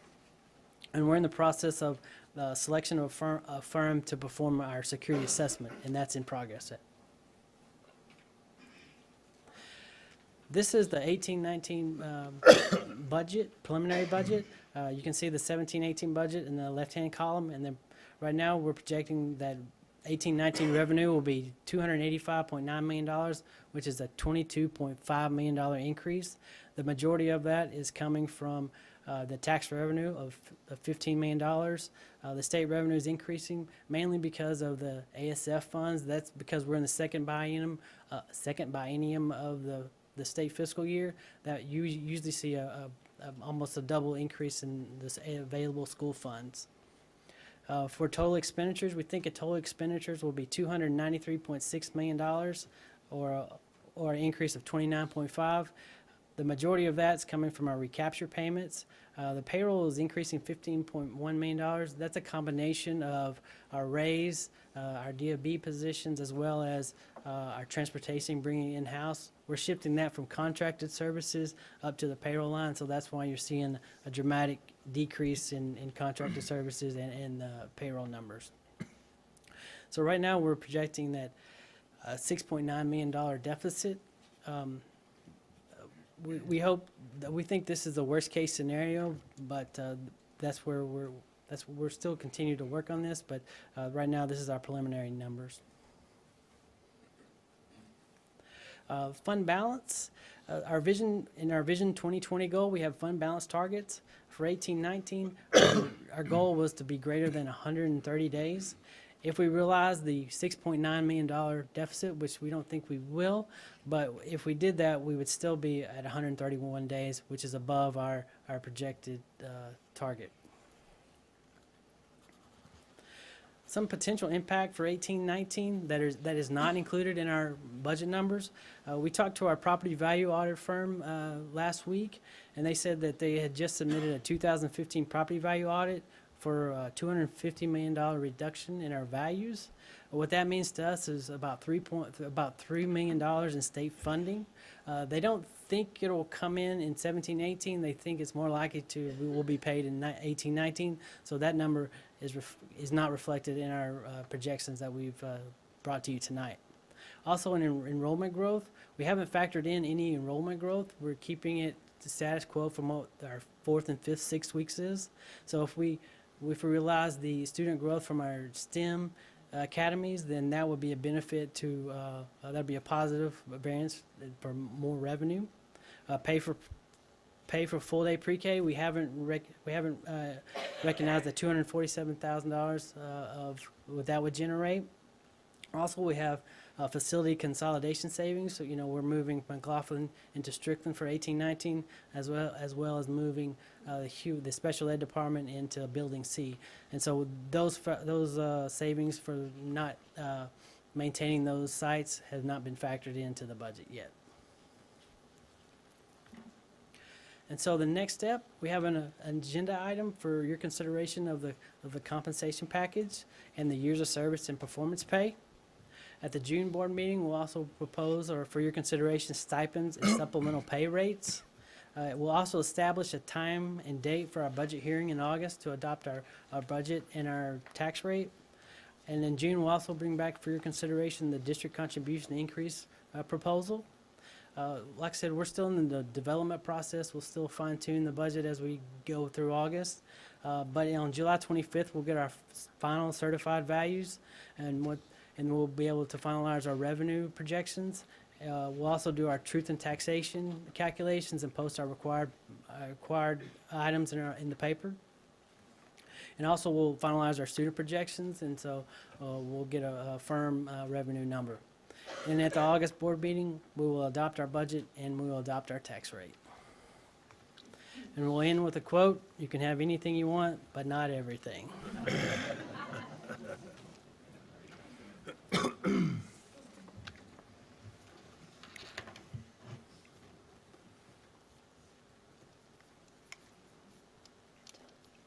And we're in the process of the selection of a firm to perform our security assessment, and that's in progress. This is the 18-19 budget, preliminary budget. You can see the 17-18 budget in the left-hand column, and then right now we're projecting that 18-19 revenue will be $285.9 million, which is a $22.5 million increase. The majority of that is coming from the tax revenue of $15 million. The state revenue is increasing mainly because of the ASF funds. That's because we're in the second biennium of the state fiscal year. That you usually see almost a double increase in this available school funds. For total expenditures, we think total expenditures will be $293.6 million, or an increase of 29.5. The majority of that's coming from our recapture payments. The payroll is increasing $15.1 million. That's a combination of our raise, our DOB positions, as well as our transportation bringing in-house. We're shifting that from contracted services up to the payroll line, so that's why you're seeing a dramatic decrease in contracted services and payroll numbers. So right now we're projecting that $6.9 million deficit. We think this is the worst case scenario, but that's where we're still continuing to work on this. But right now, this is our preliminary numbers. Fund balance. Our Vision 2020 goal, we have fund balance targets. For 18-19, our goal was to be greater than 130 days. If we realize the $6.9 million deficit, which we don't think we will, but if we did that, we would still be at 131 days, which is above our projected target. Some potential impact for 18-19 that is not included in our budget numbers. We talked to our property value audit firm last week, and they said that they had just submitted a 2015 property value audit for a $250 million reduction in our values. What that means to us is about $3 million in state funding. They don't think it'll come in 17-18. They think it's more likely we will be paid in 18-19. So that number is not reflected in our projections that we've brought to you tonight. Also, in enrollment growth, we haven't factored in any enrollment growth. We're keeping it to status quo from what our 4th and 5th 6 weeks is. So if we realize the student growth from our STEM academies, then that would be a benefit to, that'd be a positive variance for more revenue. Pay for full day pre-K, we haven't recognized the $247,000 of what that would generate. Also, we have facility consolidation savings. So, we're moving McLaughlin into Strickland for 18-19, as well as moving the special ed department into Building C. And so those savings for not maintaining those sites have not been factored into the budget yet. And so the next step, we have an agenda item for your consideration of the compensation package and the years of service and performance pay. At the June board meeting, we'll also propose, or for your consideration, stipends and supplemental pay rates. We'll also establish a time and date for our budget hearing in August to adopt our budget and our tax rate. And in June, we'll also bring back for your consideration the district contribution increase proposal. Like I said, we're still in the development process. We'll still fine-tune the budget as we go through August. But on July 25th, we'll get our final certified values, and we'll be able to finalize our revenue projections. We'll also do our truth in taxation calculations and post our required items in the paper. And also, we'll finalize our student projections, and so we'll get a firm revenue number. And at the August board meeting, we will adopt our budget and we will adopt our tax rate. And we'll end with a quote, "You can have anything you want, but not everything."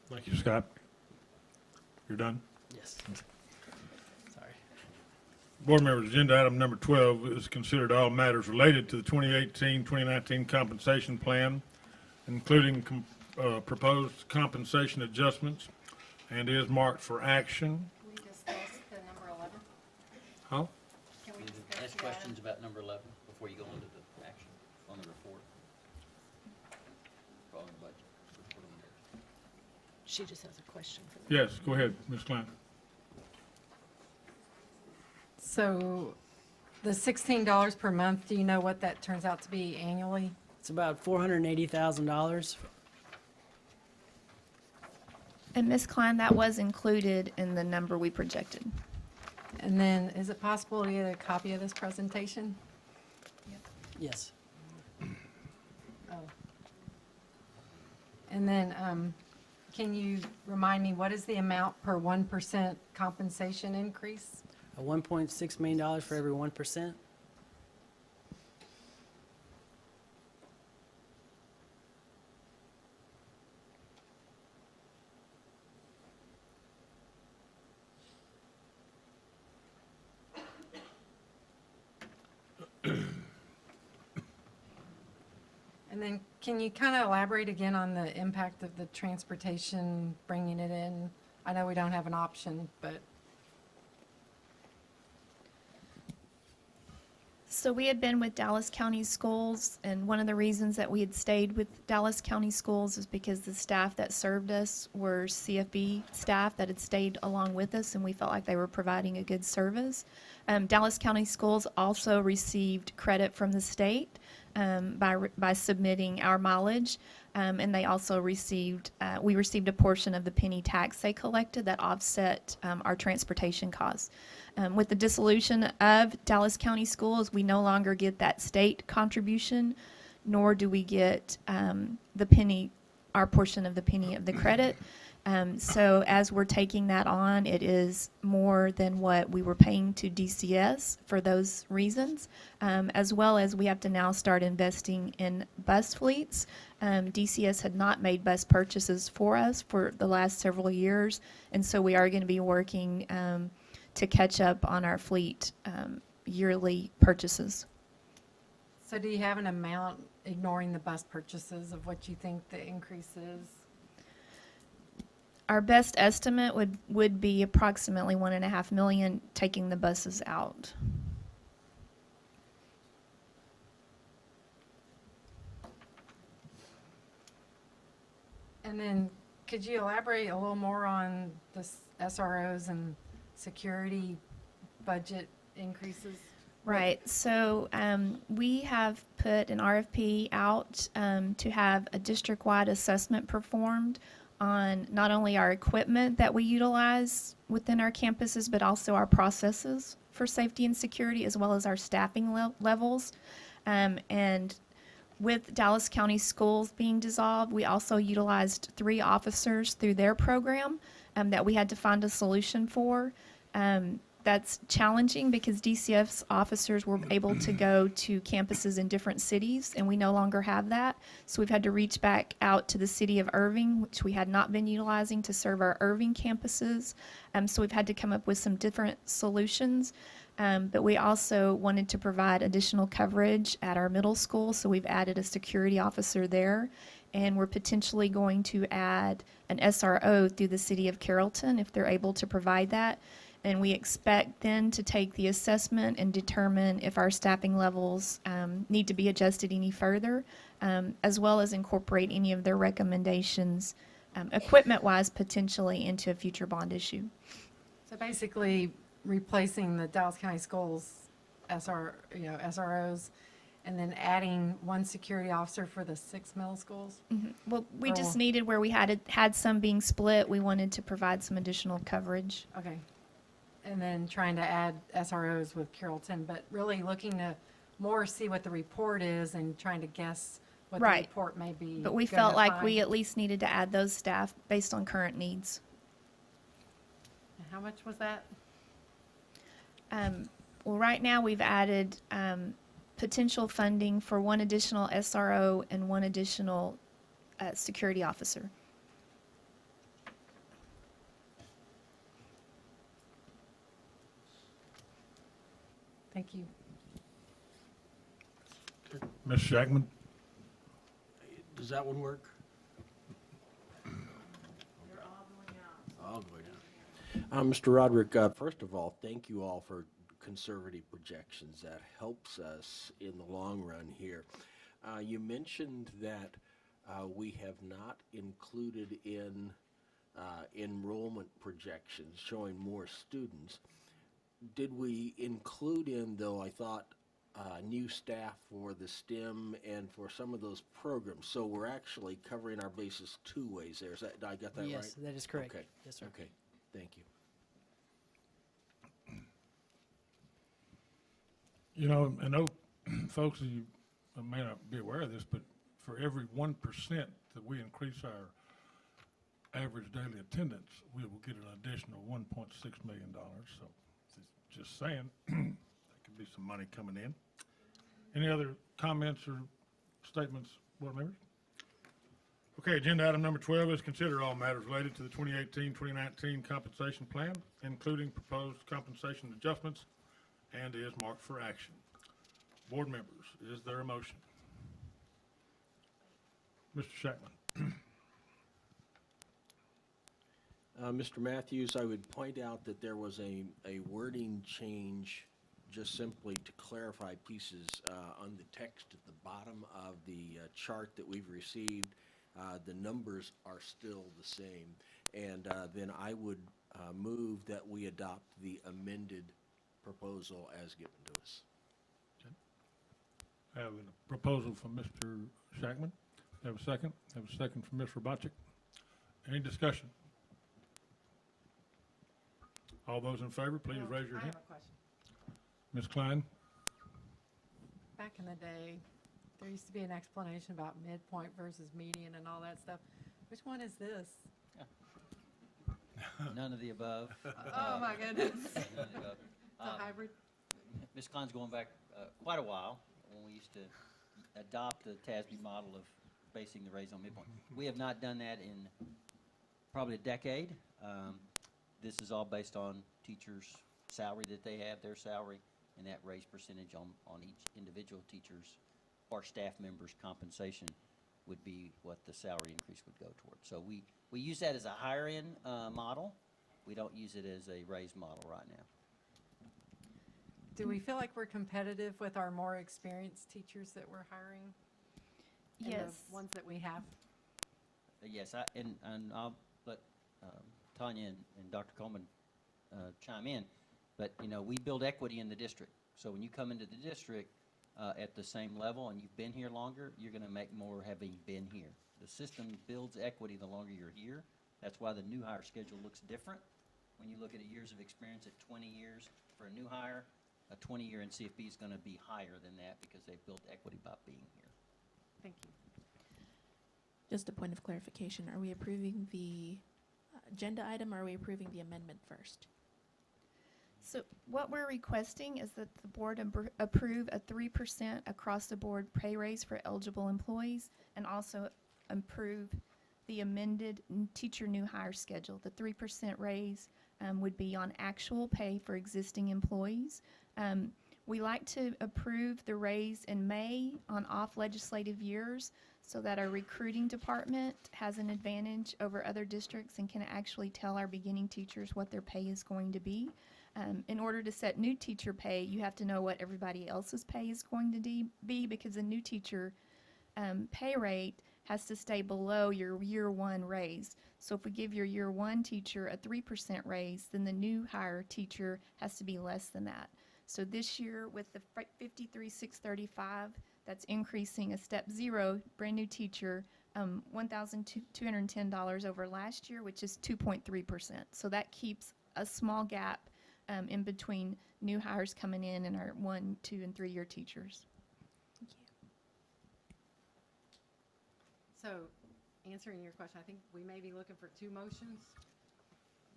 Thank you, Scott. You're done? Yes. Sorry. Board members, agenda item number 12 is considered all matters related to the 2018-2019 compensation plan, including proposed compensation adjustments, and is marked for action. Can we discuss the number 11? Huh? Can we discuss Ask the item? questions about number 11 before you go into the action on the report. Or on the budget. Report on the budget. She just has a question for me. Yes, go ahead, Ms. Klein. So the $16 per month, do you know what that turns out to be annually? It's about $480,000. And Ms. Klein, that was included in the number we projected. And then is it possible to get a copy of this presentation? Yes. Oh. And then, can you remind me, what is the amount per 1% compensation increase? $1.6 million for every 1%. And then, can you kind of elaborate again on the impact of the transportation, bringing it in? I know we don't have an option, but So we had been with Dallas County Schools, and one of the reasons that we had stayed with Dallas County Schools is because the staff that served us were CFB staff that had stayed along with us, and we felt like they were providing a good service. Dallas County Schools also received credit from the state by submitting our mileage, and they also received, we received a portion of the penny tax they collected that offset our transportation costs. With the dissolution of Dallas County Schools, we no longer get that state contribution, nor do we get the penny, our portion of the penny of the credit. So as we're taking that on, it is more than what we were paying to DCS for those reasons, as well as we have to now start investing in bus fleets. DCS had not made bus purchases for us for the last several years, and so we are going to be working to catch up on our fleet yearly purchases. so do you have an amount, ignoring the bus purchases, of what you think the increase is? Our best estimate would be approximately $1.5 million, taking the buses out. And then, could you elaborate a little more on the SROs and security budget increases? Right. So we have put an RFP out to have a district-wide assessment performed on not only our equipment that we utilize within our campuses, but also our processes for safety and security, as well as our staffing levels. And with Dallas County Schools being dissolved, we also utilized 3 officers through their program that we had to find a solution for. That's challenging because DCF's officers were able to go to campuses in different cities, and we no longer have that. So we've had to reach back out to the city of Irving, which we had not been utilizing to serve our Irving campuses. So we've had to come up with some different solutions. But we also wanted to provide additional coverage at our middle school, so we've added a security officer there. And we're potentially going to add an SRO through the city of Carrollton if they're able to provide that. And we expect then to take the assessment and determine if our staffing levels need to be adjusted any further, as well as incorporate any of their recommendations, equipment-wise, potentially into a future bond issue. So basically, replacing the Dallas County Schools SROs, and then adding 1 security officer for the 6 middle schools? Well, we Or just one- needed where we had some being split. We wanted to provide some additional coverage. Okay. And then trying to add SROs with Carrollton, but really looking to more see what the report is and trying to guess what the Right. report may be. But we gonna felt like we find. at least needed to add those staff based on current needs. And how much was that? Well, right now, we've added potential funding for one additional SRO and one additional security officer. Thank you. Ms. Shackman? Does that one work? All going down. Mr. Roderick, first of all, thank you all for conservative projections. That helps us in the long run here. You mentioned that we have not included in enrollment projections showing more students. Did we include in, though, I thought, new staff for the STEM and for some of those programs? So we're actually covering our bases two ways there. Is that, I got that right? Yes, that is correct. Okay. Yes, sir. Okay, thank you. You know, I know, folks, you may not be aware of this, but for every 1% that we increase our average daily attendance, we will get an additional $1.6 million. So, just saying, there could be some money coming in. Any other comments or statements, board members? Okay, agenda item number 12 is consider all matters related to the 2018-2019 compensation plan, including proposed compensation adjustments, and is marked for action. Board members, is there a motion? Mr. Shackman. Mr. Matthews, I would point out that there was a wording change just simply to clarify pieces on the text at the bottom of the chart that we've received. The numbers are still the same. And then I would move that we adopt the amended proposal as given to us. I have a proposal from Mr. Shackman. Have a second? Have a second from Ms. Roboczyk. Any discussion? All those in favor, please raise your I hand. have a question. Ms. Klein? Back in the day, there used to be an explanation about midpoint versus median and all that stuff. Which one is this? None of the above. Oh, my goodness. None of the above. It's a hybrid. Ms. Klein's going back quite a while when we used to adopt the TASB model of basing the raise on midpoint. We have not done that in probably a decade. This is all based on teachers' salary that they have, their salary, and that raise percentage on each individual teacher's or staff member's compensation would be what the salary increase would go toward. So we use that as a higher-end model. We don't use it as a raise model right now. Do we feel like we're competitive with our more experienced teachers that we're hiring? And Yes. the ones that we have? Yes, and I'll let Tanya and Dr. Coleman chime in, but, you know, we build equity in the district. So when you come into the district at the same level and you've been here longer, you're going to make more having been here. The system builds equity the longer you're here. That's why the new hire schedule looks different. When you look at years of experience at 20 years for a new hire, a 20-year in CFB is going to be higher than that because they've built equity by being here. Thank you. Just a point of clarification, are we approving the agenda item or are we approving the amendment first? So what we're requesting is that the board approve a 3% across-the-board pay raise for eligible employees and also approve the amended teacher new hire schedule. The 3% raise would be on actual pay for existing employees. We like to approve the raise in May on off legislative years so that our recruiting department has an advantage over other districts and can actually tell our beginning teachers what their pay is going to be. In order to set new teacher pay, you have to know what everybody else's pay is going to be because a new teacher pay rate has to stay below your year one raise. So if we give your year one teacher a 3% raise, then the new hire teacher has to be less than that. So this year with the 53,635, that's increasing a step zero, brand new teacher, $1,210 over last year, which is 2.3%. So that keeps a small gap in between new hires coming in and our 1, 2, and 3 year teachers. Thank you. So, answering your question, I think we may be looking for two motions.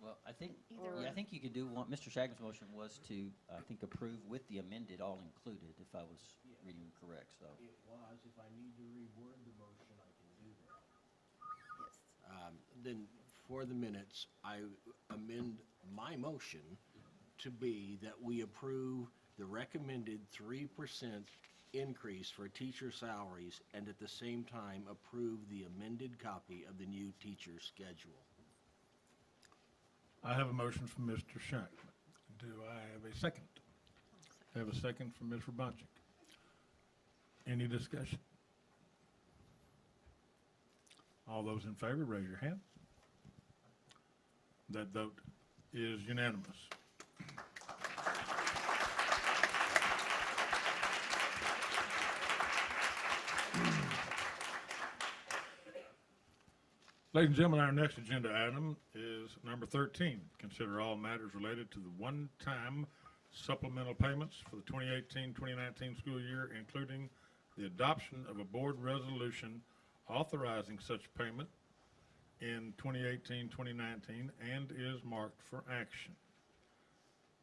Well, I think, Either yeah, I way. think you could do one, Mr. Shaglin's motion was to, I think, approve with the amended all included, if I was reading correct, so. It was, if I need to reword the motion, I can do that. Then, for the minutes, I amend my motion to be that we approve the recommended 3% increase for teacher salaries and at the same time approve the amended copy of the new teacher schedule. I have a motion from Mr. Shackman. Do I have a second? I have a second from Ms. Rabachick. Any discussion? All those in favor, raise your hand. That vote is unanimous. Ladies and gentlemen, our next agenda item is number 13. Consider all matters related to the one-time supplemental payments for the 2018-2019 school year, including the adoption of a board resolution authorizing such payment in 2018-2019 and is marked for action.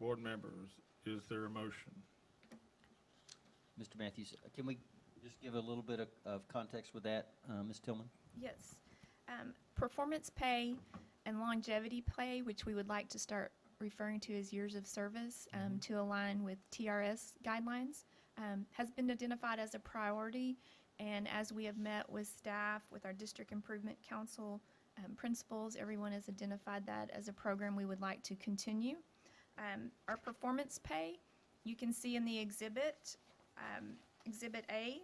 Board members, is there a motion? Mr. Matthews, can we just give a little bit of context with that, Ms. Tillman? Yes. Performance pay and longevity pay, which we would like to start referring to as years of service to align with TRS guidelines, has been identified as a priority. And as we have met with staff, with our District Improvement Council principals, everyone has identified that as a program we would like to continue. Our performance pay, you can see in the exhibit, Exhibit A,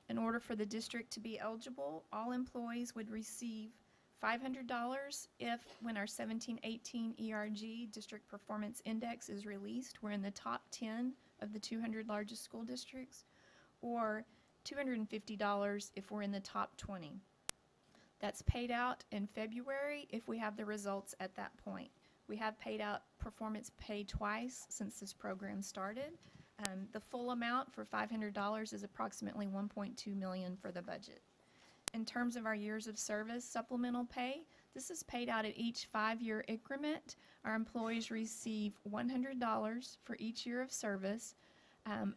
in order for the district to be eligible, all employees would receive $500 if, when our 17-18 ERG District Performance Index is released, we're in the top 10 of the 200 largest school districts, or $250 if we're in the top 20. That's paid out in February if we have the results at that point. We have paid out performance pay twice since this program started. The full amount for $500 is approximately $1.2 million for the budget. In terms of our years of service supplemental pay, this is paid out at each 5-year increment. Our employees receive $100 for each year of service,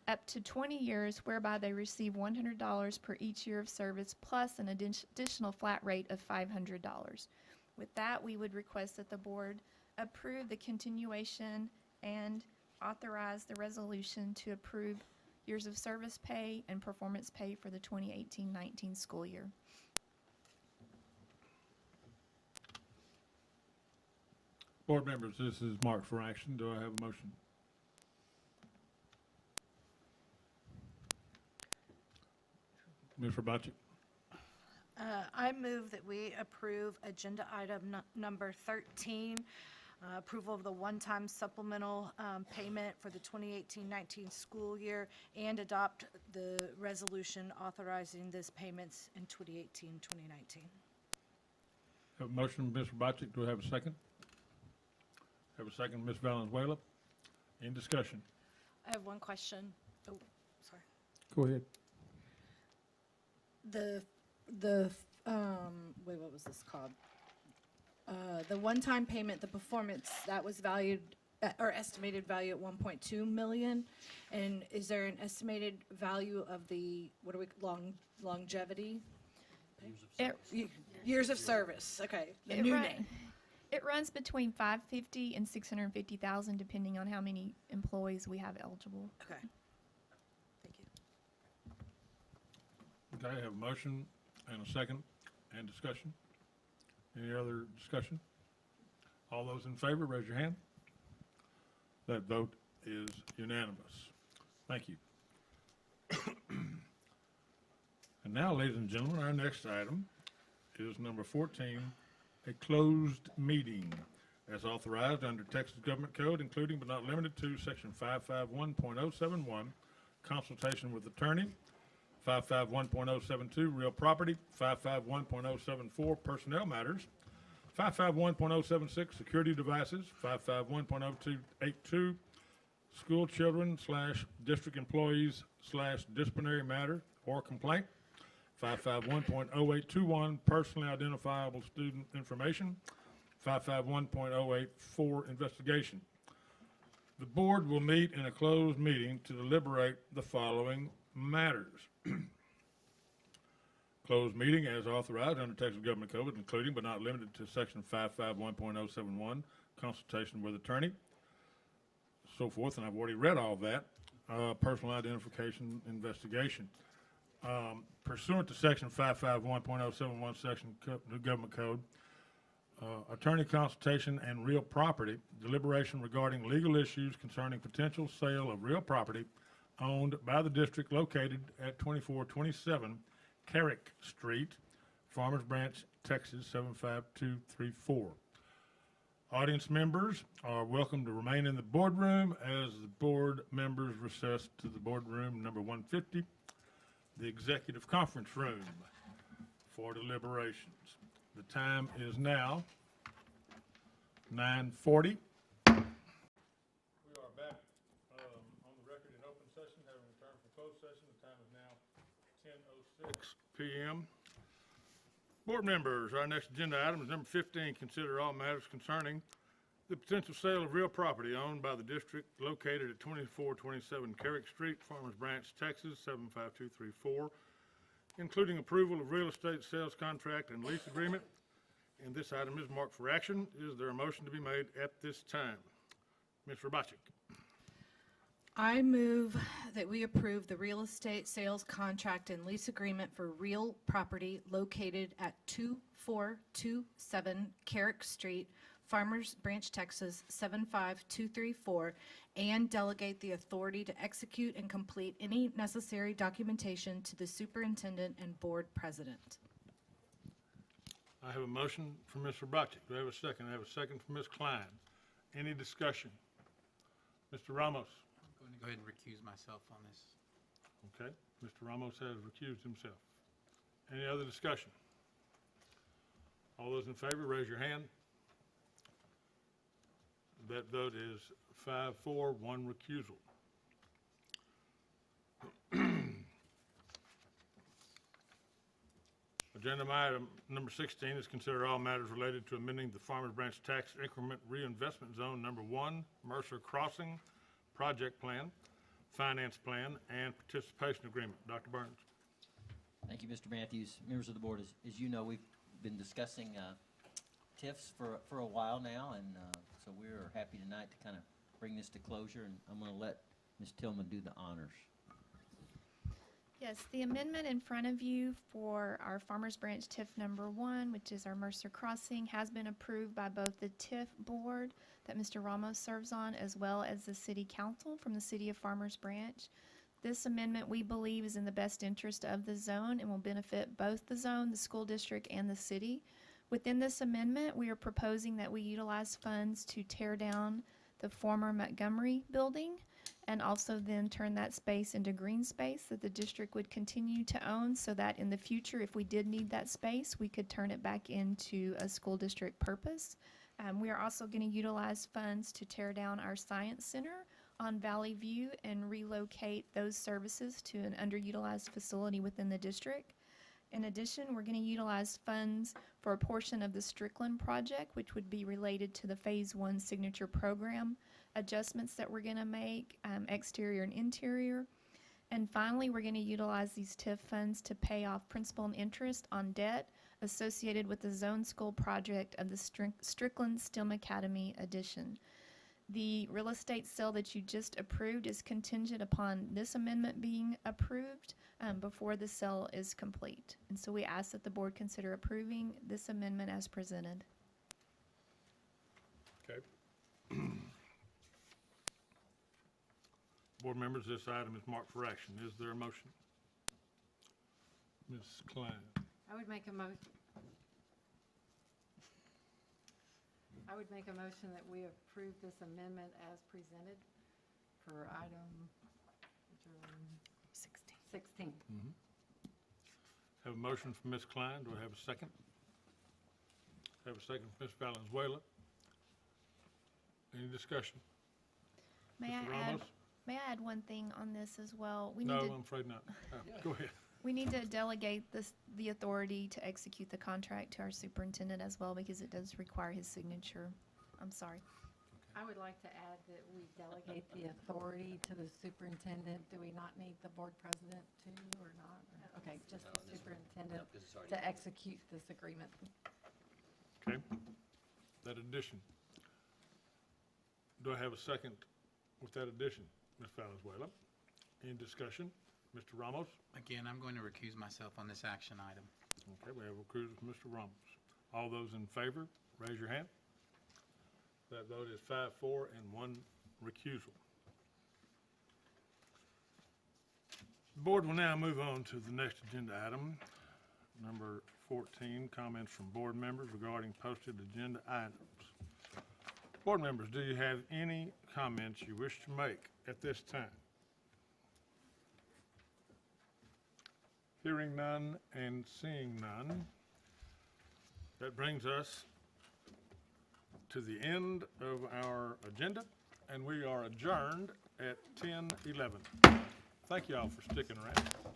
up to 20 years, whereby they receive $100 per each year of service, plus an additional flat rate of $500. With that, we would request that the board approve the continuation and authorize the resolution to approve years of service pay and performance pay for the 2018-19 school year. Board members, this is marked for action. Do I have a motion? Ms. Rabachick? I move that we approve agenda item number 13, approval of the one-time supplemental payment for the 2018-19 school year, and adopt the resolution authorizing this payments in 2018-2019. Have a motion, Ms. Rabachick. Do I have a second? Have a second, Ms. Valenzuela. Any discussion? I have one question. Oh, sorry. Go ahead. Wait, what was this called? The one-time payment, the performance, that was valued, or estimated value at 1.2 million. And is there an estimated value of the, longevity? Years of service, okay. The new name. It runs between $550,000 and $650,000, depending on how many employees we have eligible. Okay. Okay, I have a motion and a second and discussion. Any other discussion? All those in favor, raise your hand. That vote is unanimous. Thank you. And now, ladies and gentlemen, our next item is number 14, a closed meeting as authorized under Texas Government Code, including but not limited to Section 551.071, consultation with attorney, 551.072, real property, 551.074, personnel matters, 551.076, security devices, 551.0282, school children / district employees / disciplinary matter or complaint, 551.0821, personally identifiable student information, 551.084, investigation. The board will meet in a closed meeting to deliberate the following matters. Closed meeting as authorized under Texas Government Code, including but not limited to section 551.071, consultation with attorney, so forth, and I've already read all that. Personal identification investigation. Pursuant to section 551.071, section the Government Code, attorney consultation and real property, deliberation regarding legal issues concerning potential sale of real property owned by the district located at 2427 Carrick Street, Farmers Branch, Texas 75234. Audience members are welcome to remain in the boardroom as the board members recess to the boardroom number 150, the executive conference room, for deliberations. The time is now 9:40. We are back on the record in open session, having returned from closed session. The time is now 10:06 p.m. Board members, our next agenda item is number 15, consider all matters concerning the potential sale of real property owned by the district located at 2427 Carrick Street, Farmers Branch, Texas 75234, including approval of real estate sales contract and lease agreement. And this item is marked for action. Is there a motion to be made at this time? Ms. Robachik. I move that we approve the real estate sales contract and lease agreement for real property located at 2427 Carrick Street, Farmers Branch, Texas 75234, and delegate the authority to execute and complete any necessary documentation to the superintendent and board president. I have a motion from Ms. Robachik. Do I have a second? I have a second from Ms. Klein. Any discussion? Mr. Ramos. I'm going to go ahead and recuse myself on this. Okay. Mr. Ramos has recused himself. Any other discussion? All those in favor, raise your hand. That vote is 5-4, 1 recusal. Agenda item number 16 is consider all matters related to amending the Farmers Branch Tax Increment Reinvestment Zone Number 1, Mercer Crossing, Project Plan, Finance Plan, and Participation Agreement. Dr. Burns. Thank you, Mr. Matthews. Members of the board, as you know, we've been discussing TIFs for a while now, and so we're happy tonight to kind of bring this to closure, and I'm going to let Ms. Tillman do the honors. Yes, the amendment in front of you for our Farmers Branch TIF number 1, which is our Mercer Crossing, has been approved by both the TIF board that Mr. Ramos serves on, as well as the city council from the city of Farmers Branch. This amendment, we believe, is in the best interest of the zone and will benefit both the zone, the school district, and the city. Within this amendment, we are proposing that we utilize funds to tear down the former Montgomery building and also then turn that space into green space that the district would continue to own, so that in the future, if we did need that space, we could turn it back into a school district purpose. We are also going to utilize funds to tear down our science center on Valley View and relocate those services to an underutilized facility within the district. In addition, we're going to utilize funds for a portion of the Strickland project, which would be related to the Phase 1 signature program adjustments that we're going to make, exterior and interior. And finally, we're going to utilize these TIF funds to pay off principal and interest on debt associated with the zone school project of the Strickland STEM Academy addition. The real estate sale that you just approved is contingent upon this amendment being approved before the sale is complete. And so we ask that the board consider approving this amendment as presented. Okay. Board members, this item is marked for action. Is there a motion? Ms. Klein. I would make a motion that we approve this amendment as presented for item 16. Have a motion from Ms. Klein. Do I have a second? Have a second from Ms. Valenzuela. Any discussion? May Mr. I Ramos? add one thing on this as well? No, I'm afraid not. Go ahead. We need to delegate the authority to execute the contract to our superintendent as well, because it does require his signature. I'm sorry. I would like to add that we delegate the authority to the superintendent. Do we not need the board president too, or not? Okay, just the superintendent to execute this agreement. Okay, that addition. Do I have a second with that addition, Ms. Valenzuela? Any discussion? Mr. Ramos? Again, I'm going to recuse myself on this action item. Okay, we have a recusal from Mr. Ramos. All those in favor, raise your hand. That vote is 5-4 and 1 recusal. The board will now move on to the next agenda item, number 14, comments from board members regarding posted agenda items. Board members, do you have any comments you wish to make at this time? Hearing none and seeing none, that brings us to the end of our agenda, and we are adjourned at 10:11. Thank you all for sticking around.